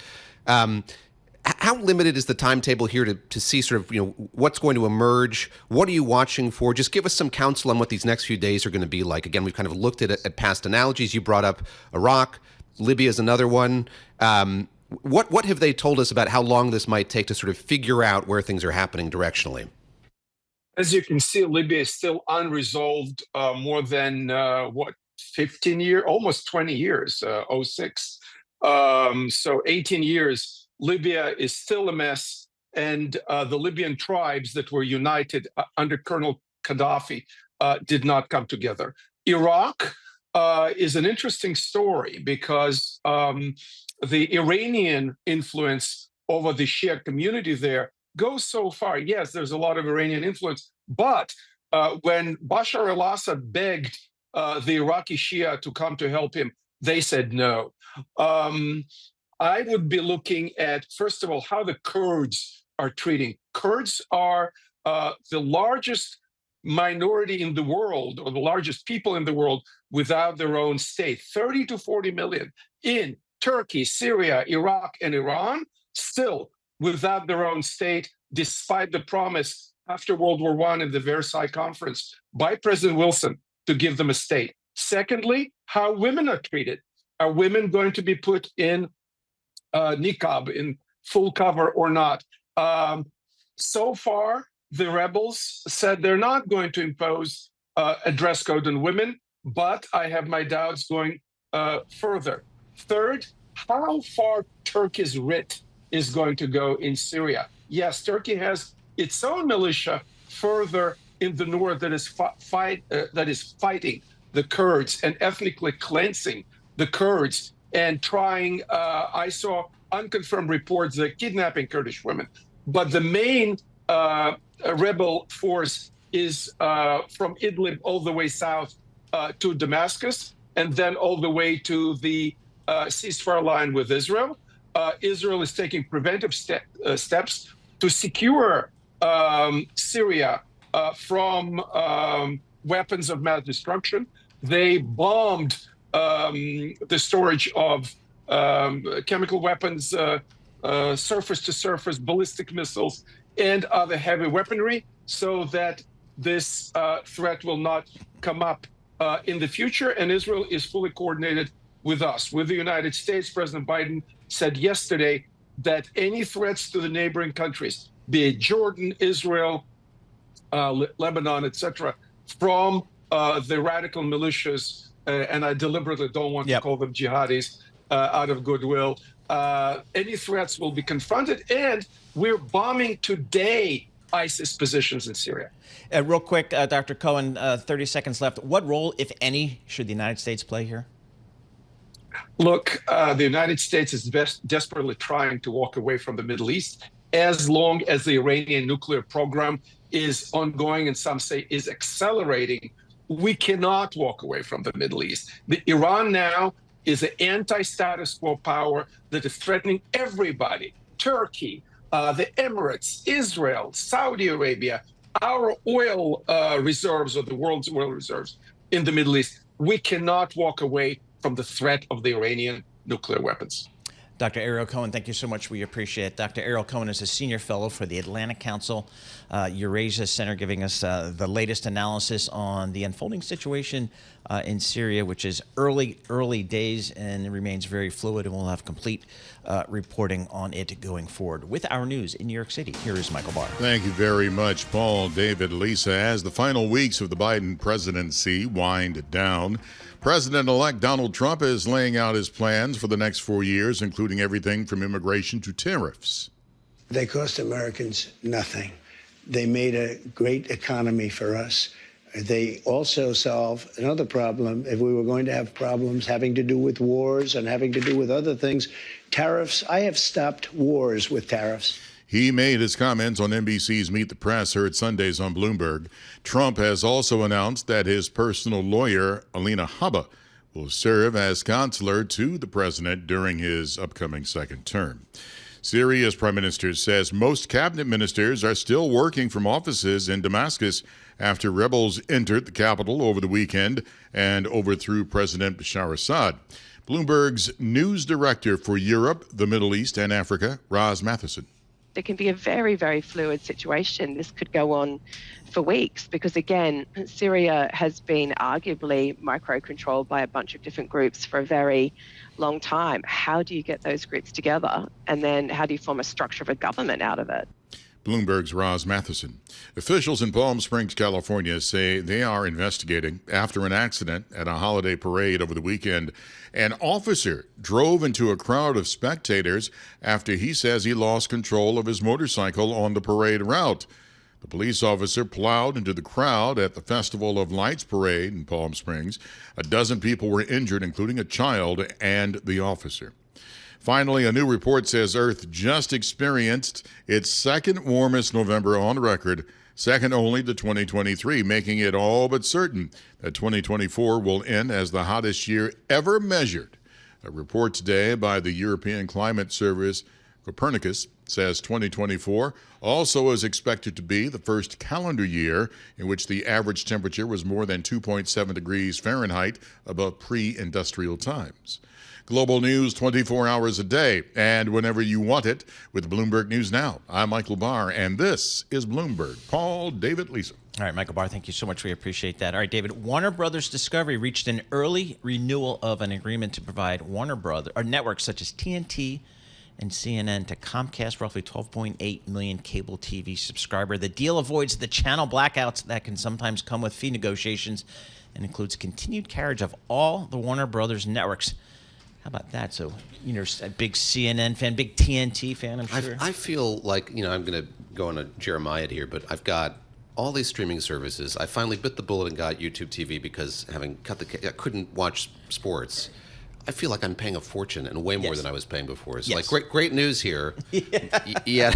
How limited is the timetable here to see sort of, what's going to emerge? What are you watching for? Just give us some counsel on what these next few days are going to be like. Again, we've kind of looked at past analogies. You brought up Iraq. Libya is another one. What have they told us about how long this might take to sort of figure out where things are happening directionally? As you can see, Libya is still unresolved more than, 15 years, almost 20 years, 06. So 18 years. Libya is still a mess, and the Libyan tribes that were united under Colonel Gaddafi did not come together. Iraq is an interesting story because the Iranian influence over the Shia community there goes so far. Yes, there's a lot of Iranian influence, but when Bashar al-Assad begged the Iraqi Shia to come to help him, they said no. I would be looking at, first of all, how the Kurds are treating. Kurds are the largest minority in the world, or the largest people in the world without their own state. 30 to 40 million in Turkey, Syria, Iraq, and Iran, still without their own state, despite the promise after World War I in the Versailles Conference by President Wilson to give them a state. Secondly, how women are treated. Are women going to be put in niqab, in full cover or not? So far, the rebels said they're not going to impose a dress code on women, but I have my doubts going further. Third, how far Turkey's writ is going to go in Syria. Yes, Turkey has its own militia further in the north that is fighting the Kurds and ethnically cleansing the Kurds and trying, I saw unconfirmed reports that kidnapping Kurdish women. But the main rebel force is from Idlib all the way south to Damascus, and then all the way to the ceasefire line with Israel. Israel is taking preventive steps to secure Syria from weapons of mass destruction. They bombed the storage of chemical weapons, surface-to-surface ballistic missiles, and other heavy weaponry, so that this threat will not come up in the future. And Israel is fully coordinated with us, with the United States. President Biden said yesterday that any threats to the neighboring countries, be it Jordan, Israel, Lebanon, etc., from the radical militias, and I deliberately don't want to call them jihadis out of goodwill, any threats will be confronted. And we're bombing today ISIS positions in Syria. Real quick, Dr. Cohen, 30 seconds left. What role, if any, should the United States play here? Look, the United States is desperately trying to walk away from the Middle East as long as the Iranian nuclear program is ongoing, and some say is accelerating. We cannot walk away from the Middle East. Iran now is an anti-status quo power that is threatening everybody. Turkey, the Emirates, Israel, Saudi Arabia, our oil reserves, or the world's oil reserves in the Middle East. We cannot walk away from the threat of the Iranian nuclear weapons. Dr. Ariel Cohen, thank you so much. We appreciate it. Dr. Ariel Cohen is a senior fellow for the Atlantic Council Eurasia Center, giving us the latest analysis on the unfolding situation in Syria, which is early days and remains very fluid, and we'll have complete reporting on it going forward. With our news in New York City, here is Michael Barr. Thank you very much, Paul, David, Lisa. As the final weeks of the Biden presidency wind down, President-elect Donald Trump is laying out his plans for the next 4 years, including everything from immigration to tariffs. They cost Americans nothing. They made a great economy for us. They also solve another problem. If we were going to have problems having to do with wars and having to do with other things, tariffs, I have stopped wars with tariffs. He made his comments on NBC's Meet the Press, heard Sundays on Bloomberg. Trump has also announced that his personal lawyer, Alina Habba, will serve as counselor to the president during his upcoming second term. Syria's prime minister says most cabinet ministers are still working from offices in Damascus after rebels entered the capital over the weekend and overthrew President Bashar Assad. Bloomberg's news director for Europe, the Middle East, and Africa, Roz Matheson. It can be a very, very fluid situation. This could go on for weeks because, again, Syria has been arguably micro-controlled by a bunch of different groups for a very long time. How do you get those groups together? And then how do you form a structure of a government out of it? Bloomberg's Roz Matheson. Officials in Palm Springs, California say they are investigating after an accident at a holiday parade over the weekend. An officer drove into a crowd of spectators after he says he lost control of his motorcycle on the parade route. The police officer plowed into the crowd at the Festival of Lights parade in Palm Springs. A dozen people were injured, including a child and the officer. Finally, a new report says Earth just experienced its second warmest November on record, second only to 2023, making it all but certain that 2024 will end as the hottest year ever measured. A report today by the European Climate Service, Copernicus, says 2024 also is expected to be the first calendar year in which the average temperature was more than 2.7 degrees Fahrenheit above pre-industrial times. Global news 24 hours a day and whenever you want it with Bloomberg News Now. I'm Michael Barr, and this is Bloomberg. Paul, David, Lisa. All right, Michael Barr, thank you so much. We appreciate that. All right, David, Warner Brothers Discovery reached an early renewal of an agreement to provide Warner Brothers or networks such as TNT and CNN to Comcast, roughly 12.8 million cable TV subscriber. The deal avoids the channel blackouts that can sometimes come with fee negotiations and includes continued carriage of all the Warner Brothers networks. How about that? So, you're a big CNN fan, big TNT fan, I'm sure. I feel like, I'm going to go on a Jeremiah here, but I've got all these streaming services. I finally bit the bullet and got YouTube TV because having cut I couldn't watch sports. I feel like I'm paying a fortune and way more than I was paying before. So great news here. Yeah.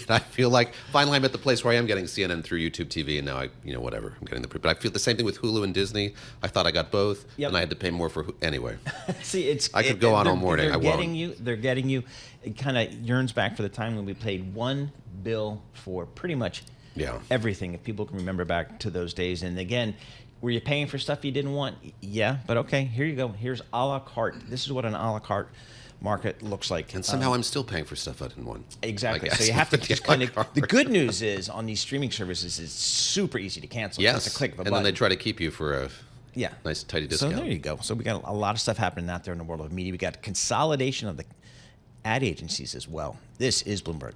I feel like finally I'm at the place where I am getting CNN through YouTube TV, and now whatever, I'm getting the. But I feel the same thing with Hulu and Disney. I thought I got both, and I had to pay more for anyway. See, I could go on all morning. They're getting you. It kind of yearns back for the time when we paid one bill for pretty much everything. If people can remember back to those days, and again. Were you paying for stuff you didn't want? Yeah, but okay, here you go. Here's a la carte. This is what an a la carte market looks like. And somehow I'm still paying for stuff I didn't want. Exactly. So you have to just kind of... The good news is on these streaming services, it's super easy to cancel. Yes. It's a click of a button. And then they try to keep you for a nice, tidy discount. So there you go. So we got a lot of stuff happening out there in the world of media. We got consolidation of the ad agencies as well. This is Bloomberg.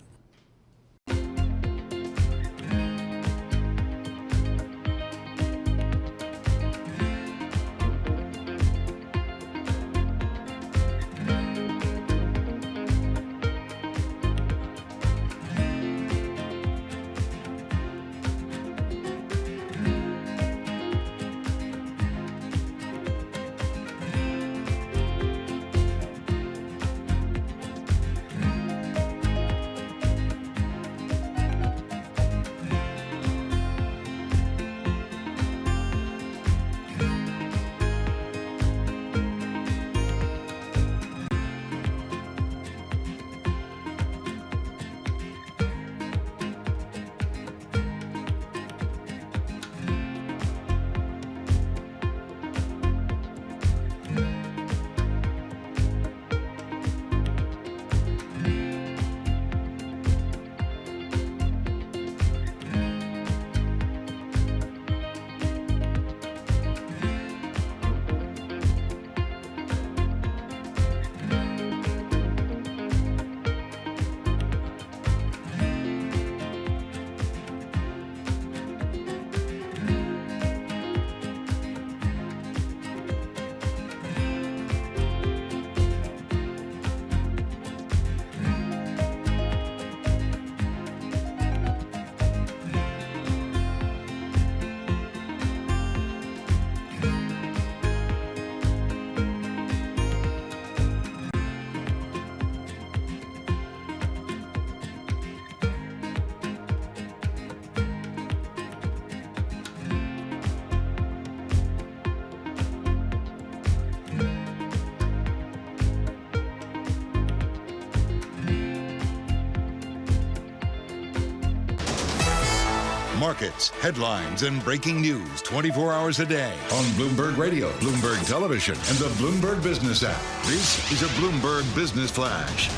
Markets, headlines, and breaking news 24 hours a day on Bloomberg Radio, Bloomberg Television, and the Bloomberg Business app. This is a Bloomberg Business Flash.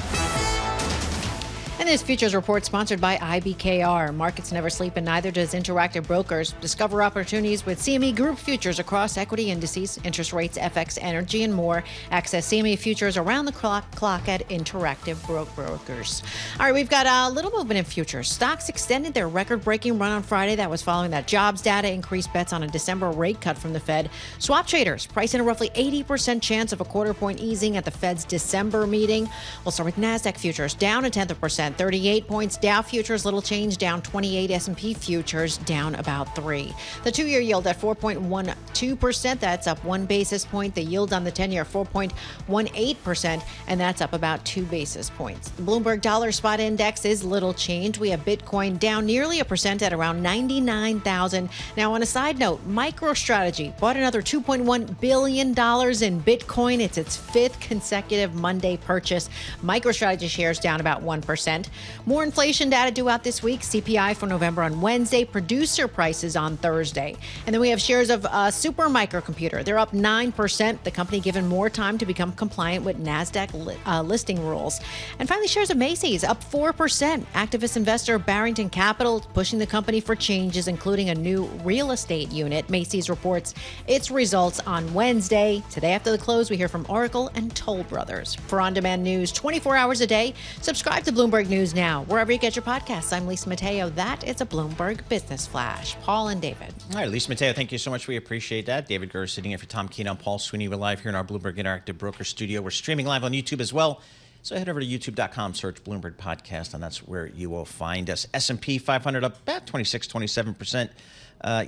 And this futures report sponsored by IBKR. Markets never sleep, and neither does Interactive Brokers. Discover opportunities with CME Group futures across equity indices, interest rates, FX, energy, and more. Access CME futures around the clock at Interactive Brokers. All right, we've got a little movement in futures. Stocks extended their record-breaking run on Friday. That was following that jobs data, increased bets on a December rate cut from the Fed. Swap traders price in a roughly 80% chance of a quarter-point easing at the Fed's December meeting. We'll start with NASDAQ futures, down 0.1%. 38 points. Dow futures, little change, down 28. S&P futures, down about 3. The 2-year yield at 4.12%. That's up 1 basis point. The yield on the 10-year, 4.18%, and that's up about 2 basis points. The Bloomberg Dollar Spot Index is little change. We have Bitcoin down nearly 1% at around 99,000. Now, on a side note, MicroStrategy bought another $2.1 billion in Bitcoin. It's its 5th consecutive Monday purchase. MicroStrategy shares down about 1%. More inflation data due out this week. CPI for November on Wednesday. Producer prices on Thursday. And then we have shares of Super Microcomputer. They're up 9%. The company given more time to become compliant with NASDAQ listing rules. And finally, shares of Macy's up 4%. Activist investor Barrington Capital pushing the company for changes, including a new real estate unit. Macy's reports its results on Wednesday. Today after the close, we hear from Oracle and Toll Brothers. For on-demand news 24 hours a day, subscribe to Bloomberg News Now, wherever you get your podcasts. I'm Lisa Mateo. That is a Bloomberg Business Flash. Paul and David. All right, Lisa Mateo, thank you so much. We appreciate that. David Gura sitting in for Tom Keene. I'm Paul Sweeney. We're live here in our Bloomberg Interactive Broker Studio. We're streaming live on YouTube as well. So head over to youtube.com, search Bloomberg Podcast, and that's where you will find us. S&P 500 up about 27%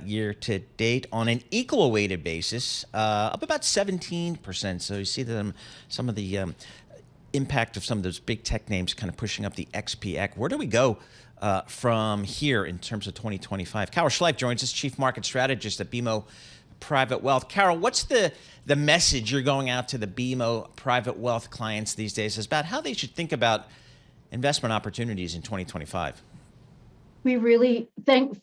year to date on an equal weighted basis, up about 17%. So you see some of the impact of some of those big tech names kind of pushing up the XPX. Where do we go from here in terms of 2025? Carol Schleif joins us, Chief Market Strategist at BMO Private Wealth. Carol, what's the message you're going out to the BMO Private Wealth clients these days about how they should think about investment opportunities in 2025? We really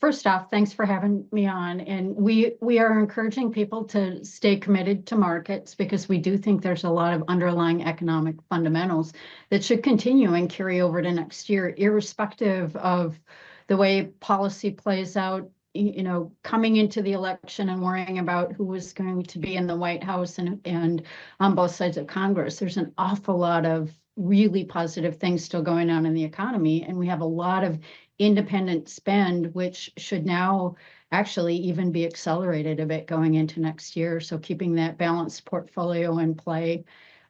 first off, thanks for having me on. And we are encouraging people to stay committed to markets because we do think there's a lot of underlying economic fundamentals that should continue and carry over to next year, irrespective of the way policy plays out. You know, coming into the election and worrying about who was going to be in the White House and on both sides of Congress, there's an awful lot of really positive things still going on in the economy. And we have a lot of independent spend, which should now actually even be accelerated a bit going into next year. So keeping that balanced portfolio in play,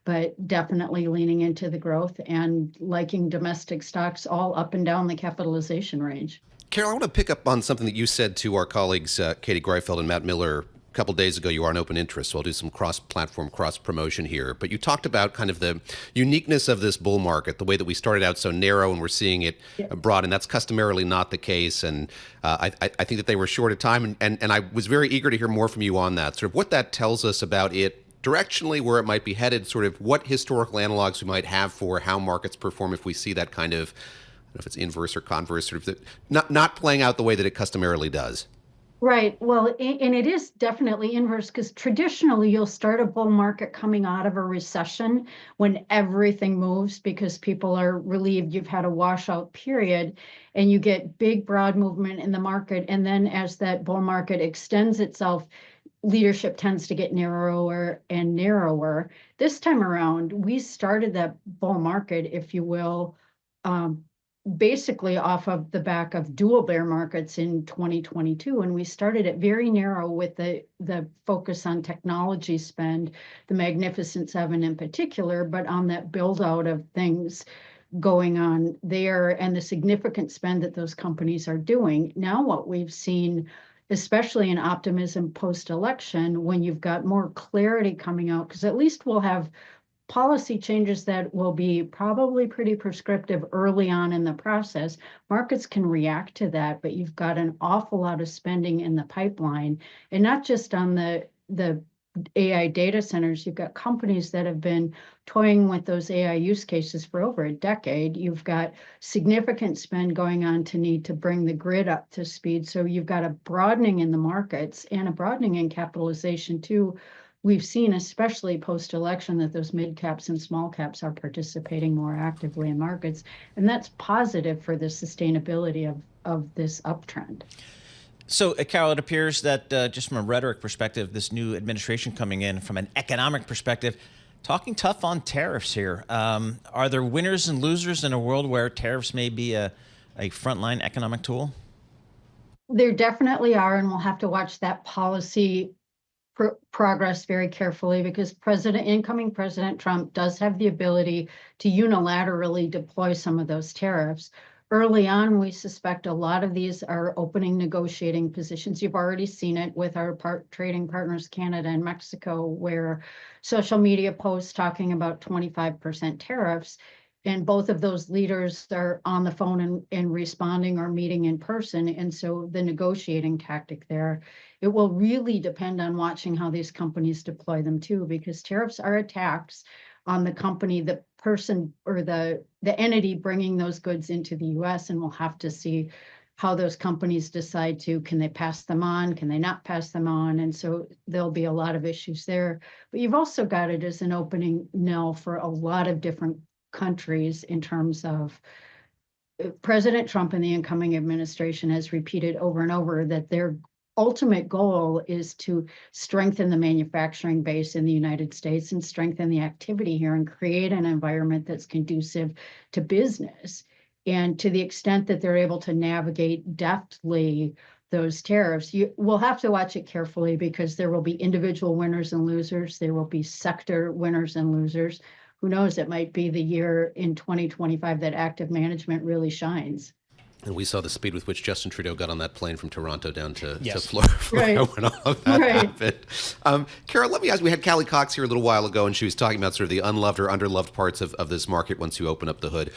but definitely leaning into the growth and liking domestic stocks all up and down the capitalization range. Carol, I want to pick up on something that you said to our colleagues, Katie Greifeld and Matt Miller, a couple days ago. You are an open interest, so I'll do some cross-platform, cross-promotion here. But you talked about kind of the uniqueness of this bull market, the way that we started out so narrow and we're seeing it broad, and that's customarily not the case. And I think that they were short of time, and I was very eager to hear more from you on that, sort of what that tells us about it directionally, where it might be headed, sort of what historical analogs we might have for how markets perform if we see that kind of, I don't know if it's inverse or converse, sort of not playing out the way that it customarily does. Right. Well, and it is definitely inverse because traditionally you'll start a bull market coming out of a recession when everything moves because people are relieved you've had a washout period and you get big, broad movement in the market. And then as that bull market extends itself, leadership tends to get narrower and narrower. This time around, we started that bull market, if you will, basically off of the back of dual bear markets in 2022. And we started it very narrow with the focus on technology spend, the Magnificent Seven in particular, but on that build out of things going on there and the significant spend that those companies are doing. Now what we've seen, especially in optimism post-election, when you've got more clarity coming out, because at least we'll have policy changes that will be probably pretty prescriptive early on in the process. Markets can react to that, but you've got an awful lot of spending in the pipeline, and not just on the AI data centers, you've got companies that have been toying with those AI use cases for over a decade. You've got significant spend going on to need to bring the grid up to speed. So you've got a broadening in the markets and a broadening in capitalization too. We've seen, especially post-election, that those mid caps and small caps are participating more actively in markets. And that's positive for the sustainability of this uptrend. So, Carol, it appears that just from a rhetoric perspective, this new administration coming in from an economic perspective, talking tough on tariffs here. Are there winners and losers in a world where tariffs may be a frontline economic tool? There definitely are, and we'll have to watch that policy progress very carefully, because incoming President Trump does have the ability to unilaterally deploy some of those tariffs. Early on, we suspect a lot of these are opening negotiating positions. You've already seen it with our trading partners, Canada and Mexico, where social media posts talking about 25% tariffs, and both of those leaders are on the phone and responding or meeting in person. And so the negotiating tactic there, it will really depend on watching how these companies deploy them too, because tariffs are a tax on the company, the person or the entity bringing those goods into the US, and we'll have to see how those companies decide can they pass them on? Can they not pass them on? And so there'll be a lot of issues there. But you've also got it as an opening knell for a lot of different countries in terms of President Trump and the incoming administration has repeated over and over that their ultimate goal is to strengthen the manufacturing base in the United States and strengthen the activity here and create an environment that's conducive to business. And to the extent that they're able to navigate deftly those tariffs, we'll have to watch it carefully, because there will be individual winners and losers. There will be sector winners and losers. Who knows, it might be the year in 2025 that active management really shines. And we saw the speed with which Justin Trudeau got on that plane from Toronto down to Yes. Florida Right. when all of that happened. Carol, let me ask, we had Callie Cox here a little while ago, and she was talking about sort of the unloved or underloved parts of this market once you open up the hood.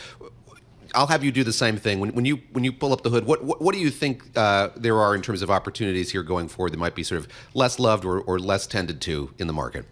I'll have you do the same thing. When you pull up the hood, what do you think there are in terms of opportunities here going forward that might be sort of less loved or less tended to in the market?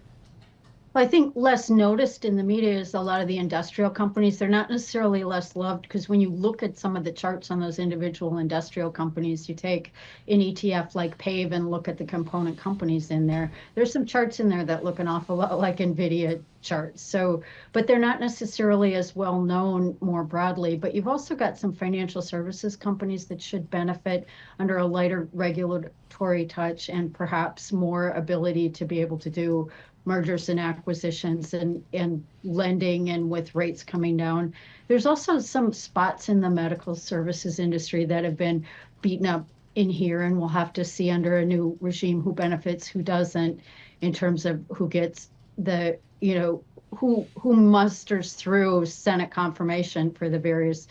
Well, I think less noticed in the media is a lot of the industrial companies. They're not necessarily less loved, because when you look at some of the charts on those individual industrial companies, you take an ETF like PAVE and look at the component companies in there. There's some charts in there that look an awful lot like NVIDIA charts. So, but they're not necessarily as well known more broadly. But you've also got some financial services companies that should benefit under a lighter regulatory touch and perhaps more ability to be able to do mergers and acquisitions and lending, and with rates coming down. There's also some spots in the medical services industry that have been beaten up in here, and we'll have to see under a new regime who benefits, who doesn't, in terms of who gets the, who musters through Senate confirmation for the various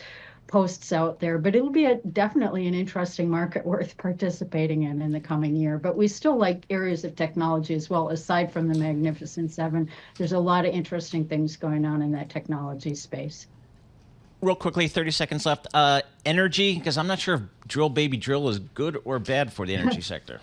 posts out there. But it'll be definitely an interesting market worth participating in the coming year. But we still like areas of technology as well. Aside from the Magnificent Seven, there's a lot of interesting things going on in that technology space. Real quickly, 30 seconds left. Energy, because I'm not sure if drill baby drill is good or bad for the energy sector.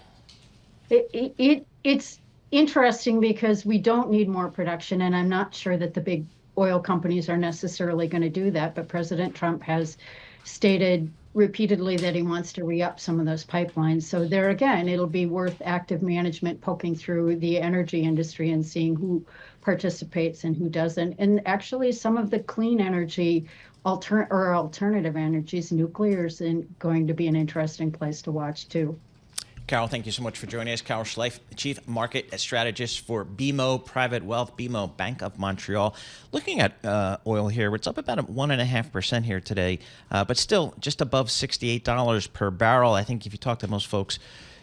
It's interesting because we don't need more production, and I'm not sure that the big oil companies are necessarily going to do that, but President Trump has stated repeatedly that he wants to re-up some of those pipelines. So there again, it'll be worth active management poking through the energy industry and seeing who participates and who doesn't. And actually some of the clean energy alternative energies, nuclear is going to be an interesting place to watch too. Carol, thank you so much for joining us. Carol Schleif, Chief Market Strategist for BMO Private Wealth, BMO Bank of Montreal. Looking at oil here, it's up about 1.5% here today, but still just above $68 per barrel. I think if you talk to most folks,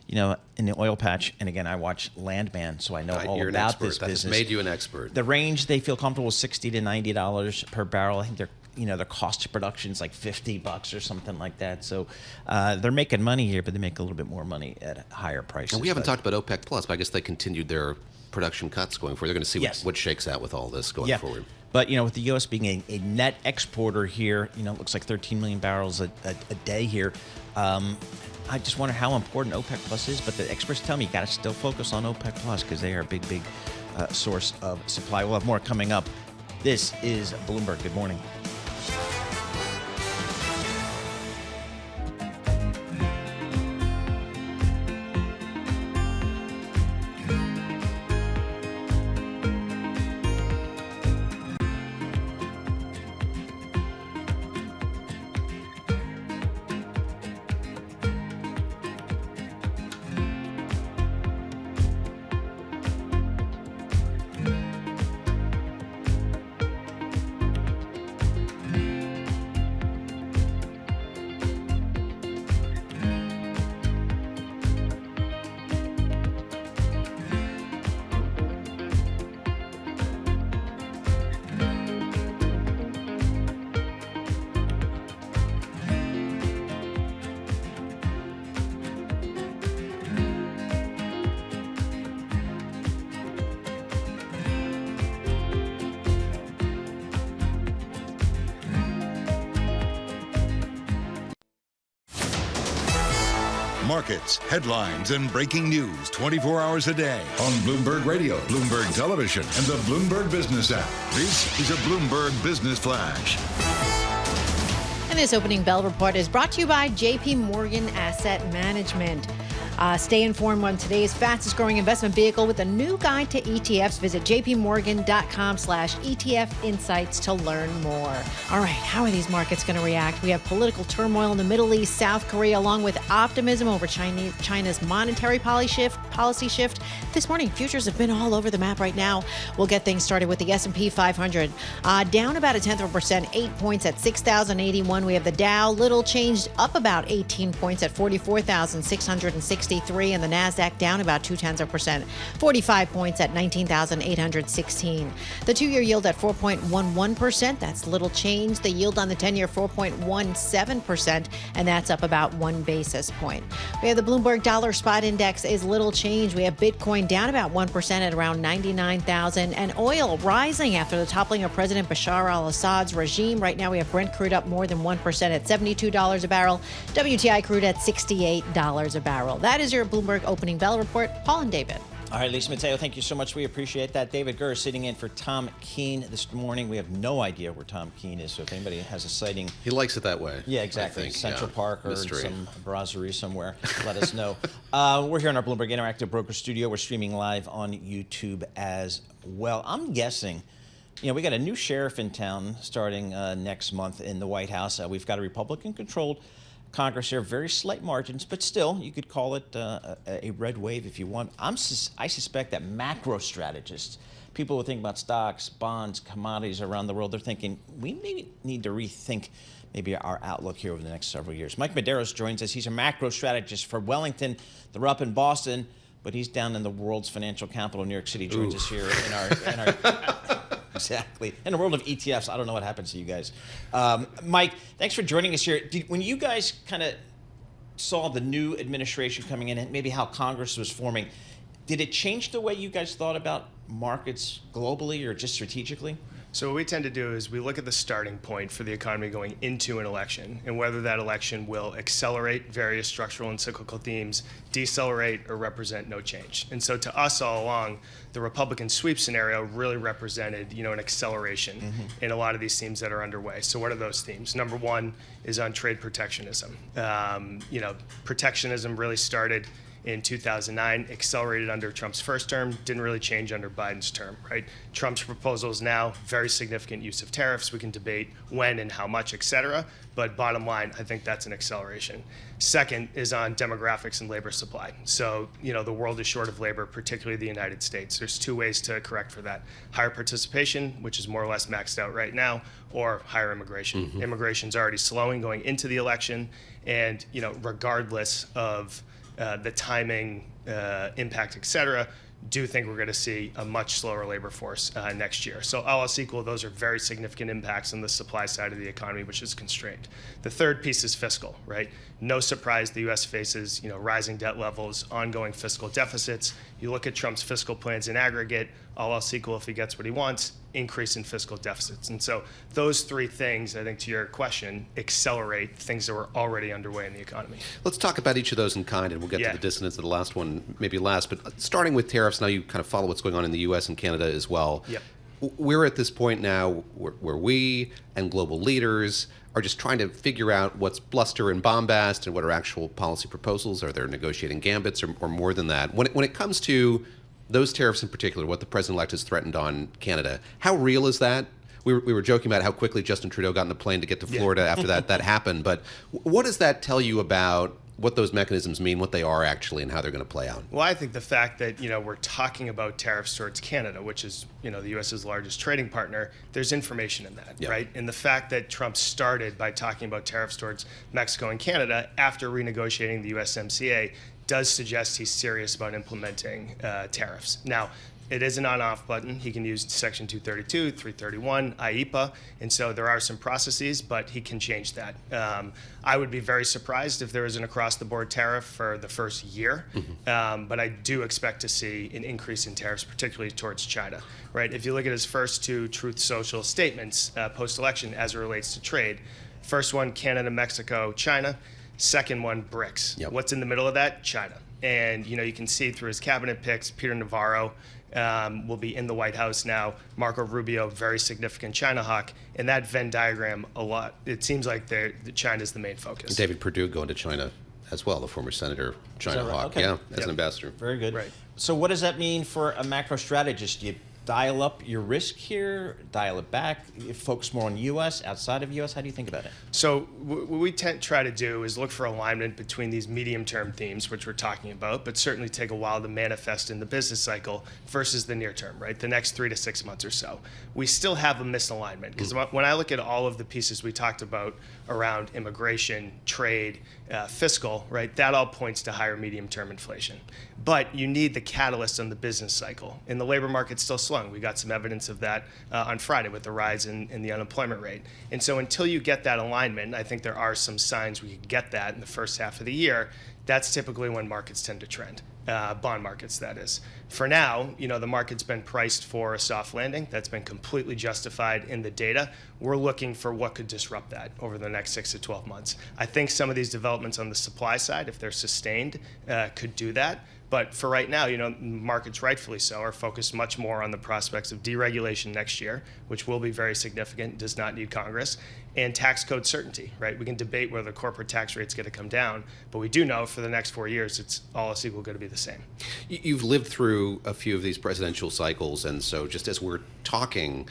in the oil patch, and again, I watch Landman, so I know all about this business. That has made you an expert. The range they feel comfortable is $60 to $90 per barrel. I think their cost of production is like $50 or something like that. So they're making money here, but they make a little bit more money at higher prices. And we haven't talked about OPEC Plus, but I guess they continued their production cuts going forward. They're going to see what shakes out with all this going forward. But, with the U.S. being a net exporter here, it looks like 13 million barrels a day here. I just wonder how important OPEC Plus is. But the experts tell me you got to still focus on OPEC Plus because they are a big source of supply. We'll have more coming up. This is Bloomberg. Good morning. Markets, headlines, and breaking news 24 hours a day on Bloomberg Radio, Bloomberg Television, and the Bloomberg Business app. This is a Bloomberg Business Flash. And this opening bell report is brought to you by JP Morgan Asset Management. Stay informed on today's fastest growing investment vehicle with a new guide to ETFs. Visit jpmorgan.com/ETF insights to learn more. All right, how are these markets going to react? We have political turmoil in the Middle East, South Korea, along with optimism over China's monetary policy shift. This morning, futures have been all over the map right now. We'll get things started with the S&P 500. Down about 0.1%, 8 points at 6,081. We have the Dow, little changed, up about 18 points at 44,663. And the NASDAQ down about 0.2%, 45 points at 19,816. The 2-year yield at 4.11%. That's little change. The yield on the 10-year 4.17%, and that's up about 1 basis point. We have the Bloomberg Dollar Spot Index is little change. We have Bitcoin down about 1% at around 99,000, and oil rising after the toppling of President Bashar al-Assad's regime. Right now we have Brent crude up more than 1% at $72 a barrel. WTI crude at $68 a barrel. That is your Bloomberg opening bell report. Paul and David. All right, Lisa Mateo, thank you so much. We appreciate that. David Gura sitting in for Tom Keene this morning. We have no idea where Tom Keene is, so if anybody has a sighting... He likes it that way. Yeah, exactly. Think, Central Park or mystery. some brasserie somewhere. Let us know. We're here in our Bloomberg Interactive Broker Studio. We're streaming live on YouTube as well. I'm guessing, we got a new sheriff in town starting next month in the White House. We've got a Republican-controlled Congress here, very slight margins, but still, you could call it a red wave if you want. I suspect that macro strategists, people who think about stocks, bonds, commodities around the world, they're thinking we maybe need to rethink maybe our outlook here over the next several years. Mike Medeiros joins us. He's a macro strategist for Wellington. They're up in Boston, but he's down in the world's financial capital, New York City. Joins us here in our exactly. In the world of ETFs, I don't know what happens to you guys. Mike, thanks for joining us here. When you guys kind of saw the new administration coming in and maybe how Congress was forming, did it change the way you guys thought about markets globally or just strategically? So what we tend to do is we look at the starting point for the economy going into an election and whether that election will accelerate various structural and cyclical themes, decelerate, or represent no change. And so to us all along, the Republican sweep scenario really represented, an acceleration in a lot of these themes that are underway. So what are those themes? Number one is on trade protectionism. Protectionism really started in 2009, accelerated under Trump's first term, didn't really change under Biden's term, right? Trump's proposals now, very significant use of tariffs. We can debate when and how much, et cetera, but bottom line, I think that's an acceleration. Second is on demographics and labor supply. So, the world is short of labor, particularly the United States. There's two ways to correct for that. Higher participation, which is more or less maxed out right now, or higher immigration. Immigration's already slowing going into the election, and, regardless of the timing impact, et cetera, do think we're going to see a much slower labor force next year. So all else equal, those are very significant impacts on the supply side of the economy, which is constrained. The third piece is fiscal, right? No surprise the U.S. faces, rising debt levels, ongoing fiscal deficits. You look at Trump's fiscal plans in aggregate, all else equal, if he gets what he wants, increase in fiscal deficits. And so those three things, I think, to your question, accelerate things that were already underway in the economy. Let's talk about each of those in kind, and we'll get to the dissonance of the last one maybe last. But starting with tariffs, now you kind of follow what's going on in the U.S. and Canada as well. Yep. We're at this point now where we and global leaders are just trying to figure out what's bluster and bombast and what are actual policy proposals. Are there negotiating gambits or more than that? When it comes to those tariffs in particular, what the president-elect has threatened on Canada, how real is that? We were joking about how quickly Justin Trudeau got on the plane to get to Florida after that happened. But what does that tell you about what those mechanisms mean, what they are actually, and how they're going to play out? Well, I think the fact that, we're talking about tariffs towards Canada, which is, the U.S.'s largest trading partner, there's information in that, right? And the fact that Trump started by talking about tariffs towards Mexico and Canada after renegotiating the USMCA does suggest he's serious about implementing tariffs. Now, it is an on-off button. He can use Section 232, 331, IEPA, and so there are some processes, but he can change that. I would be very surprised if there is an across-the-board tariff for the first year, but I do expect to see an increase in tariffs, particularly towards China, right? If you look at his first two Truth Social statements post-election as it relates to trade, first one, Canada, Mexico, China. Second one, BRICS. Yep. What's in the middle of that? China. And, you can see through his cabinet picks, Peter Navarro will be in the White House now. Marco Rubio, very significant China hawk. And that Venn diagram, it seems like China's the main focus. David Perdue going to China as well, the former senator, China hawk. Okay. Yeah, as an ambassador. Very good. Right. So what does that mean for a macro strategist? Do you dial up your risk here, dial it back, focus more on U.S., outside of U.S.? How do you think about it? So what we try to do is look for alignment between these medium-term themes, which we're talking about, but certainly take a while to manifest in the business cycle versus the near term, right? The next 3 to 6 months or so. We still have a misalignment because when I look at all of the pieces we talked about around immigration, trade, fiscal, right, that all points to higher medium-term inflation. But you need the catalyst on the business cycle. And the labor market's still slowing. We got some evidence of that on Friday with the rise in the unemployment rate. And so until you get that alignment, I think there are some signs we could get that in the first half of the year. That's typically when markets tend to trend. Bond markets, that is. For now, the market's been priced for a soft landing. That's been completely justified in the data. We're looking for what could disrupt that over the next 6 to 12 months. I think some of these developments on the supply side, if they're sustained, could do that. But for right now, markets rightfully so are focused much more on the prospects of deregulation next year, which will be very significant, does not need Congress, and tax code certainty, right? We can debate whether the corporate tax rate's going to come down, but we do know for the next 4 years, it's all else equal going to be the same. You've lived through a few of these presidential cycles, and so just as we're talking,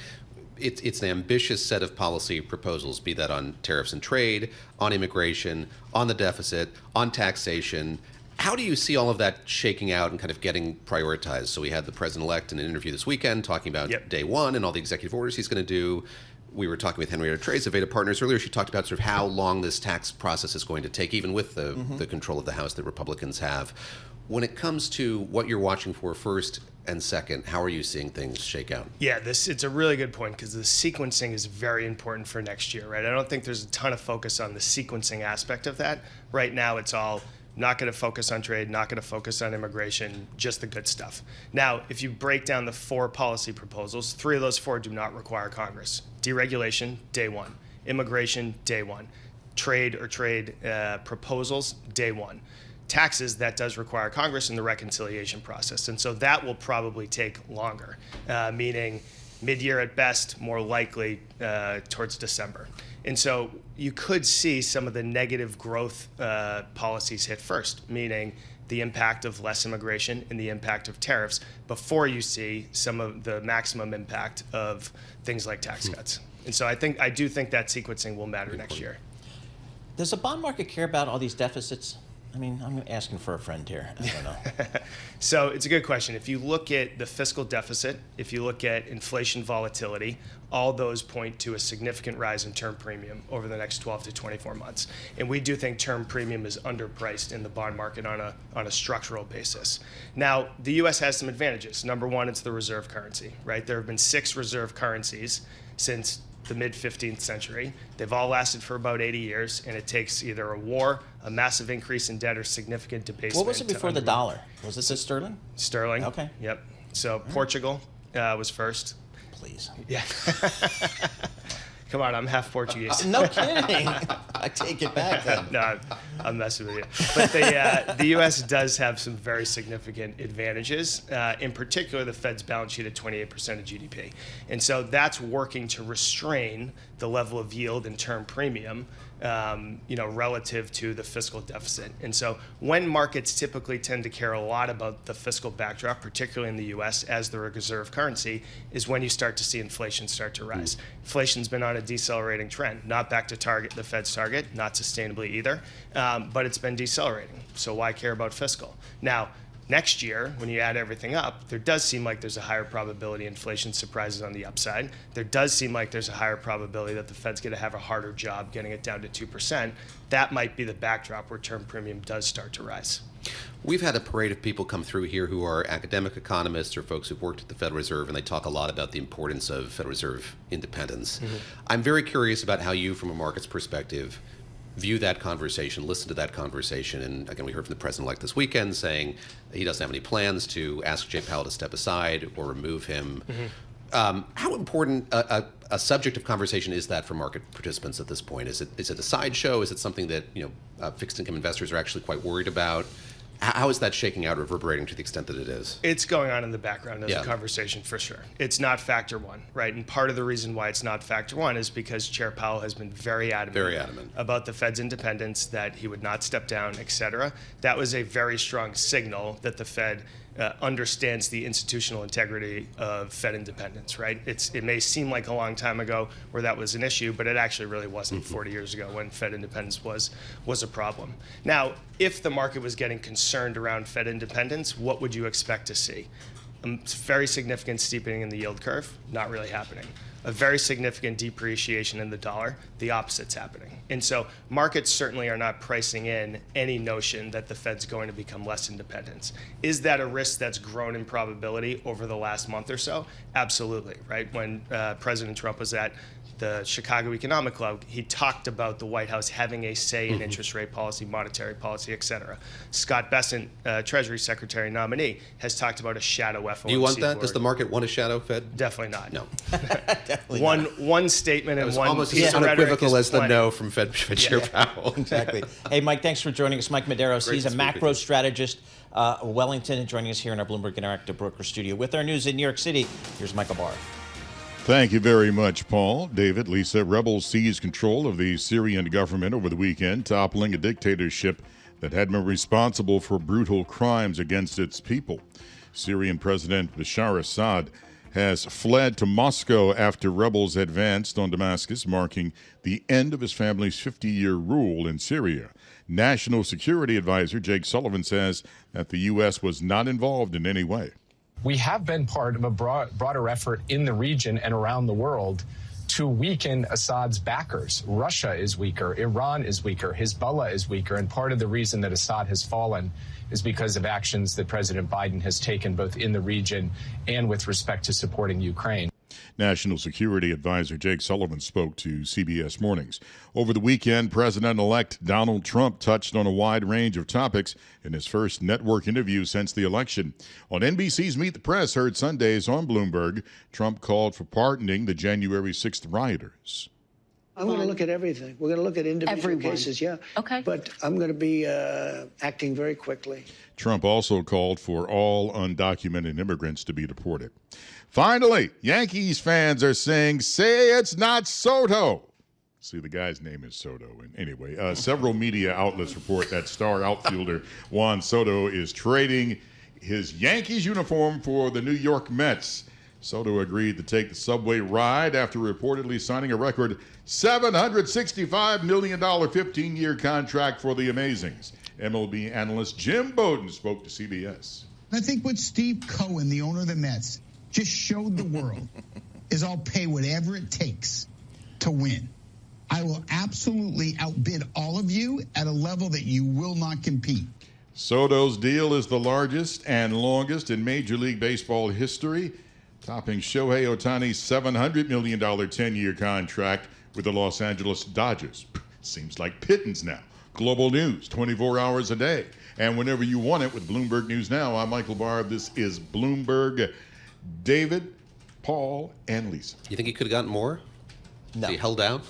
it's an ambitious set of policy proposals, be that on tariffs and trade, on immigration, on the deficit, on taxation. How do you see all of that shaking out and kind of getting prioritized? So we had the president-elect in an interview this weekend talking about day one and all the executive orders he's going to do. We were talking with Henrietta Treyz of Veda Partners earlier. She talked about sort of how long this tax process is going to take, even with the control of the House that Republicans have. When it comes to what you're watching for first and second, how are you seeing things shake out? Yeah, it's a really good point because the sequencing is very important for next year, right? I don't think there's a ton of focus on the sequencing aspect of that. Right now, it's all not going to focus on trade, not going to focus on immigration, just the good stuff. Now, if you break down the 4 policy proposals, 3 of those 4 do not require Congress. Deregulation, day one. Immigration, day one. Trade proposals, day one. Taxes, that does require Congress in the reconciliation process. And so that will probably take longer, meaning mid-year at best, more likely towards December. And so you could see some of the negative growth policies hit first, meaning the impact of less immigration and the impact of tariffs before you see some of the maximum impact of things like tax cuts. And so I do think that sequencing will matter next year. Does the bond market care about all these deficits? I mean, I'm asking for a friend here. I don't know. So it's a good question. If you look at the fiscal deficit, if you look at inflation volatility, all those point to a significant rise in term premium over the next 12 to 24 months. And we do think term premium is underpriced in the bond market on a structural basis. Now, the U.S. has some advantages. Number one, it's the reserve currency, right? There have been 6 reserve currencies since the mid-15th century. They've all lasted for about 80 years, and it takes either a war, a massive increase in debt, or significant debasement. What was it before the dollar? Was it the sterling? Sterling. Okay. Yep. So Portugal was first. Please. Yeah. Come on, I'm half Portuguese. No kidding. I take it back then. No, I'm messing with you. But the U.S. does have some very significant advantages, in particular the Fed's balance sheet at 28% of GDP. And so that's working to restrain the level of yield and term premium, relative to the fiscal deficit. And so when markets typically tend to care a lot about the fiscal backdrop, particularly in the U.S. as the reserve currency, is when you start to see inflation start to rise. Inflation's been on a decelerating trend, not back to target, the Fed's target, not sustainably either, but it's been decelerating. So why care about fiscal? Now, next year, when you add everything up, there does seem like there's a higher probability inflation surprises on the upside. There does seem like there's a higher probability that the Fed's going to have a harder job getting it down to 2%. That might be the backdrop where term premium does start to rise. We've had a parade of people come through here who are academic economists or folks who've worked at the Federal Reserve, and they talk a lot about the importance of Federal Reserve independence. Mm-hmm. I'm very curious about how you, from a market's perspective, view that conversation, listen to that conversation. And again, we heard from the president-elect this weekend saying he doesn't have any plans to ask Jay Powell to step aside or remove him. Mm-hmm. How important a subject of conversation is that for market participants at this point? Is it a sideshow? Is it something that fixed income investors are actually quite worried about? How is that shaking out, reverberating to the extent that it is? It's going on in the background as a conversation for sure. It's not factor one, right? And part of the reason why it's not factor one is because Chair Powell has been very adamant about the Fed's independence, that he would not step down, et cetera. That was a very strong signal that the Fed understands the institutional integrity of Fed independence, right? It may seem like a long time ago where that was an issue, but it actually really wasn't 40 years ago when Fed independence was a problem. Now, if the market was getting concerned around Fed independence, what would you expect to see? A very significant steepening in the yield curve, not really happening. A very significant depreciation in the dollar, the opposite's happening. And so markets certainly are not pricing in any notion that the Fed's going to become less independent. Is that a risk that's grown in probability over the last month or so? Absolutely, right? When President Trump was at the Chicago Economic Club, he talked about the White House having a say in interest rate policy, monetary policy, et cetera. Scott Bessent, Treasury Secretary nominee, has talked about a shadow FOMC. Do you want that? board. Does the market want a shadow Fed? Definitely not. No. Definitely one statement and one almost as unequivocal as the no from Fed Chair Powell. Exactly. Hey, Mike, thanks for joining us. Mike Medeiros, he's a macro strategist, Wellington, and joining us here in our Bloomberg Interactive Broker Studio. With our news in New York City, here's Michael Barr. Thank you very much, Paul. David, Lisa, rebels seized control of the Syrian government over the weekend, toppling a dictatorship that had been responsible for brutal crimes against its people. Syrian President Bashar al-Assad has fled to Moscow after rebels advanced on Damascus, marking the end of his family's 50-year rule in Syria. National Security Advisor Jake Sullivan says that the U.S. was not involved in any way. We have been part of a broader effort in the region and around the world to weaken Assad's backers. Russia is weaker, Iran is weaker, Hezbollah is weaker, and part of the reason that Assad has fallen is because of actions that President Biden has taken both in the region and with respect to supporting Ukraine. National Security Advisor Jake Sullivan spoke to CBS Mornings. Over the weekend, President-elect Donald Trump touched on a wide range of topics in his first network interview since the election. On NBC's Meet the Press, heard Sundays on Bloomberg, Trump called for pardoning the January 6th rioters. I'm going to look at everything. We're going to look at individual cases, yeah. Okay. But I'm going to be acting very quickly. Trump also called for all undocumented immigrants to be deported. Finally, Yankees fans are saying, say it's not Soto. See, the guy's name is Soto. And anyway, several media outlets report that star outfielder Juan Soto is trading his Yankees uniform for the New York Mets. Soto agreed to take the subway ride after reportedly signing a record $765 million 15-year contract for the Amazings. MLB analyst Jim Bowden spoke to CBS. I think what Steve Cohen, the owner of the Mets, just showed the world is I'll pay whatever it takes to win. I will absolutely outbid all of you at a level that you will not compete. Soto's deal is the largest and longest in Major League Baseball history, topping Shohei Ohtani's $700 million 10-year contract with the Los Angeles Dodgers. Seems like pittance now. Global news, 24 hours a day. And whenever you want it with Bloomberg News Now, I'm Michael Barr. This is Bloomberg. David, Paul, and Lisa. You think he could have gotten more? No. He held out?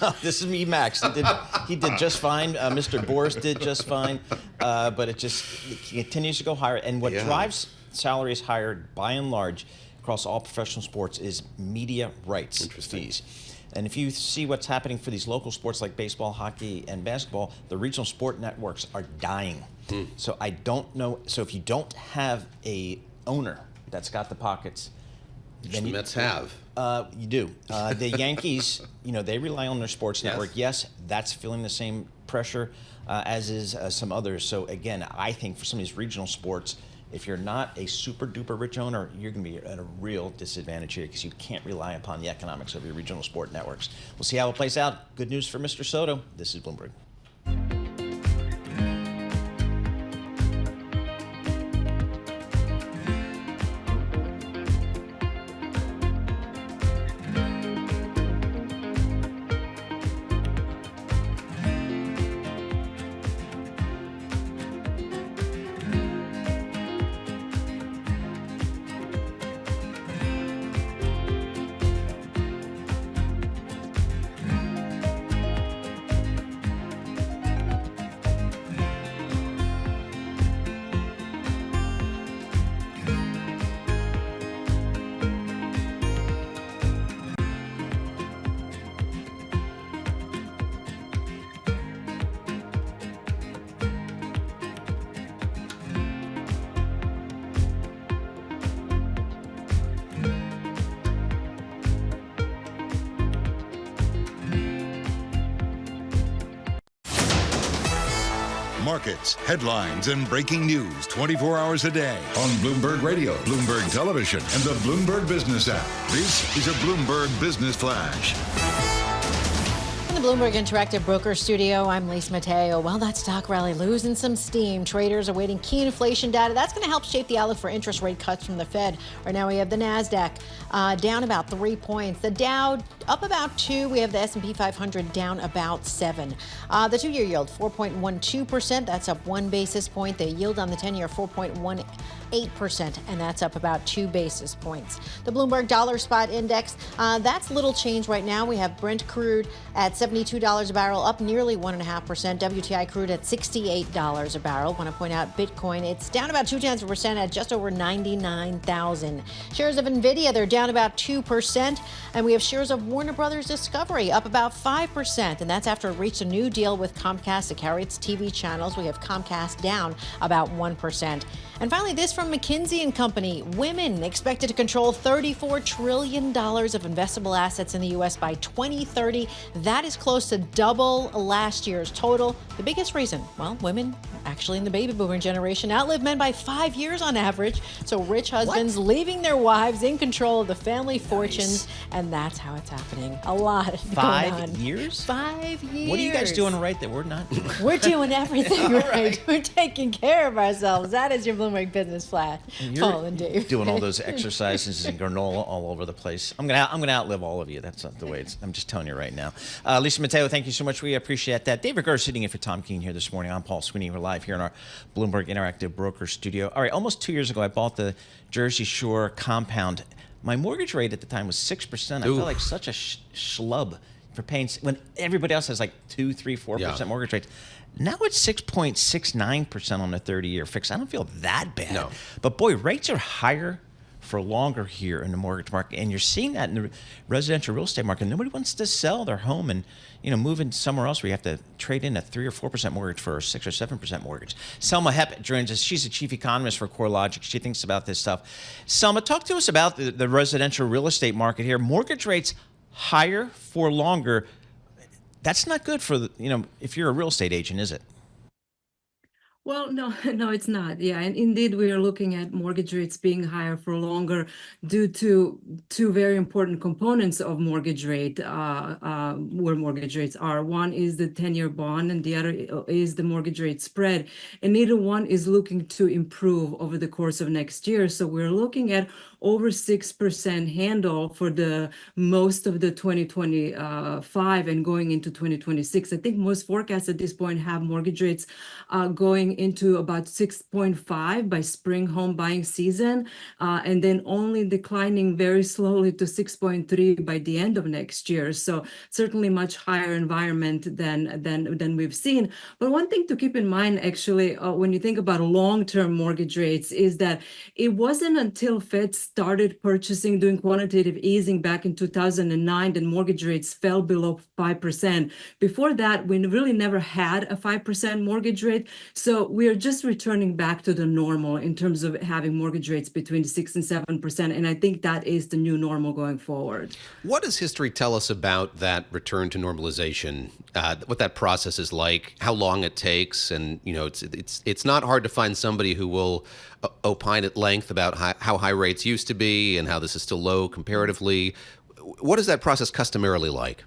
No, this is me, Max. He did just fine. Mr. Boris did just fine. But it continues to go higher. And what drives salaries higher, by and large, across all professional sports is media rights fees. And if you see what's happening for these local sports like baseball, hockey, and basketball, the regional sport networks are dying. So I don't know. So if you don't have a owner that's got the pockets, then the Mets have. You do. The Yankees, they rely on their sports network. Yes, that's feeling the same pressure as is some others. So again, I think for some of these regional sports, if you're not a super duper rich owner, you're going to be at a real disadvantage here because you can't rely upon the economics of your regional sport networks. We'll see how it plays out. Good news for Mr. Soto. This is Bloomberg. Markets, headlines, and breaking news 24 hours a day on Bloomberg Radio, Bloomberg Television, and the Bloomberg Business app. This is a Bloomberg Business Flash. In the Bloomberg Interactive Broker Studio, I'm Lisa Mateo. Well, that stock rally losing some steam. Traders are awaiting key inflation data. That's going to help shape the outlook for interest rate cuts from the Fed. Right now we have the NASDAQ down about 3 points. The Dow up about 2. We have the S&P 500 down about 7. The two-year yield, 4.12%. That's up 1 basis point. The yield on the 10-year, 4.18%, and that's up about 2 basis points. The Bloomberg Dollar Spot Index, that's little change right now. We have Brent crude at $72 a barrel, up nearly 1.5%. WTI crude at $68 a barrel. Want to point out Bitcoin, it's down about 0.2% at just over 99,000. Shares of NVIDIA, they're down about 2%. And we have shares of Warner Brothers Discovery up about 5%. And that's after it reached a new deal with Comcast to carry its TV channels. We have Comcast down about 1%. And finally, this from McKinsey & Company. Women expected to control $34 trillion of investable assets in the U.S. by 2030. That is close to double last year's total. The biggest reason, well, women actually in the baby boomer generation outlive men by 5 years on average. So rich husbands leaving their wives in control of the family fortunes. And that's how it's happening. A lot going on. 5 years? 5 years. What are you guys doing right that we're not doing? We're doing everything right. We're taking care of ourselves. That is your Bloomberg Business Flash. Paul and Dave. Doing all those exercises and granola all over the place. I'm gonna outlive all of you. That's not the way it's. I'm just telling you right now. Lisa Mateo, thank you so much. We appreciate that. David Gura sitting in for Tom Keene here this morning. I'm Paul Sweeney. We're live here in our Bloomberg Interactive Broker Studio. All right, almost 2 years ago, I bought the Jersey Shore compound. My mortgage rate at the time was 6%. I felt like such a schlub for paying when everybody else has like 2, 3, 4% mortgage rates. Now it's 6.69% on a 30-year fix. I don't feel that bad. No. But boy, rates are higher for longer here in the mortgage market, and you're seeing that in the residential real estate market. Nobody wants to sell their home and move in somewhere else where you have to trade in a 3 or 4% mortgage for a 6 or 7% mortgage. Selma Hepp joins us. She's the chief economist for CoreLogic. She thinks about this stuff. Selma, talk to us about the residential real estate market here. Mortgage rates higher for longer. That's not good for if you're a real estate agent, is it? Well, no, no, it's not. Yeah, and indeed, we are looking at mortgage rates being higher for longer due to two very important components of mortgage rate, where mortgage rates are. One is the 10-year bond, and the other is the mortgage rate spread. And neither one is looking to improve over the course of next year. So we're looking at over 6% handle for the most of the 2025 and going into 2026. I think most forecasts at this point have mortgage rates going into about 6.5 by spring home buying season, and then only declining very slowly to 6.3 by the end of next year. So certainly much higher environment than we've seen. But one thing to keep in mind, actually, when you think about long-term mortgage rates, is that it wasn't until Fed started purchasing, doing quantitative easing back in 2009, that mortgage rates fell below 5%. Before that, we really never had a 5% mortgage rate. So we are just returning back to the normal in terms of having mortgage rates between 6 and 7%. And I think that is the new normal going forward. What does history tell us about that return to normalization? What that process is like, how long it takes, and it's not hard to find somebody who will opine at length about how high rates used to be and how this is still low comparatively. What is that process customarily like?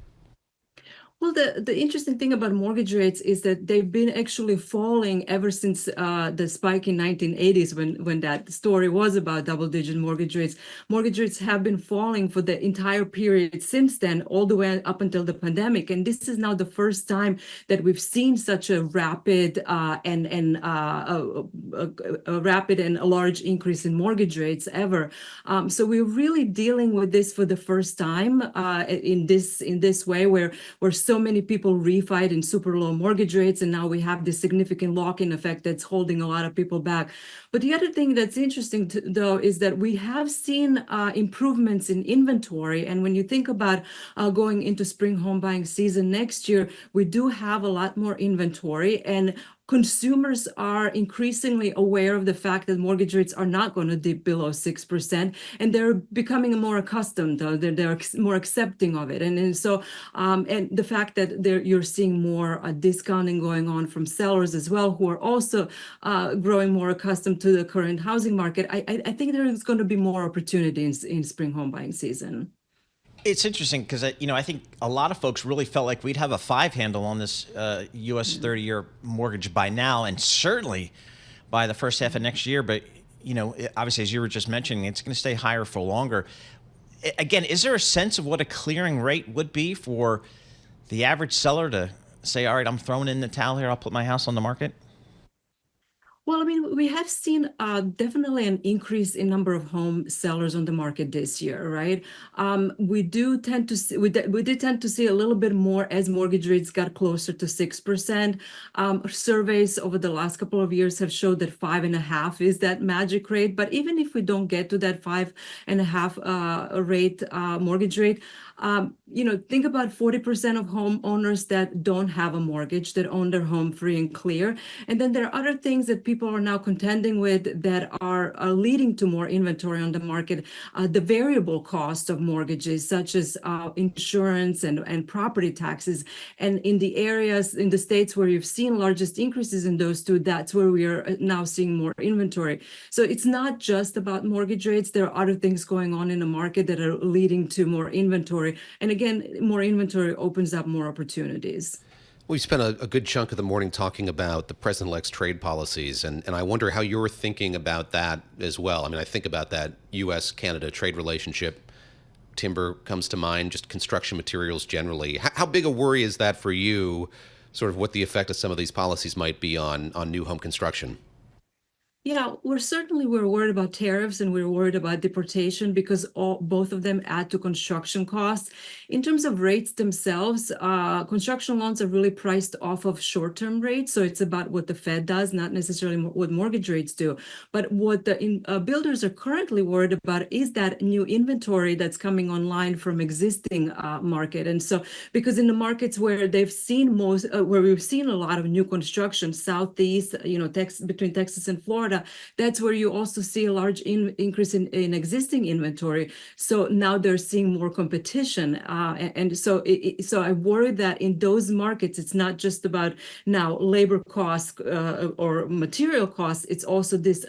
Well, the interesting thing about mortgage rates is that they've been actually falling ever since the spike in 1980s, when that story was about double-digit mortgage rates. Mortgage rates have been falling for the entire period since then, all the way up until the pandemic. And this is now the first time that we've seen such a rapid and a large increase in mortgage rates ever. So we're really dealing with this for the first time in this way, where so many people refied in super low mortgage rates, and now we have this significant lock-in effect that's holding a lot of people back. But the other thing that's interesting, though, is that we have seen improvements in inventory. And when you think about going into spring home buying season next year, we do have a lot more inventory, and consumers are increasingly aware of the fact that mortgage rates are not going to dip below 6%, and they're becoming more accustomed, though they're more accepting of it. And so and the fact that you're seeing more discounting going on from sellers as well, who are also growing more accustomed to the current housing market, I think there is going to be more opportunities in spring home buying season. It's interesting because, I think a lot of folks really felt like we'd have a 5 handle on this U.S. 30-year mortgage by now, and certainly by the first half of next year. But, obviously, as you were just mentioning, it's going to stay higher for longer. Again, is there a sense of what a clearing rate would be for the average seller to say, all right, I'm throwing in the towel here, I'll put my house on the market? Well, I mean, we have seen definitely an increase in number of home sellers on the market this year, right? We did tend to see a little bit more as mortgage rates got closer to 6%. Surveys over the last couple of years have showed that 5.5 is that magic rate. But even if we don't get to that 5.5 rate, mortgage rate, think about 40% of homeowners that don't have a mortgage, that own their home free and clear. And then there are other things that people are now contending with that are leading to more inventory on the market. The variable cost of mortgages, such as insurance and property taxes. And in the states where you've seen largest increases in those two, that's where we are now seeing more inventory. So it's not just about mortgage rates. There are other things going on in the market that are leading to more inventory. And again, more inventory opens up more opportunities. We spent a good chunk of the morning talking about the president-elect's trade policies, and I wonder how you're thinking about that as well. I mean, I think about that U.S.-Canada trade relationship. Timber comes to mind, just construction materials generally. How big a worry is that for you, sort of what the effect of some of these policies might be on new home construction? Yeah, we're worried about tariffs, and we're worried about deportation because both of them add to construction costs. In terms of rates themselves, construction loans are really priced off of short-term rates. So it's about what the Fed does, not necessarily what mortgage rates do. But what the builders are currently worried about is that new inventory that's coming online from existing market. And so because in the markets where we've seen a lot of new construction, Southeast, between Texas and Florida, Florida, that's where you also see a large increase in existing inventory. So now they're seeing more competition. And so I worry that in those markets, it's not just about now labor costs or material costs, it's also these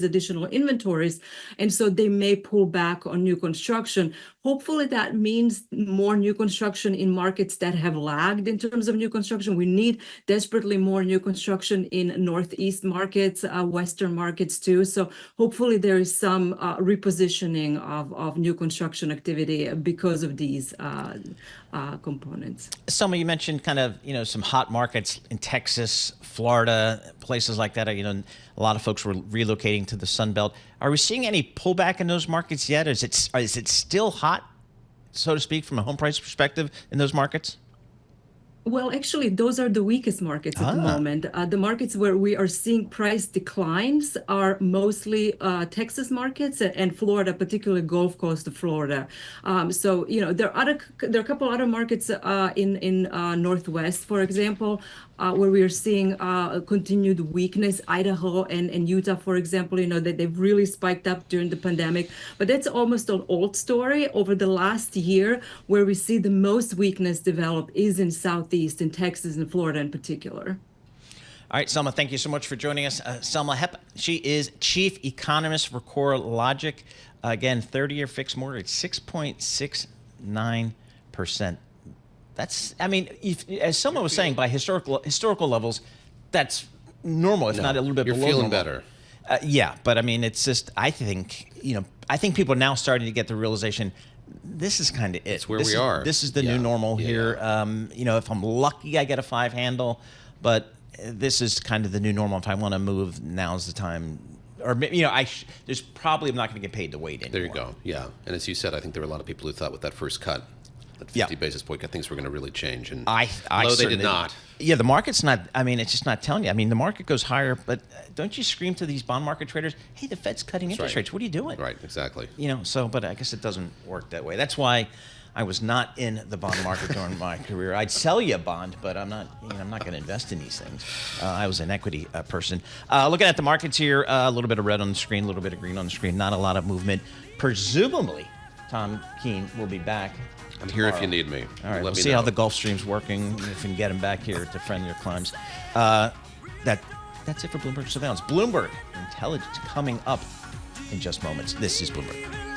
additional inventories. And so they may pull back on new construction. Hopefully that means more new construction in markets that have lagged in terms of new construction. We need desperately more new construction in Northeast markets, Western markets too. So hopefully there is some repositioning of new construction activity because of these components. Selma, you mentioned kind of, some hot markets in Texas, Florida, places like that. A lot of folks were relocating to the Sun Belt. Are we seeing any pullback in those markets yet? Is it still hot, so to speak, from a home price perspective in those markets? Well, actually, those are the weakest markets at the moment. The markets where we are seeing price declines are mostly Texas markets and Florida, particularly Gulf Coast of Florida. So, there are a couple other markets in Northwest, for example, where we are seeing continued weakness. Idaho and Utah, for example, that they've really spiked up during the pandemic. But that's almost an old story. Over the last year, where we see the most weakness develop is in Southeast, in Texas and Florida in particular. All right, Selma, thank you so much for joining us. Selma Hepp, she is chief economist for CoreLogic. Again, 30-year fixed mortgage, 6.69%. That's, as someone was saying, by historical levels, that's normal. It's not a little bit below normal. You're feeling better. Yeah, but it's just, I think people are now starting to get the realization, this is kind of it. It's where we are. This is the new normal here. If I'm lucky, I get a 5 handle, but this is kind of the new normal. If I want to move, now's the time. Or there's probably I'm not going to get paid to wait anymore. There you go. Yeah, and as you said, I think there were a lot of people who thought with that first cut, that 50 basis point cut, things were going to really change. And although they did not. Yeah, the market's not. It's just not telling you. The market goes higher, but don't you scream to these bond market traders, "Hey, the Fed's cutting interest rates. What are you doing?" Right. Exactly. But I guess it doesn't work that way. That's why I was not in the bond market during my career. I'd sell you a bond, but I'm not. I'm not going to invest in these things. I was an equity person. Looking at the markets here, a little bit of red on the screen, a little bit of green on the screen. Not a lot of movement. Presumably, Tom Keene will be back. I'm here if you need me. All right, we'll see how the Gulf Stream's working, if we can get him back here to friendlier climes. That's it for Bloomberg Surveillance. Bloomberg Intelligence coming up in just moments. This is Bloomberg.